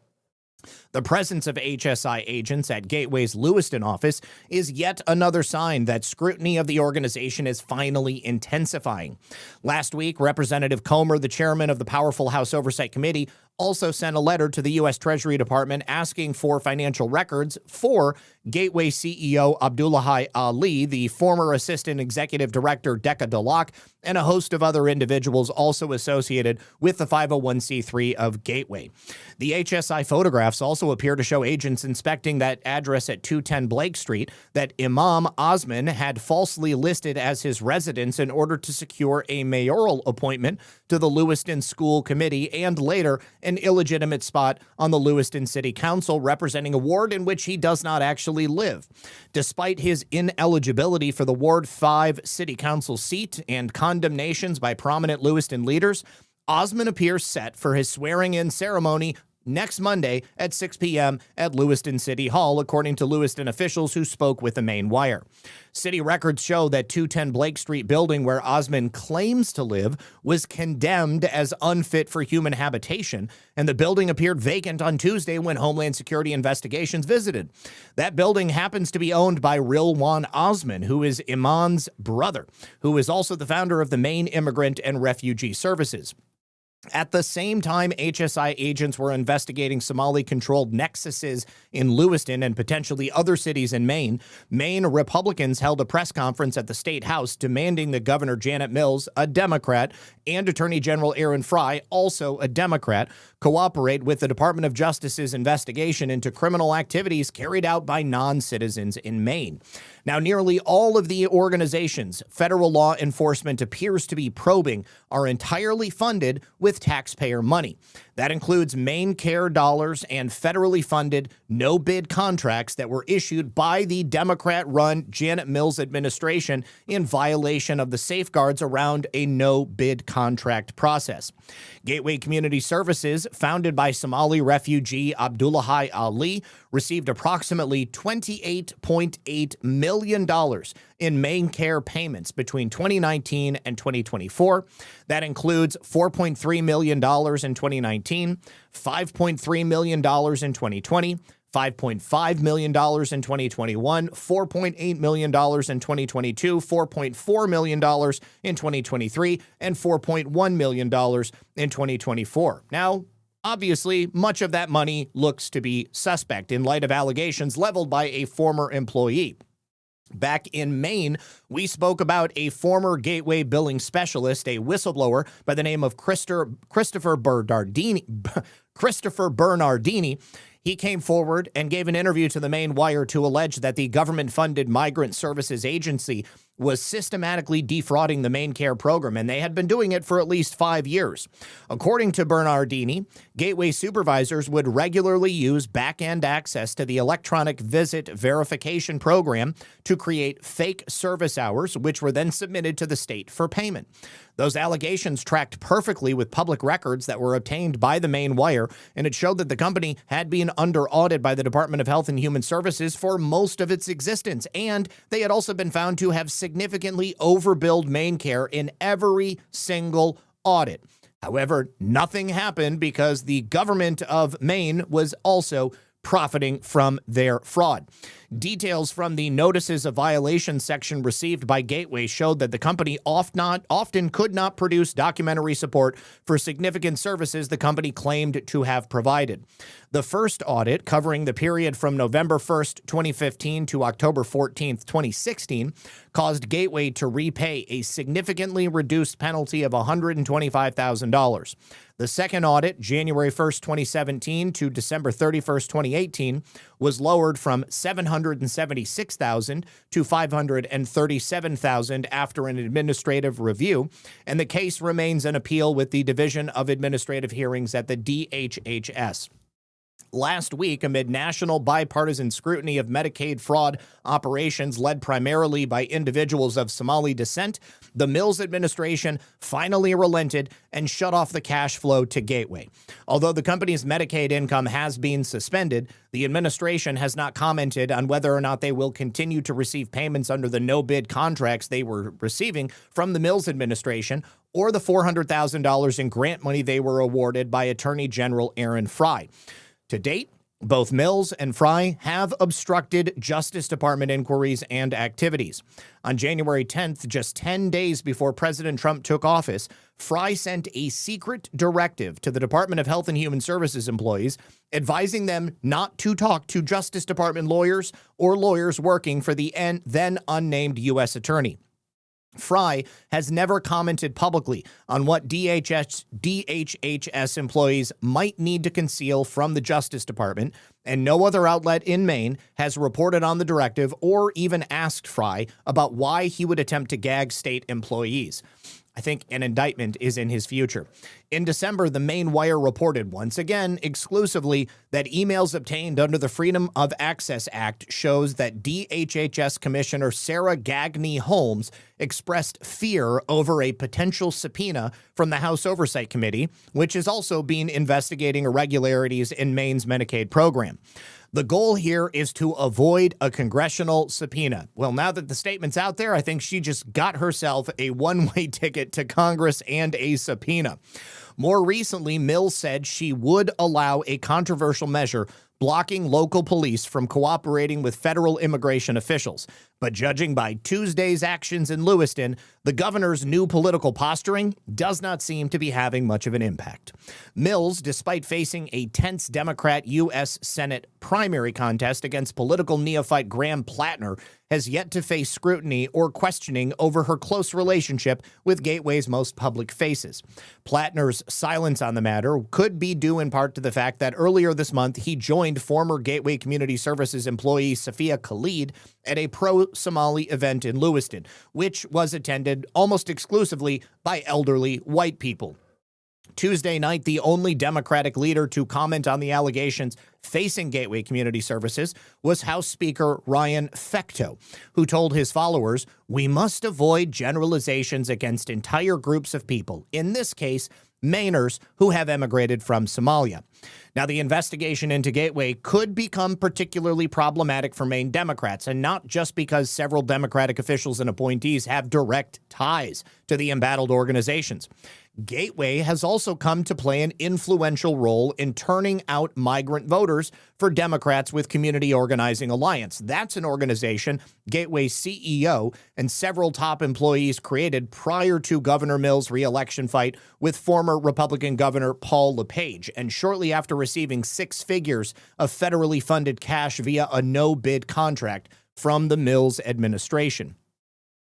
The presence of HSI agents at Gateway's Lewiston office is yet another sign that scrutiny of the organization is finally intensifying. Last week, Representative Comer, the chairman of the powerful House Oversight Committee, also sent a letter to the U.S. Treasury Department asking for financial records for Gateway CEO Abdullahi Ali, the former assistant executive director Decca Delac, and a host of other individuals also associated with the 501c3 of Gateway. The HSI photographs also appear to show agents inspecting that address at 210 Blake Street that Imam Osman had falsely listed as his residence in order to secure a mayoral appointment to the Lewiston School Committee and later an illegitimate spot on the Lewiston City Council representing a ward in which he does not actually live. Despite his ineligibility for the Ward 5 City Council seat and condemnations by prominent Lewiston leaders, Osman appears set for his swearing-in ceremony next Monday at 6 p.m. at Lewiston City Hall, according to Lewiston officials who spoke with the Maine Wire. City records show that 210 Blake Street building where Osman claims to live was condemned as unfit for human habitation, and the building appeared vacant on Tuesday when Homeland Security investigations visited. That building happens to be owned by Rilwan Osman, who is Iman's brother, who is also the founder of the Maine Immigrant and Refugee Services. At the same time, HSI agents were investigating Somali-controlled nexuses in Lewiston and potentially other cities in Maine. Maine Republicans held a press conference at the State House demanding that Governor Janet Mills, a Democrat, and Attorney General Aaron Frey, also a Democrat, cooperate with the Department of Justice's investigation into criminal activities carried out by non-citizens in Maine. Now, nearly all of the organizations federal law enforcement appears to be probing are entirely funded with taxpayer money. That includes Maine Care dollars and federally funded no-bid contracts that were issued by the Democrat-run Janet Mills administration in violation of the safeguards around a no-bid contract process. Gateway Community Services, founded by Somali refugee Abdullahi Ali, received approximately $28.8 million in Maine Care payments between 2019 and 2024. That includes $4.3 million in 2019, $5.3 million in 2020, $5.5 million in 2021, $4.8 million in 2022, $4.4 million in 2023, and $4.1 million in 2024. Now, obviously, much of that money looks to be suspect in light of allegations leveled by a former employee. Back in Maine, we spoke about a former Gateway billing specialist, a whistleblower by the name of Christopher Bernardini. He came forward and gave an interview to the Maine Wire to allege that the government-funded Migrant Services Agency was systematically defrauding the Maine Care program, and they had been doing it for at least 5 years. According to Bernardini, Gateway supervisors would regularly use back-end access to the electronic visit verification program to create fake service hours, which were then submitted to the state for payment. Those allegations tracked perfectly with public records that were obtained by the Maine Wire, and it showed that the company had been under audit by the Department of Health and Human Services for most of its existence, and they had also been found to have significantly overbilled Maine Care in every single audit. However, nothing happened because the government of Maine was also profiting from their fraud. Details from the notices of violation section received by Gateway showed that the company often could not produce documentary support for significant services the company claimed to have provided. The first audit, covering the period from November 1st, 2015 to October 14th, 2016, caused Gateway to repay a significantly reduced penalty of $125,000. The second audit, January 1st, 2017 to December 31st, 2018, was lowered from $776,000 to $537,000 after an administrative review, and the case remains an appeal with the Division of Administrative Hearings at the DHHS. Last week, amid national bipartisan scrutiny of Medicaid fraud operations led primarily by individuals of Somali descent, the Mills administration finally relented and shut off the cash flow to Gateway. Although the company's Medicaid income has been suspended, the administration has not commented on whether or not they will continue to receive payments under the no-bid contracts they were receiving from the Mills administration or the $400,000 in grant money they were awarded by Attorney General Aaron Frey. To date, Both Mills and Fry have obstructed Justice Department inquiries and activities. On January 10th, just 10 days before President Trump took office, Fry sent a secret directive to the Department of Health and Human Services employees, advising them not to talk to Justice Department lawyers or lawyers working for the then unnamed U.S. attorney. Fry has never commented publicly on what DHHS employees might need to conceal from the Justice Department, and no other outlet in Maine has reported on the directive or even asked Fry about why he would attempt to gag state employees. I think an indictment is in his future. In December, the Maine Wire reported once again exclusively that emails obtained under the Freedom of Access Act shows that DHHS Commissioner Sarah Gagne Holmes expressed fear over a potential subpoena from the House Oversight Committee, which is also been investigating irregularities in Maine's Medicaid program. The goal here is to avoid a congressional subpoena. Well, now that the statement's out there, I think she just got herself a one-way ticket to Congress and a subpoena. More recently, Mills said she would allow a controversial measure blocking local police from cooperating with federal immigration officials. But judging by Tuesday's actions in Lewiston, the governor's new political posturing does not seem to be having much of an impact. Mills, despite facing a tense Democrat U.S. Senate primary contest against political neophyte Graham Plattner, has yet to face scrutiny or questioning over her close relationship with Gateway's most public faces. Plattner's silence on the matter could be due in part to the fact that earlier this month he joined former Gateway Community Services employee Safia Khalid at a pro-Somali event in Lewiston, which was attended almost exclusively by elderly white people. Tuesday night, the only Democratic leader to comment on the allegations facing Gateway Community Services was House Speaker Ryan Fecteau, who told his followers, "We must avoid generalizations against entire groups of people, in this case, Mainers who have emigrated from Somalia." Now, the investigation into Gateway could become particularly problematic for Maine Democrats, and not just because several Democratic officials and appointees have direct ties to the embattled organizations. Gateway has also come to play an influential role in turning out migrant voters for Democrats with Community Organizing Alliance. That's an organization Gateway's CEO and several top employees created prior to Governor Mills' re-election fight with former Republican Governor Paul LePage, and shortly after receiving 6 figures of federally funded cash via a no-bid contract from the Mills administration.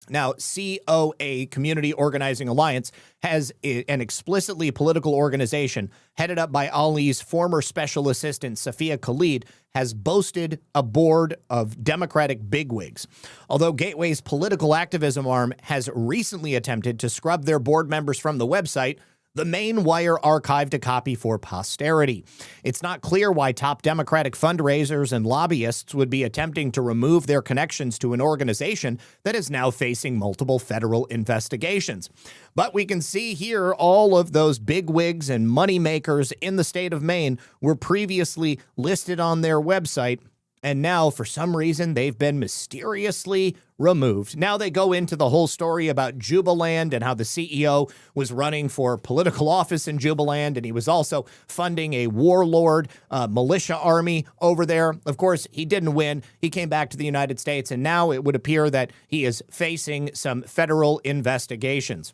Now, COA, Community Organizing Alliance, has an explicitly political organization headed up by Ali's former special assistant, Safia Khalid, has boasted a board of Democratic bigwigs. Although Gateway's political activism arm has recently attempted to scrub their board members from the website, the Maine Wire archived a copy for posterity. It's not clear why top Democratic fundraisers and lobbyists would be attempting to remove their connections to an organization that is now facing multiple federal investigations. But we can see here all of those bigwigs and moneymakers in the state of Maine were previously listed on their website, and now, for some reason, they've been mysteriously removed. Now they go into the whole story about Jubaland and how the CEO was running for political office in Jubaland, and he was also funding a warlord militia army over there. Of course, he didn't win. He came back to the United States, and now it would appear that he is facing some federal investigations.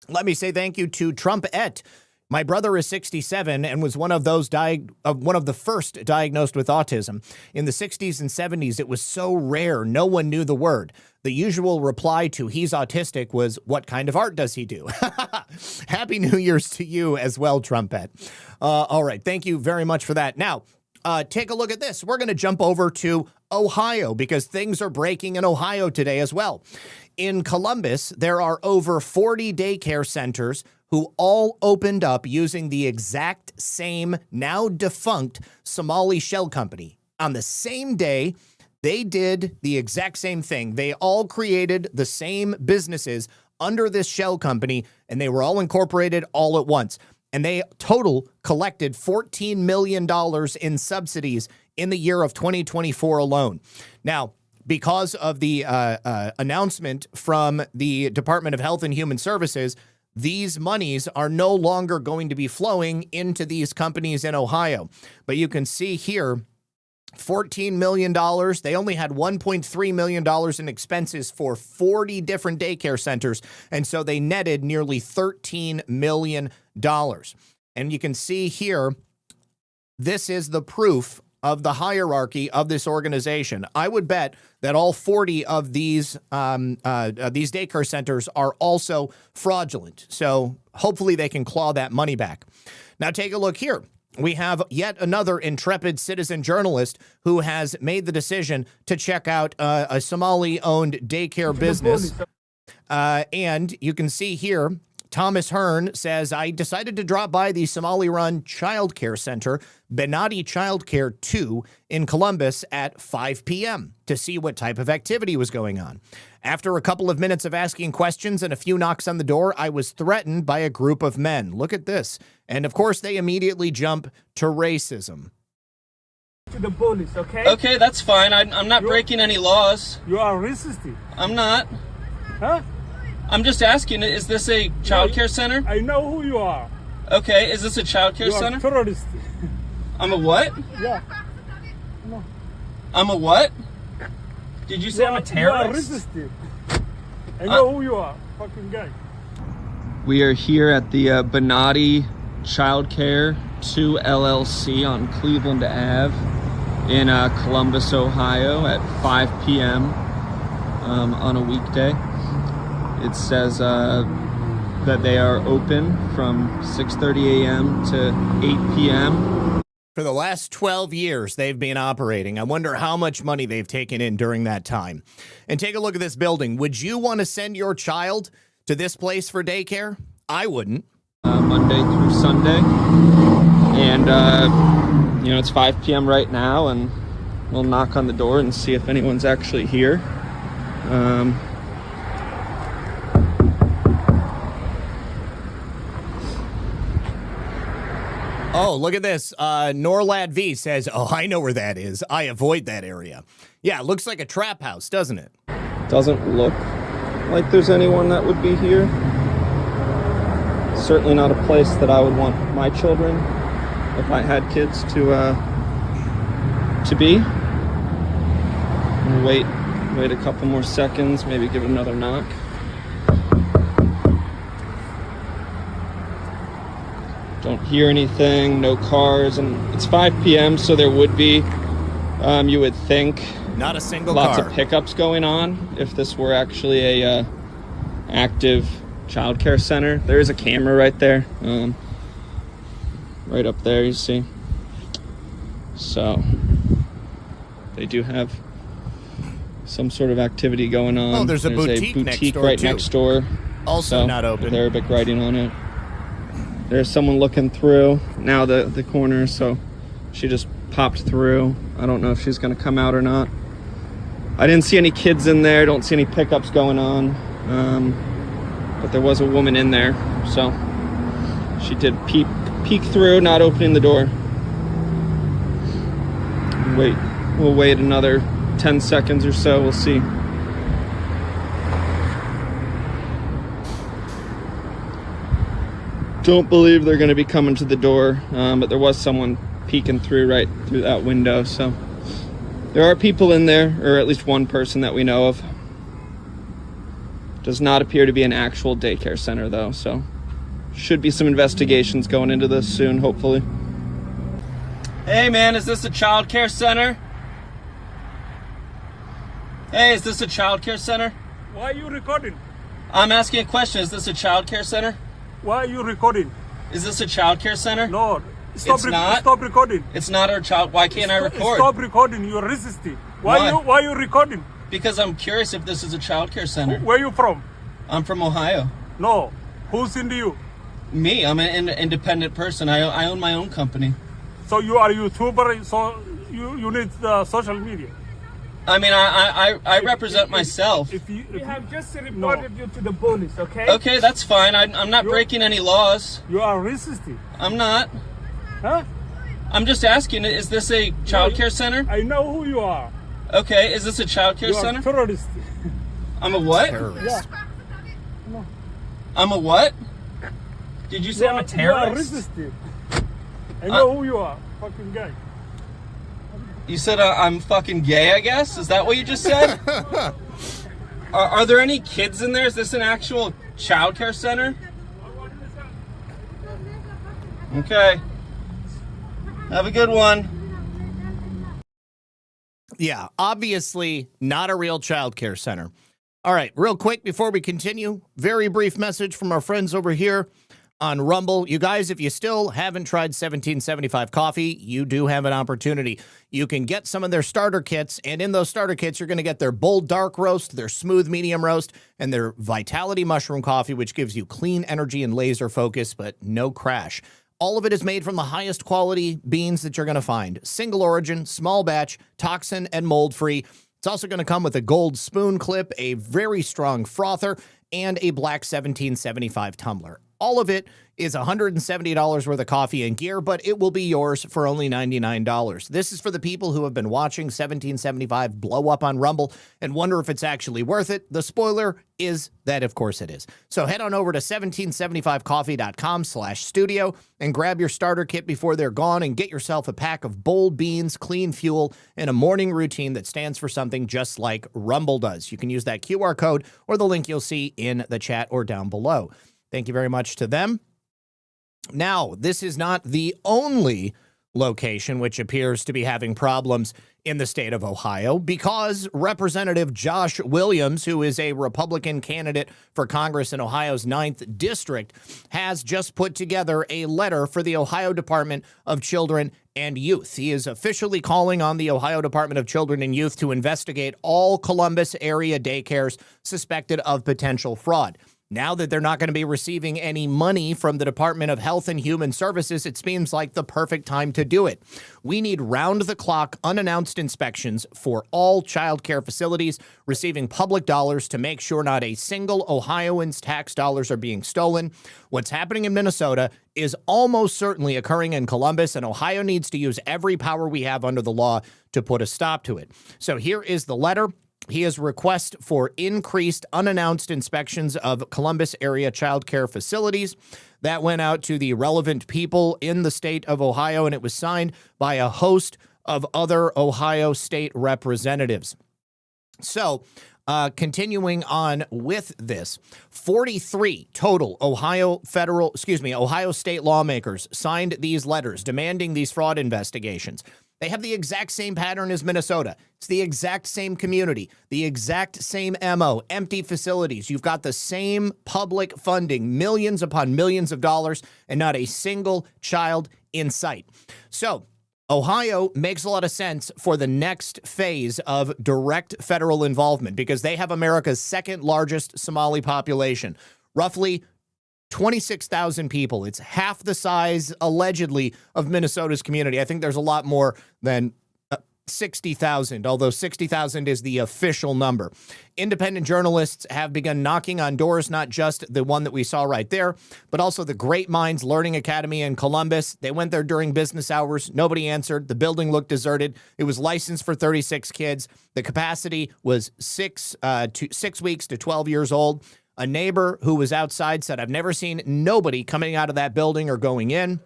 Let me say thank you to Trumpette. My brother is 67 and was one of the first diagnosed with autism. In the 60s and 70s, it was so rare, no one knew the word. The usual reply to "he's autistic" was, "What kind of art does he do?" Happy New Year's to you as well, Trumpette. All right, thank you very much for that. Now, take a look at this. We're going to jump over to Ohio because things are breaking in Ohio today as well. In Columbus, there are over 40 daycare centers who all opened up using the exact same, now defunct, Somali shell company. On the same day, they did the exact same thing. They all created the same businesses under this shell company, and they were all incorporated all at once. And they total collected $14 million in subsidies in the year of 2024 alone. Now, because of the announcement from the Department of Health and Human Services, these monies are no longer going to be flowing into these companies in Ohio. But you can see here, $14 million. They only had $1.3 million in expenses for 40 different daycare centers. And so they netted nearly $13 million. And you can see here, this is the proof of the hierarchy of this organization. I would bet that all 40 of these daycare centers are also fraudulent. So hopefully they can claw that money back. Now take a look here. We have yet another intrepid citizen journalist who has made the decision to check out a Somali-owned daycare business. And you can see here, Thomas Hearn says, I decided to drop by the Somali-run child care center, Benati Child Care 2 in Columbus at 5 p.m. to see what type of activity was going on. After a couple of minutes of asking questions and a few knocks on the door, I was threatened by a group of men. Look at this. And of course, they immediately jump to racism. To the police, okay? Okay, that's fine. I'm not breaking any laws. You are racist. I'm not. Huh? I'm just asking, is this a child care center? I know who you are. Okay, is this a child care center? You are terrorist. I'm a what? Yeah. No. I'm a what? Did you say I'm a terrorist? You are racist. I know who you are, fucking guy. We are here at the Benati Child Care 2 LLC on Cleveland Ave in Columbus, Ohio at 5 p.m. On a weekday. It says that they are open from 6:30 a.m. to 8 p.m. For the last 12 years, they've been operating. I wonder how much money they've taken in during that time. And take a look at this building. Would you want to send your child to this place for daycare? I wouldn't. Monday through Sunday. And, it's 5 p.m. right now, and we'll knock on the door and see if anyone's actually here. Oh, look at this. Norlad V says, oh, I know where that is. I avoid that area. Yeah, it looks like a trap house, doesn't it? Doesn't look like there's anyone that would be here. Certainly not a place that I would want my children, if I had kids, to be. Wait a couple more seconds, maybe give it another knock. Don't hear anything, no cars, and it's 5 p.m., so there would be, you would think, not a single lots car. of pickups going on if this were actually a active child care center. There is a camera right there, right up there, you see. So they do have some sort of activity going on. Oh, there's a boutique next door, right too. next door. Also not open. With Arabic writing on it. There's someone looking through now the corner, so she just popped through. I don't know if she's gonna come out or not. I didn't see any kids in there, don't see any pickups going on, but there was a woman in there, so she did peek through, not opening the door. We'll wait another 10 seconds or so, we'll see. Don't believe they're going to be coming to the door, but there was someone peeking right through that window, so there are people in there, or at least one person that we know of. Does not appear to be an actual daycare center though, so should be some investigations going into this soon, hopefully. Hey man, is this a child care center? Hey, is this a child care center? Why are you recording? I'm asking a question. Is this a child care center? Why are you recording? Is this a child care center? No, stop recording. It's not a child. Why can't I record? Stop recording. You're racist. Why are you recording? Because I'm curious if this is a child care center. Where are you from? I'm from Ohio. No. Who's into you? Me. I'm an independent person. I own my own company. So you are a YouTuber, so you need the social media. I mean, I represent myself. We have just reported you to the police, okay? Okay, that's fine. I'm not breaking any laws. You are racist. I'm not. Huh? I'm just asking, is this a child care center? I know who you are. Okay, is this a child care center? You are terrorist. I'm a what? Terrorist. Yeah. No. I'm a what? Did you say I'm a terrorist? You are resisting. I know who you are, fucking guy. You said I'm fucking gay, I guess? Is that what you just said? Are there any kids in there? Is this an actual childcare center? Okay. Have a good one. Yeah, obviously not a real childcare center. All right, real quick before we continue, very brief message from our friends over here on Rumble. You guys, if you still haven't tried 1775 coffee, you do have an opportunity. You can get some of their starter kits, and in those starter kits, you're going to get their bold dark roast, their smooth medium roast, and their vitality mushroom coffee, which gives you clean energy and laser focus, but no crash. All of it is made from the highest quality beans that you're going to find. Single origin, small batch, toxin and mold free. It's also going to come with a gold spoon clip, a very strong frother, and a black 1775 tumbler. All of it is $170 worth of coffee and gear, but it will be yours for only $99. This is for the people who have been watching 1775 blow up on Rumble and wonder if it's actually worth it. The spoiler is that, of course, it is. So head on over to 1775coffee.com/studio and grab your starter kit before they're gone and get yourself a pack of bold beans, clean fuel, and a morning routine that stands for something just like Rumble does. You can use that QR code or the link you'll see in the chat or down below. Thank you very much to them. Now, this is not the only location which appears to be having problems in the state of Ohio, because Representative Josh Williams, who is a Republican candidate for Congress in Ohio's 9th District, has just put together a letter for the Ohio Department of Children and Youth. He is officially calling on the Ohio Department of Children and Youth to investigate all Columbus area daycares suspected of potential fraud. Now that they're not going to be receiving any money from the Department of Health and Human Services, it seems like the perfect time to do it. We need round-the-clock, unannounced inspections for all child care facilities receiving public dollars to make sure not a single Ohioan's tax dollars are being stolen. What's happening in Minnesota is almost certainly occurring in Columbus, and Ohio needs to use every power we have under the law to put a stop to it. So here is the letter. He has request for increased unannounced inspections of Columbus area child care facilities. That went out to the relevant people in the state of Ohio, and it was signed by a host of other Ohio state representatives. So, continuing on with this, 43 total Ohio state lawmakers signed these letters demanding these fraud investigations. They have the exact same pattern as Minnesota. It's the exact same community, the exact same MO, empty facilities. You've got the same public funding, millions upon millions of dollars, and not a single child in sight. So Ohio makes a lot of sense for the next phase of direct federal involvement because they have America's second largest Somali population, roughly 26,000 people. It's half the size, allegedly, of Minnesota's community. I think there's a lot more than 60,000, although 60,000 is the official number. Independent journalists have begun knocking on doors, not just the one that we saw right there, but also the Great Minds Learning Academy in Columbus. They went there during business hours. Nobody answered. The building looked deserted. It was licensed for 36 kids. The capacity was 6 weeks to 12 years old. A neighbor who was outside said, "I've never seen nobody coming out of that building or going in."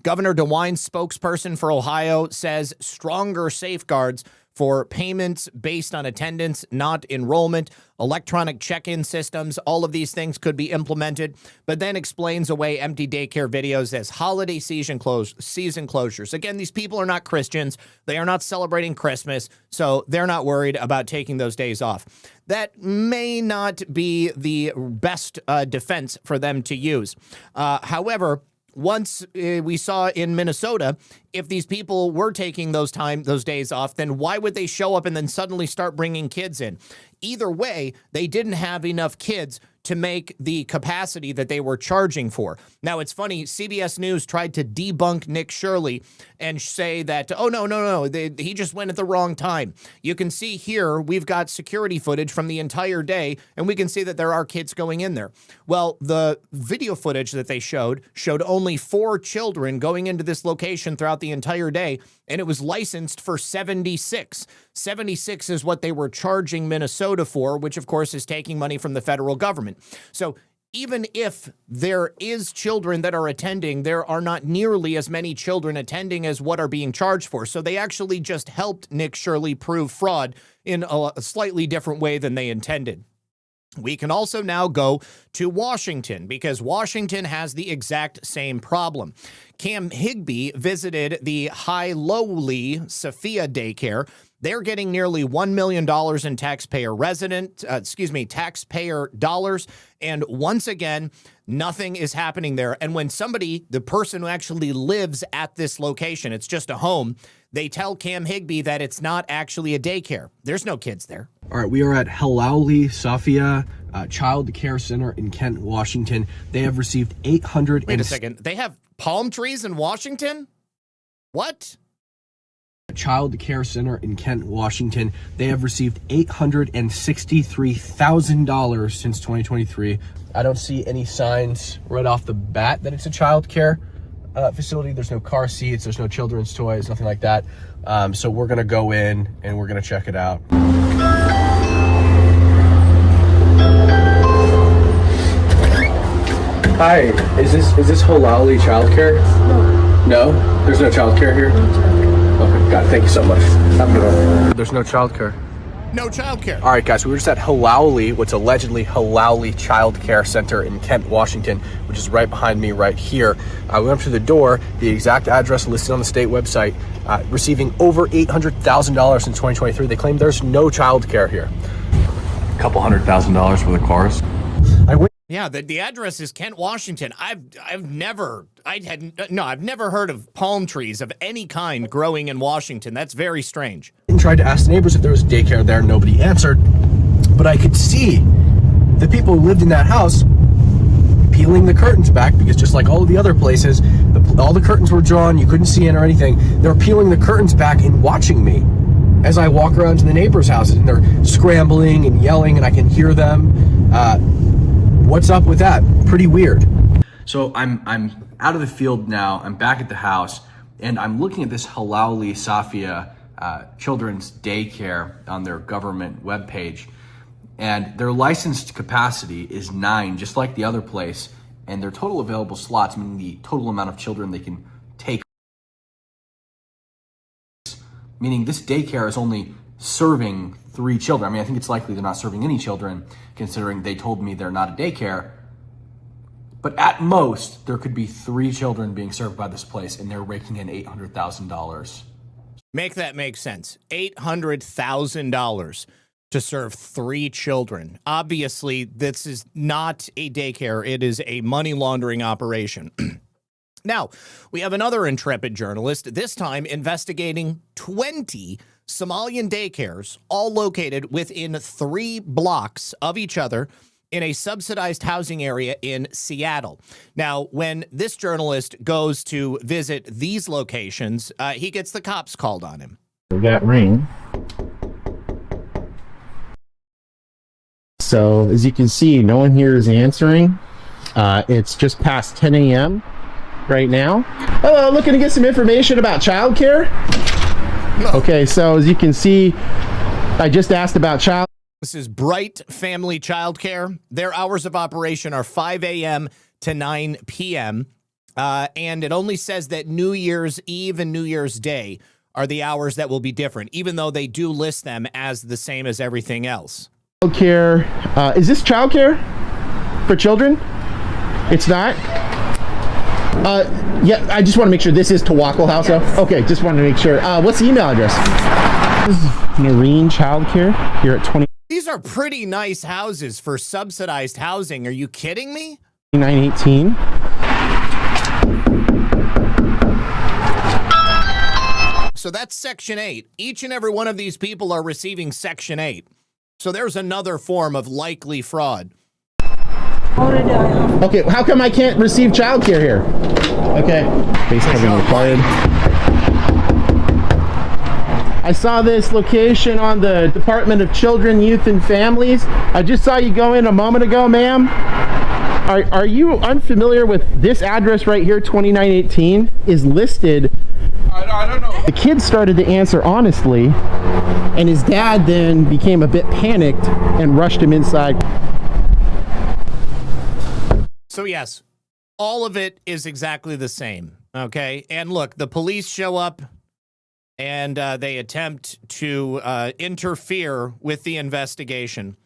Governor DeWine's spokesperson for Ohio says stronger safeguards for payments based on attendance, not enrollment, electronic check-in systems, all of these things could be implemented, but then explains away empty daycare videos as holiday season closures. Again, these people are not Christians. They are not celebrating Christmas, so they're not worried about taking those days off. That may not be the best defense for them to use. However, once we saw in Minnesota, if these people were taking those days off, then why would they show up and then suddenly start bringing kids in? Either way, they didn't have enough kids to make the capacity that they were charging for. Now, it's funny, CBS News tried to debunk Nick Shirley and say that, oh, no, he just went at the wrong time. You can see here, we've got security footage from the entire day, and we can see that there are kids going in there. Well, the video footage that they showed only 4 children going into this location throughout the entire day, and it was licensed for 76. 76 is what they were charging Minnesota for, which, of course, is taking money from the federal government. So even if there is children that are attending, there are not nearly as many children attending as what are being charged for. So they actually just helped Nick Shirley prove fraud in a slightly different way than they intended. We can also now go to Washington because Washington has the exact same problem. Cam Higbee visited the High-Lowly Sophia Daycare. They're getting nearly $1 million in taxpayer dollars. And once again, nothing is happening there. And when somebody, the person who actually lives at this location, it's just a home, they tell Cam Higbee that it's not actually a daycare. There's no kids there. All right, we are at High-Lowly Sophia Child Care Center in Kent, Washington. They have received 800. Wait a second. They have palm trees in Washington? What? Child Care Center in Kent, Washington. They have received $863,000 since 2023. I don't see any signs right off the bat that it's a child care facility. There's no car seats, there's no children's toys, nothing like that. So we're gonna go in and we're gonna check it out. Hi, is this High-Lowly childcare? No. No? There's no childcare here? Okay, got it. Thank you so much. Have a good one. There's no childcare. No childcare. All right, guys, we were just at High-Lowly, what's allegedly High-Lowly Child Care Center in Kent, Washington, which is right behind me right here. We went up to the door, the exact address listed on the state website, receiving over $800,000 in 2023. They claim there's no child care here. A couple $100,000 for the cars. Yeah, the address is Kent, Washington. I've never heard of palm trees of any kind growing in Washington. That's very strange. And tried to ask the neighbors if there was daycare there. Nobody answered, but I could see the people who lived in that house peeling the curtains back because just like all of the other places, all the curtains were drawn. You couldn't see in or anything. They were peeling the curtains back and watching me as I walk around to the neighbors' houses, and they're scrambling and yelling, and I can hear them. What's up with that? Pretty weird. So I'm out of the field now. I'm back at the house, and I'm looking at this High-Lowly Sophia children's daycare on their government webpage, and their licensed capacity is 9, just like the other place, and their total available slots, meaning the total amount of children they can take, meaning this daycare is only serving 3 children. I mean, I think it's likely they're not serving any children, considering they told me they're not a daycare. But at most, there could be 3 children being served by this place, and they're raking in $800,000. Make that make sense. $800,000 to serve 3 children. Obviously, this is not a daycare. It is a money laundering operation. Now, we have another intrepid journalist, this time investigating 20 Somalian daycares, all located within 3 blocks of each other in a subsidized housing area in Seattle. Now, when this journalist goes to visit these locations, he gets the cops called on him. We got ring. So, as you can see, no one here is answering. It's just past 10 a.m. right now. Hello, looking to get some information about childcare? Okay, so as you can see, I just asked about child. This is Bright Family Childcare. Their hours of operation are 5 a.m. to 9 p.m. And it only says that New Year's Eve and New Year's Day are the hours that will be different, even though they do list them as the same as everything else. Childcare. Is this childcare for children? It's not? Yeah, I just want to make sure this is Tawakkol House. Yes. Okay, just wanted to make sure. What's the email address? This is Noreen Childcare here at 20. These are pretty nice houses for subsidized housing. Are you kidding me? 2918. So that's Section 8. Each and every one of these people are receiving Section 8. So there's another form of likely fraud. Okay, how come I can't receive childcare here? Okay. Face covering required. I saw this location on the Department of Children, Youth, and Families. I just saw you go in a moment ago, ma'am. Are you unfamiliar with this address right here, 2918, is listed? I don't know. The kid started to answer honestly, and his dad then became a bit panicked and rushed him inside. So, yes, all of it is exactly the same, okay? And look, the police show up and they attempt to interfere with the investigation.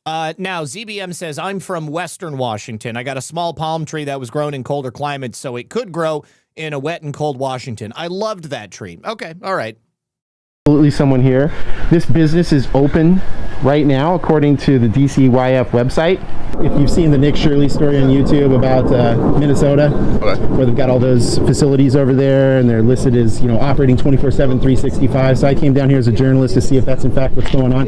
Now, ZBM says, I'm from Western Washington. I got a small palm tree that was grown in colder climates, so it could grow in a wet and cold Washington. I loved that tree. Okay, all right. Absolutely someone here. This business is open right now, according to the DCYF website. If you've seen the Nick Shirley story on YouTube about Minnesota, where they've got all those facilities over there and they're listed as, you know, operating 24/7, 365. So I came down here as a journalist to see if that's in fact what's going on.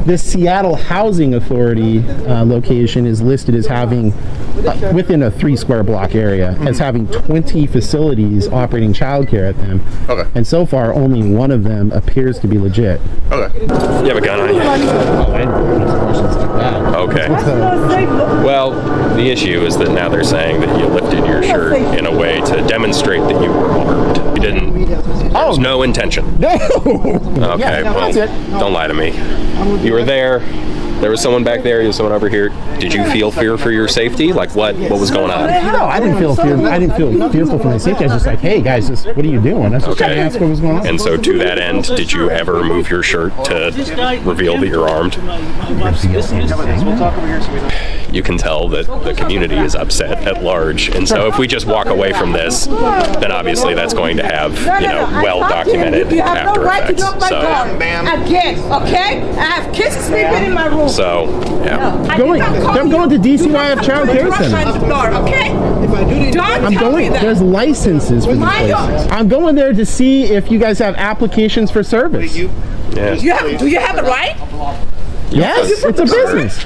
This Seattle Housing Authority location is listed as having, within a 3-square block area, as having 20 facilities operating childcare at them. Okay. And so far, only one of them appears to be legit. Okay. You have a gun on you? Oh, I didn't ask questions like that. Okay. Well, the issue is that now they're saying that you lifted your shirt in a way to demonstrate that you were armed. You didn't. There was no intention. No. Okay. Yeah, no, well, that's it. Don't lie to me. You were there. There was someone back there. There was someone over here. Did you feel fear for your safety? Like what was going on? No, I didn't feel fear. I didn't feel fearful for my safety. I was just like, hey guys, what are you doing? I was just trying to ask what was going on. And so to that end, did you ever move your shirt to reveal that you're armed? You can tell that the community is upset at large, and so if we just walk away from this, then obviously that's going to have, you know, well-documented after effects. So, okay? I have kids sleeping in my room. So, yeah. I'm going to DCYF Child Care Center. I'm going. There's licenses for these places. I'm going there to see if you guys have applications for service. Yeah. Do you have a right? Yes, it's a business.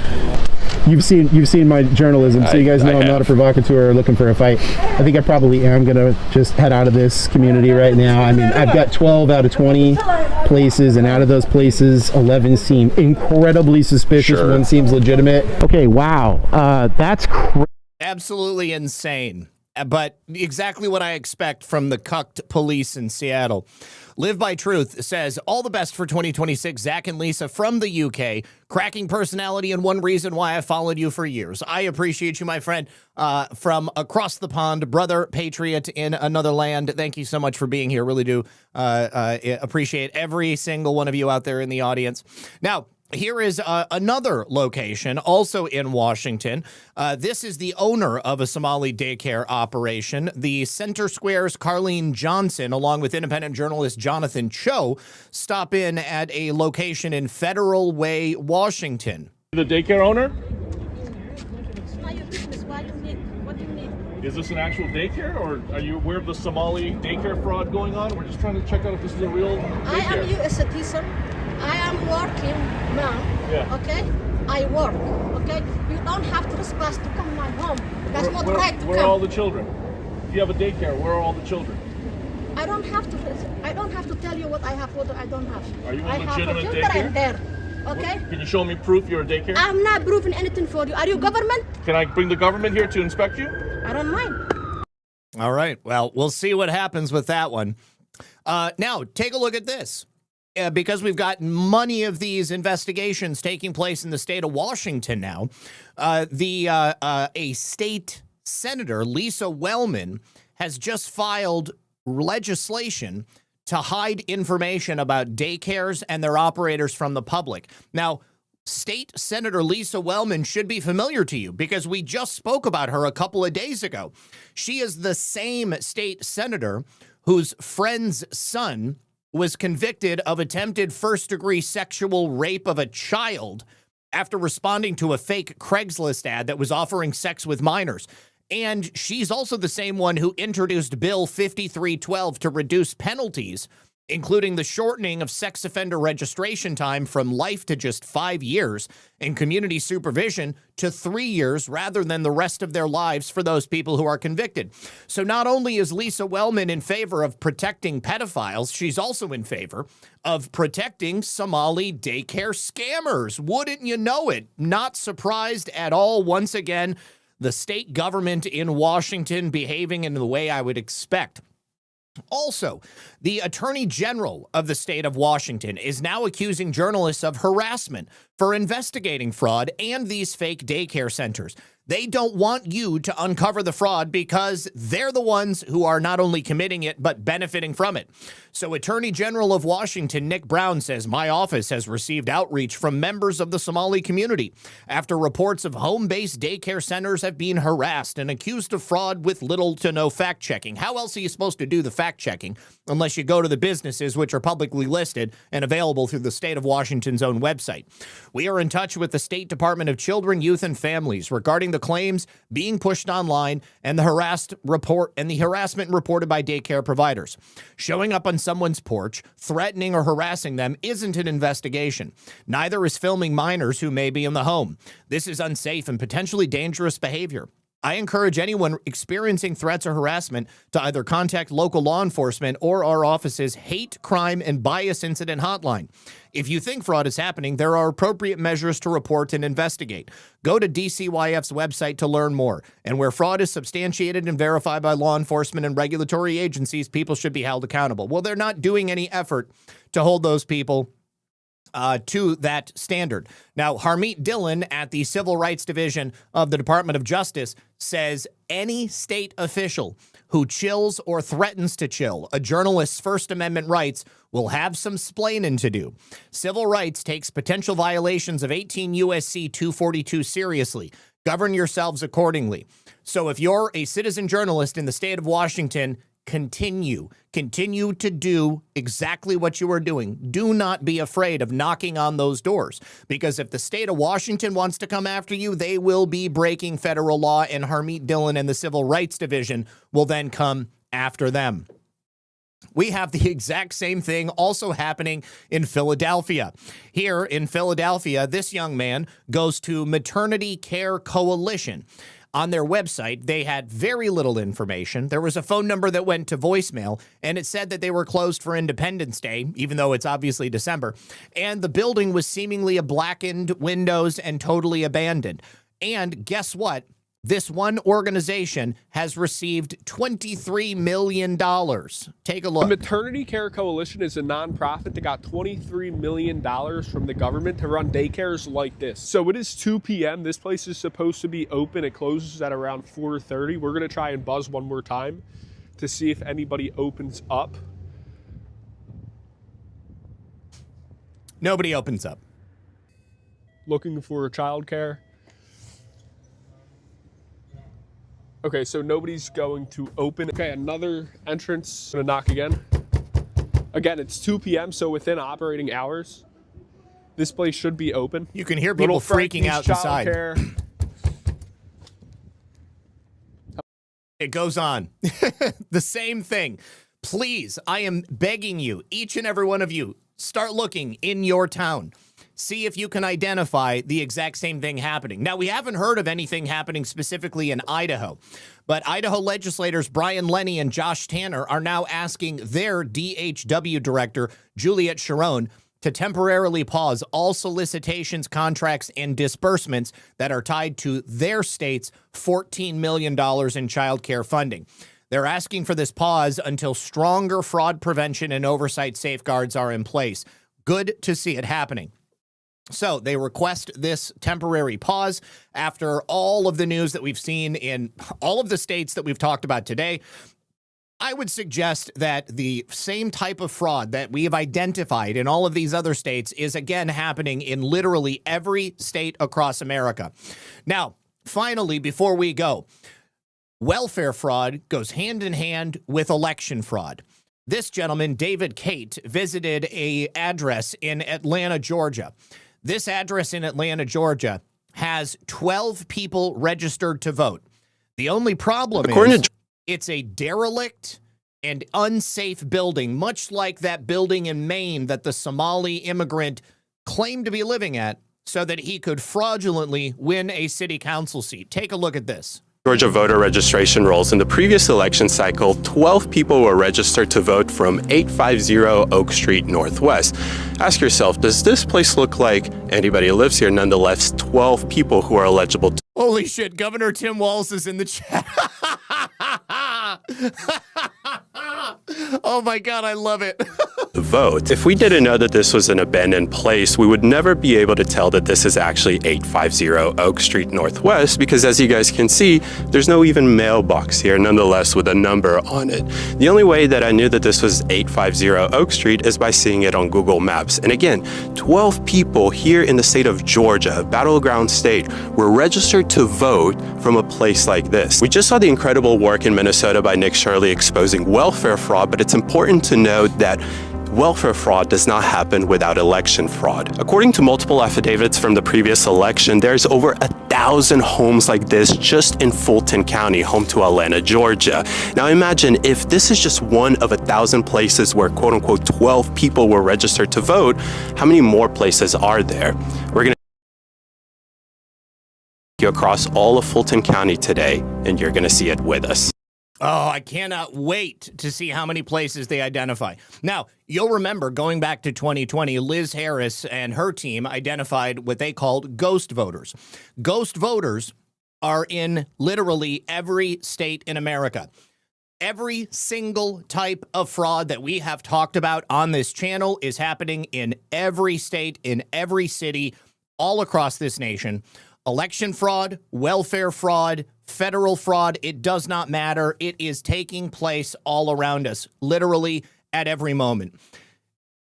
You've seen my journalism, so you guys know I'm not a provocateur or looking for a fight. I think I probably am going to just head out of this community right now. I mean, I've got 12 out of 20 places, and out of those places, 11 seem incredibly suspicious. One seems legitimate. Okay, wow. That's crazy. Absolutely insane. But exactly what I expect from the cucked police in Seattle. Live by Truth says, all the best for 2026, Zach and Lisa from the UK. Cracking personality and one reason why I followed you for years. I appreciate you, my friend, from across the pond, brother, patriot in another land. Thank you so much for being here. Really do appreciate every single one of you out there in the audience. Now, here is another location, also in Washington. This is the owner of a Somali daycare operation. The Center Square's Carlene Johnson, along with independent journalist Jonathan Cho, stop in at a location in Federal Way, Washington. The daycare owner? Is this an actual daycare, or are you aware of the Somali daycare fraud going on? We're just trying to check out if this is a real daycare. I am a citizen. I am working now, okay? I work, okay? You don't have to respect to come to my home. That's not right to come. Where are all the children? If you have a daycare, where are all the children? I don't have to tell you what I have, what I don't have. Are you a I legitimate have daycare? There, okay? Can you show me proof you're a daycare? I'm not proving anything for you. Are you government? Can I bring the government here to inspect you? I don't mind. All right. Well, we'll see what happens with that one. Now, take a look at this. Because we've got many of these investigations taking place in the state of Washington now, a state senator, Lisa Wellman, has just filed legislation to hide information about daycares and their operators from the public. Now, State Senator Lisa Wellman should be familiar to you because we just spoke about her a couple of days ago. She is the same state senator whose friend's son was convicted of attempted first-degree sexual rape of a child after responding to a fake Craigslist ad that was offering sex with minors. And she's also the same one who introduced Bill 5312 to reduce penalties, including the shortening of sex offender registration time from life to just 5 years and community supervision to 3 years rather than the rest of their lives for those people who are convicted. So not only is Lisa Wellman in favor of protecting pedophiles, she's also in favor of protecting Somali daycare scammers. Wouldn't you know it? Not surprised at all. Once again, the state government in Washington behaving in the way I would expect. Also, the Attorney General of the state of Washington is now accusing journalists of harassment for investigating fraud and these fake daycare centers. They don't want you to uncover the fraud because they're the ones who are not only committing it, but benefiting from it. So Attorney General of Washington, Nick Brown, says, my office has received outreach from members of the Somali community after reports of home-based daycare centers have been harassed and accused of fraud with little to no fact-checking. How else are you supposed to do the fact-checking unless you go to the businesses which are publicly listed and available through the state of Washington's own website? We are in touch with the State Department of Children, Youth, and Families regarding the claims being pushed online and the harassment reported by daycare providers. Showing up on someone's porch, threatening or harassing them isn't an investigation. Neither is filming minors who may be in the home. This is unsafe and potentially dangerous behavior. I encourage anyone experiencing threats or harassment to either contact local law enforcement or our office's hate, crime, and bias incident hotline. If you think fraud is happening, there are appropriate measures to report and investigate. Go to DCYF's website to learn more. And where fraud is substantiated and verified by law enforcement and regulatory agencies, people should be held accountable. Well, they're not doing any effort to hold those people to that standard. Now, Harmeet Dillon at the Civil Rights Division of the Department of Justice says any state official who chills or threatens to chill a journalist's First Amendment rights will have some splaining to do. Civil rights takes potential violations of 18 U.S.C. 242 seriously. Govern yourselves accordingly. So if you're a citizen journalist in the state of Washington, continue to do exactly what you are doing. Do not be afraid of knocking on those doors, because if the state of Washington wants to come after you, they will be breaking federal law, and Harmeet Dillon and the Civil Rights Division will then come after them. We have the exact same thing also happening in Philadelphia. Here in Philadelphia, this young man goes to Maternity Care Coalition. On their website, they had very little information. There was a phone number that went to voicemail, and it said that they were closed for Independence Day, even though it's obviously December. And the building was seemingly a blackened windows and totally abandoned. And guess what? This one organization has received $23 million. Take a look. The Maternity Care Coalition is a nonprofit that got $23 million from the government to run daycares like this. So it is 2 p.m. This place is supposed to be open. It closes at around 4:30. We're going to try and buzz one more time to see if anybody opens up. Nobody opens up. Looking for childcare. Okay, so nobody's going to open. Okay, another entrance. Gonna knock again. Again, it's 2 p.m., so within operating hours, this place should be open. You can hear people freaking out inside. It goes on. The same thing. Please, I am begging you, each and every one of you, start looking in your town. See if you can identify the exact same thing happening. Now, we haven't heard of anything happening specifically in Idaho, but Idaho legislators Brian Lenny and Josh Tanner are now asking their DHW director, Juliette Sharon, to temporarily pause all solicitations, contracts, and disbursements that are tied to their state's $14 million in child care funding. They're asking for this pause until stronger fraud prevention and oversight safeguards are in place. Good to see it happening. So they request this temporary pause after all of the news that we've seen in all of the states that we've talked about today. I would suggest that the same type of fraud that we have identified in all of these other states is again happening in literally every state across America. Now, finally, before we go, welfare fraud goes hand in hand with election fraud. This gentleman, David Cate, visited an address in Atlanta, Georgia. This address in Atlanta, Georgia, has 12 people registered to vote. The only problem is it's a derelict and unsafe building, much like that building in Maine that the Somali immigrant claimed to be living at so that he could fraudulently win a city council seat. Take a look at this. Georgia voter registration rolls. In the previous election cycle, 12 people were registered to vote from 850 Oak Street Northwest. Ask yourself, does this place look like anybody who lives here? Nonetheless, 12 people who are eligible to... Holy shit, Governor Tim Walz is in the chat. Oh my God, I love it. to vote. If we didn't know that this was an abandoned place, we would never be able to tell that this is actually 850 Oak Street Northwest, because as you guys can see, there's no even mailbox here, nonetheless with a number on it. The only way that I knew that this was 850 Oak Street is by seeing it on Google Maps. And again, 12 people here in the state of Georgia, a battleground state, were registered to vote from a place like this. We just saw the incredible work in Minnesota by Nick Shirley exposing welfare fraud, but it's important to note that welfare fraud does not happen without election fraud. According to multiple affidavits from the previous election, there's over 1,000 homes like this just in Fulton County, home to Atlanta, Georgia. Now imagine if this is just one of 1,000 places where quote unquote 12 people were registered to vote, how many more places are there? We're going to you across all of Fulton County today, and you're going to see it with us. Oh, I cannot wait to see how many places they identify. Now, you'll remember going back to 2020, Liz Harris and her team identified what they called ghost voters. Ghost voters are in literally every state in America. Every single type of fraud that we have talked about on this channel is happening in every state, in every city, all across this nation. Election fraud, welfare fraud, federal fraud, it does not matter. It is taking place all around us, literally at every moment.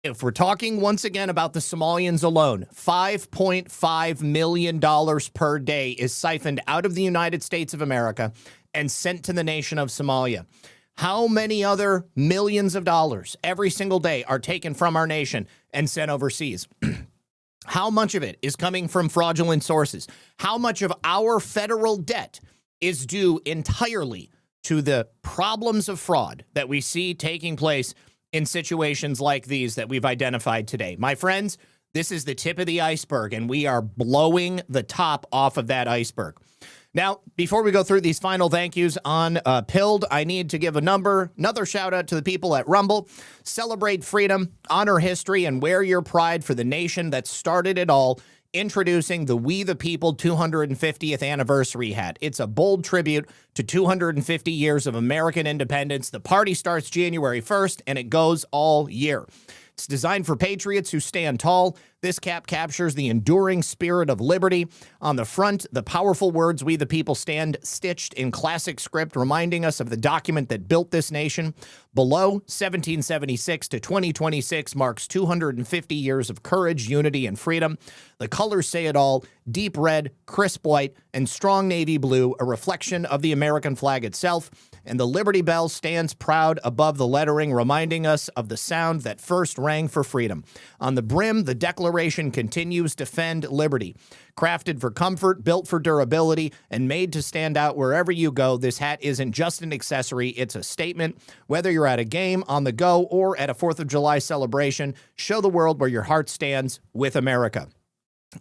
If we're talking once again about the Somalians alone, $5.5 million per day is siphoned out of the United States of America and sent to the nation of Somalia. How many other millions of dollars every single day are taken from our nation and sent overseas? How much of it is coming from fraudulent sources? How much of our federal debt is due entirely to the problems of fraud that we see taking place in situations like these that we've identified today? My friends, this is the tip of the iceberg, and we are blowing the top off of that iceberg. Now, before we go through these final thank yous on Pilled, I need to give another shout out to the people at Rumble. Celebrate freedom, honor history, and wear your pride for the nation that started it all. Introducing the We the People 250th anniversary hat. It's a bold tribute to 250 years of American independence. The party starts January 1st, and it goes all year. It's designed for patriots who stand tall. This cap captures the enduring spirit of liberty. On the front, the powerful words, We the People stand, stitched in classic script, reminding us of the document that built this nation. Below, 1776 to 2026 marks 250 years of courage, unity, and freedom. The colors say it all: deep red, crisp white, and strong navy blue, a reflection of the American flag itself. And the Liberty Bell stands proud above the lettering, reminding us of the sound that first rang for freedom. On the brim, the Declaration continues: defend liberty. Crafted for comfort, built for durability, and made to stand out wherever you go, this hat isn't just an accessory, it's a statement. Whether you're at a game, on the go, or at a 4th of July celebration, show the world where your heart stands with America.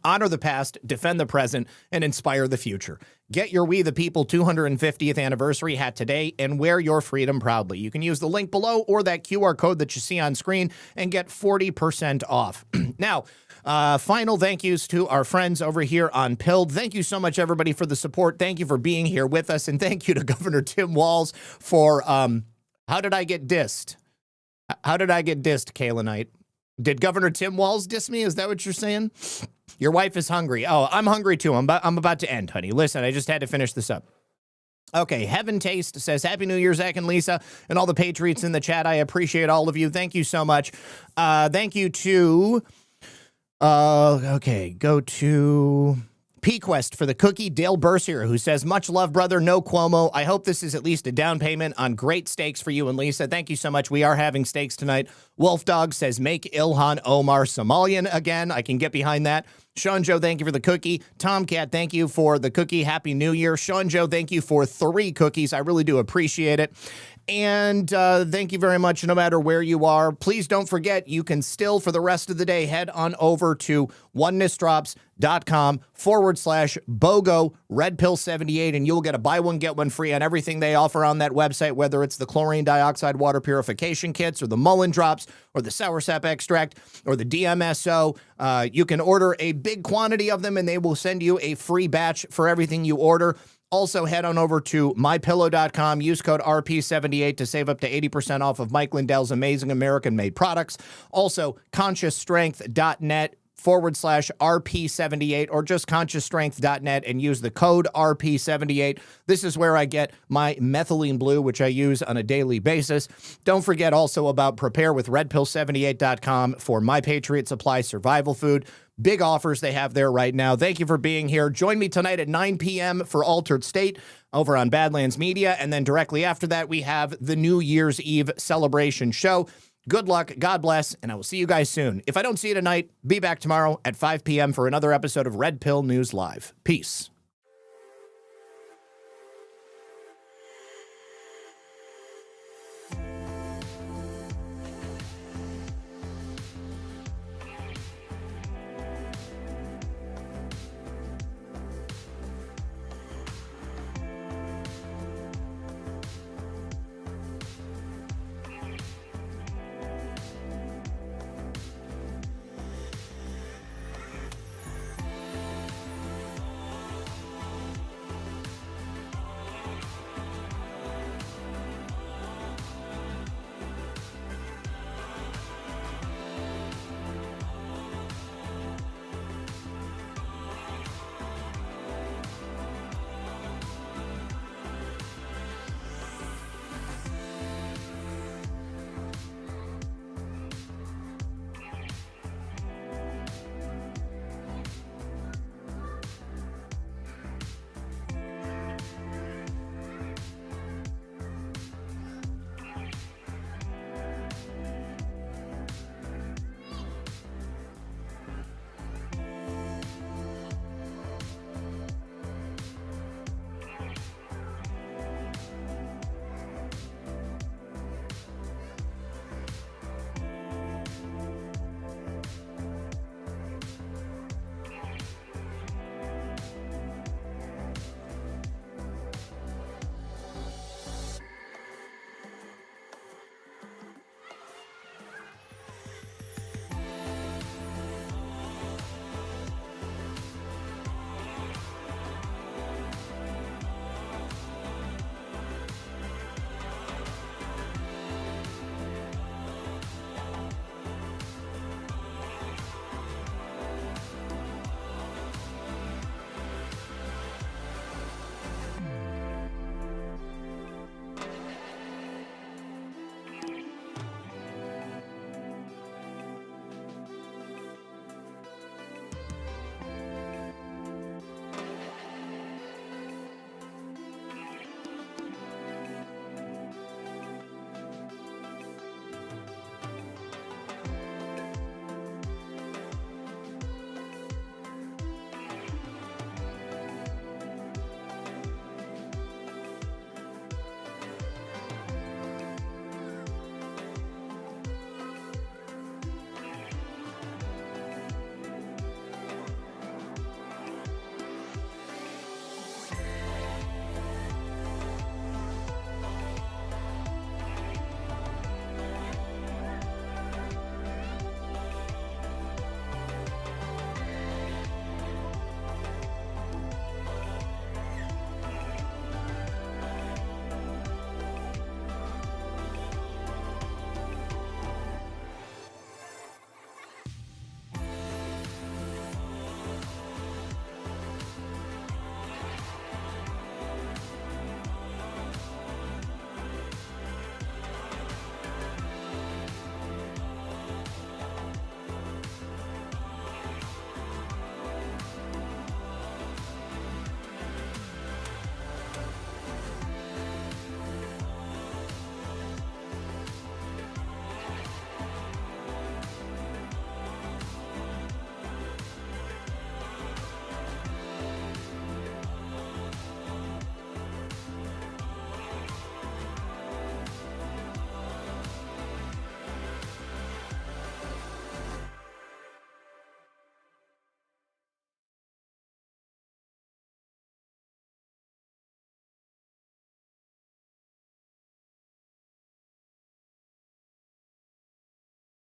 Honor the past, defend the present, and inspire the future. Get your We the People 250th anniversary hat today and wear your freedom proudly. You can use the link below or that QR code that you see on screen and get 40% off. Now, final thank yous to our friends over here on Pilled. Thank you so much, everybody, for the support. Thank you for being here with us, and thank you to Governor Tim Walz for, how did I get dissed? How did I get dissed, Kalenite? Did Governor Tim Walz diss me? Is that what you're saying? Your wife is hungry. Oh, I'm hungry too. I'm about to end, honey. Listen, I just had to finish this up. Okay, Heaven Taste says, Happy New Year, Zach and Lisa, and all the Patriots in the chat. I appreciate all of you. Thank you so much. Thank you to, okay, go to Pquest for the cookie. Dale Bercier, who says, much love, brother. No Cuomo. I hope this is at least a down payment on great steaks for you and Lisa. Thank you so much. We are having steaks tonight. Wolf Dog says, make Ilhan Omar Somalian again. I can get behind that. Sean Joe, thank you for the cookie. Tomcat, thank you for the cookie. Happy New Year. Sean Joe, thank you for 3 cookies. I really do appreciate it. And thank you very much, no matter where you are. Please don't forget, you can still, for the rest of the day, head on over to onenessdrops.com/BOGO Red Pill 78, and you'll get a buy one, get one free on everything they offer on that website, whether it's the chlorine dioxide water purification kits or the Mullen drops or the soursap extract or the DMSO. You can order a big quantity of them, and they will send you a free batch for everything you order. Also, head on over to mypillow.com. Use code RP78 to save up to 80% off of Mike Lindell's amazing American-made products. Also, consciousstrength.net/RP78 or just consciousstrength.net and use the code RP78. This is where I get my methylene blue, which I use on a daily basis. Don't forget also about preparewithredpill78.com for My Patriot Supply survival food. Big offers they have there right now. Thank you for being here. Join me tonight at 9 p.m. for Altered State over on Badlands Media. And then directly after that, we have the New Year's Eve celebration show. Good luck, God bless, and I will see you guys soon. If I don't see you tonight, be back tomorrow at 5 p.m. for another episode of Red Pill News Live. Peace.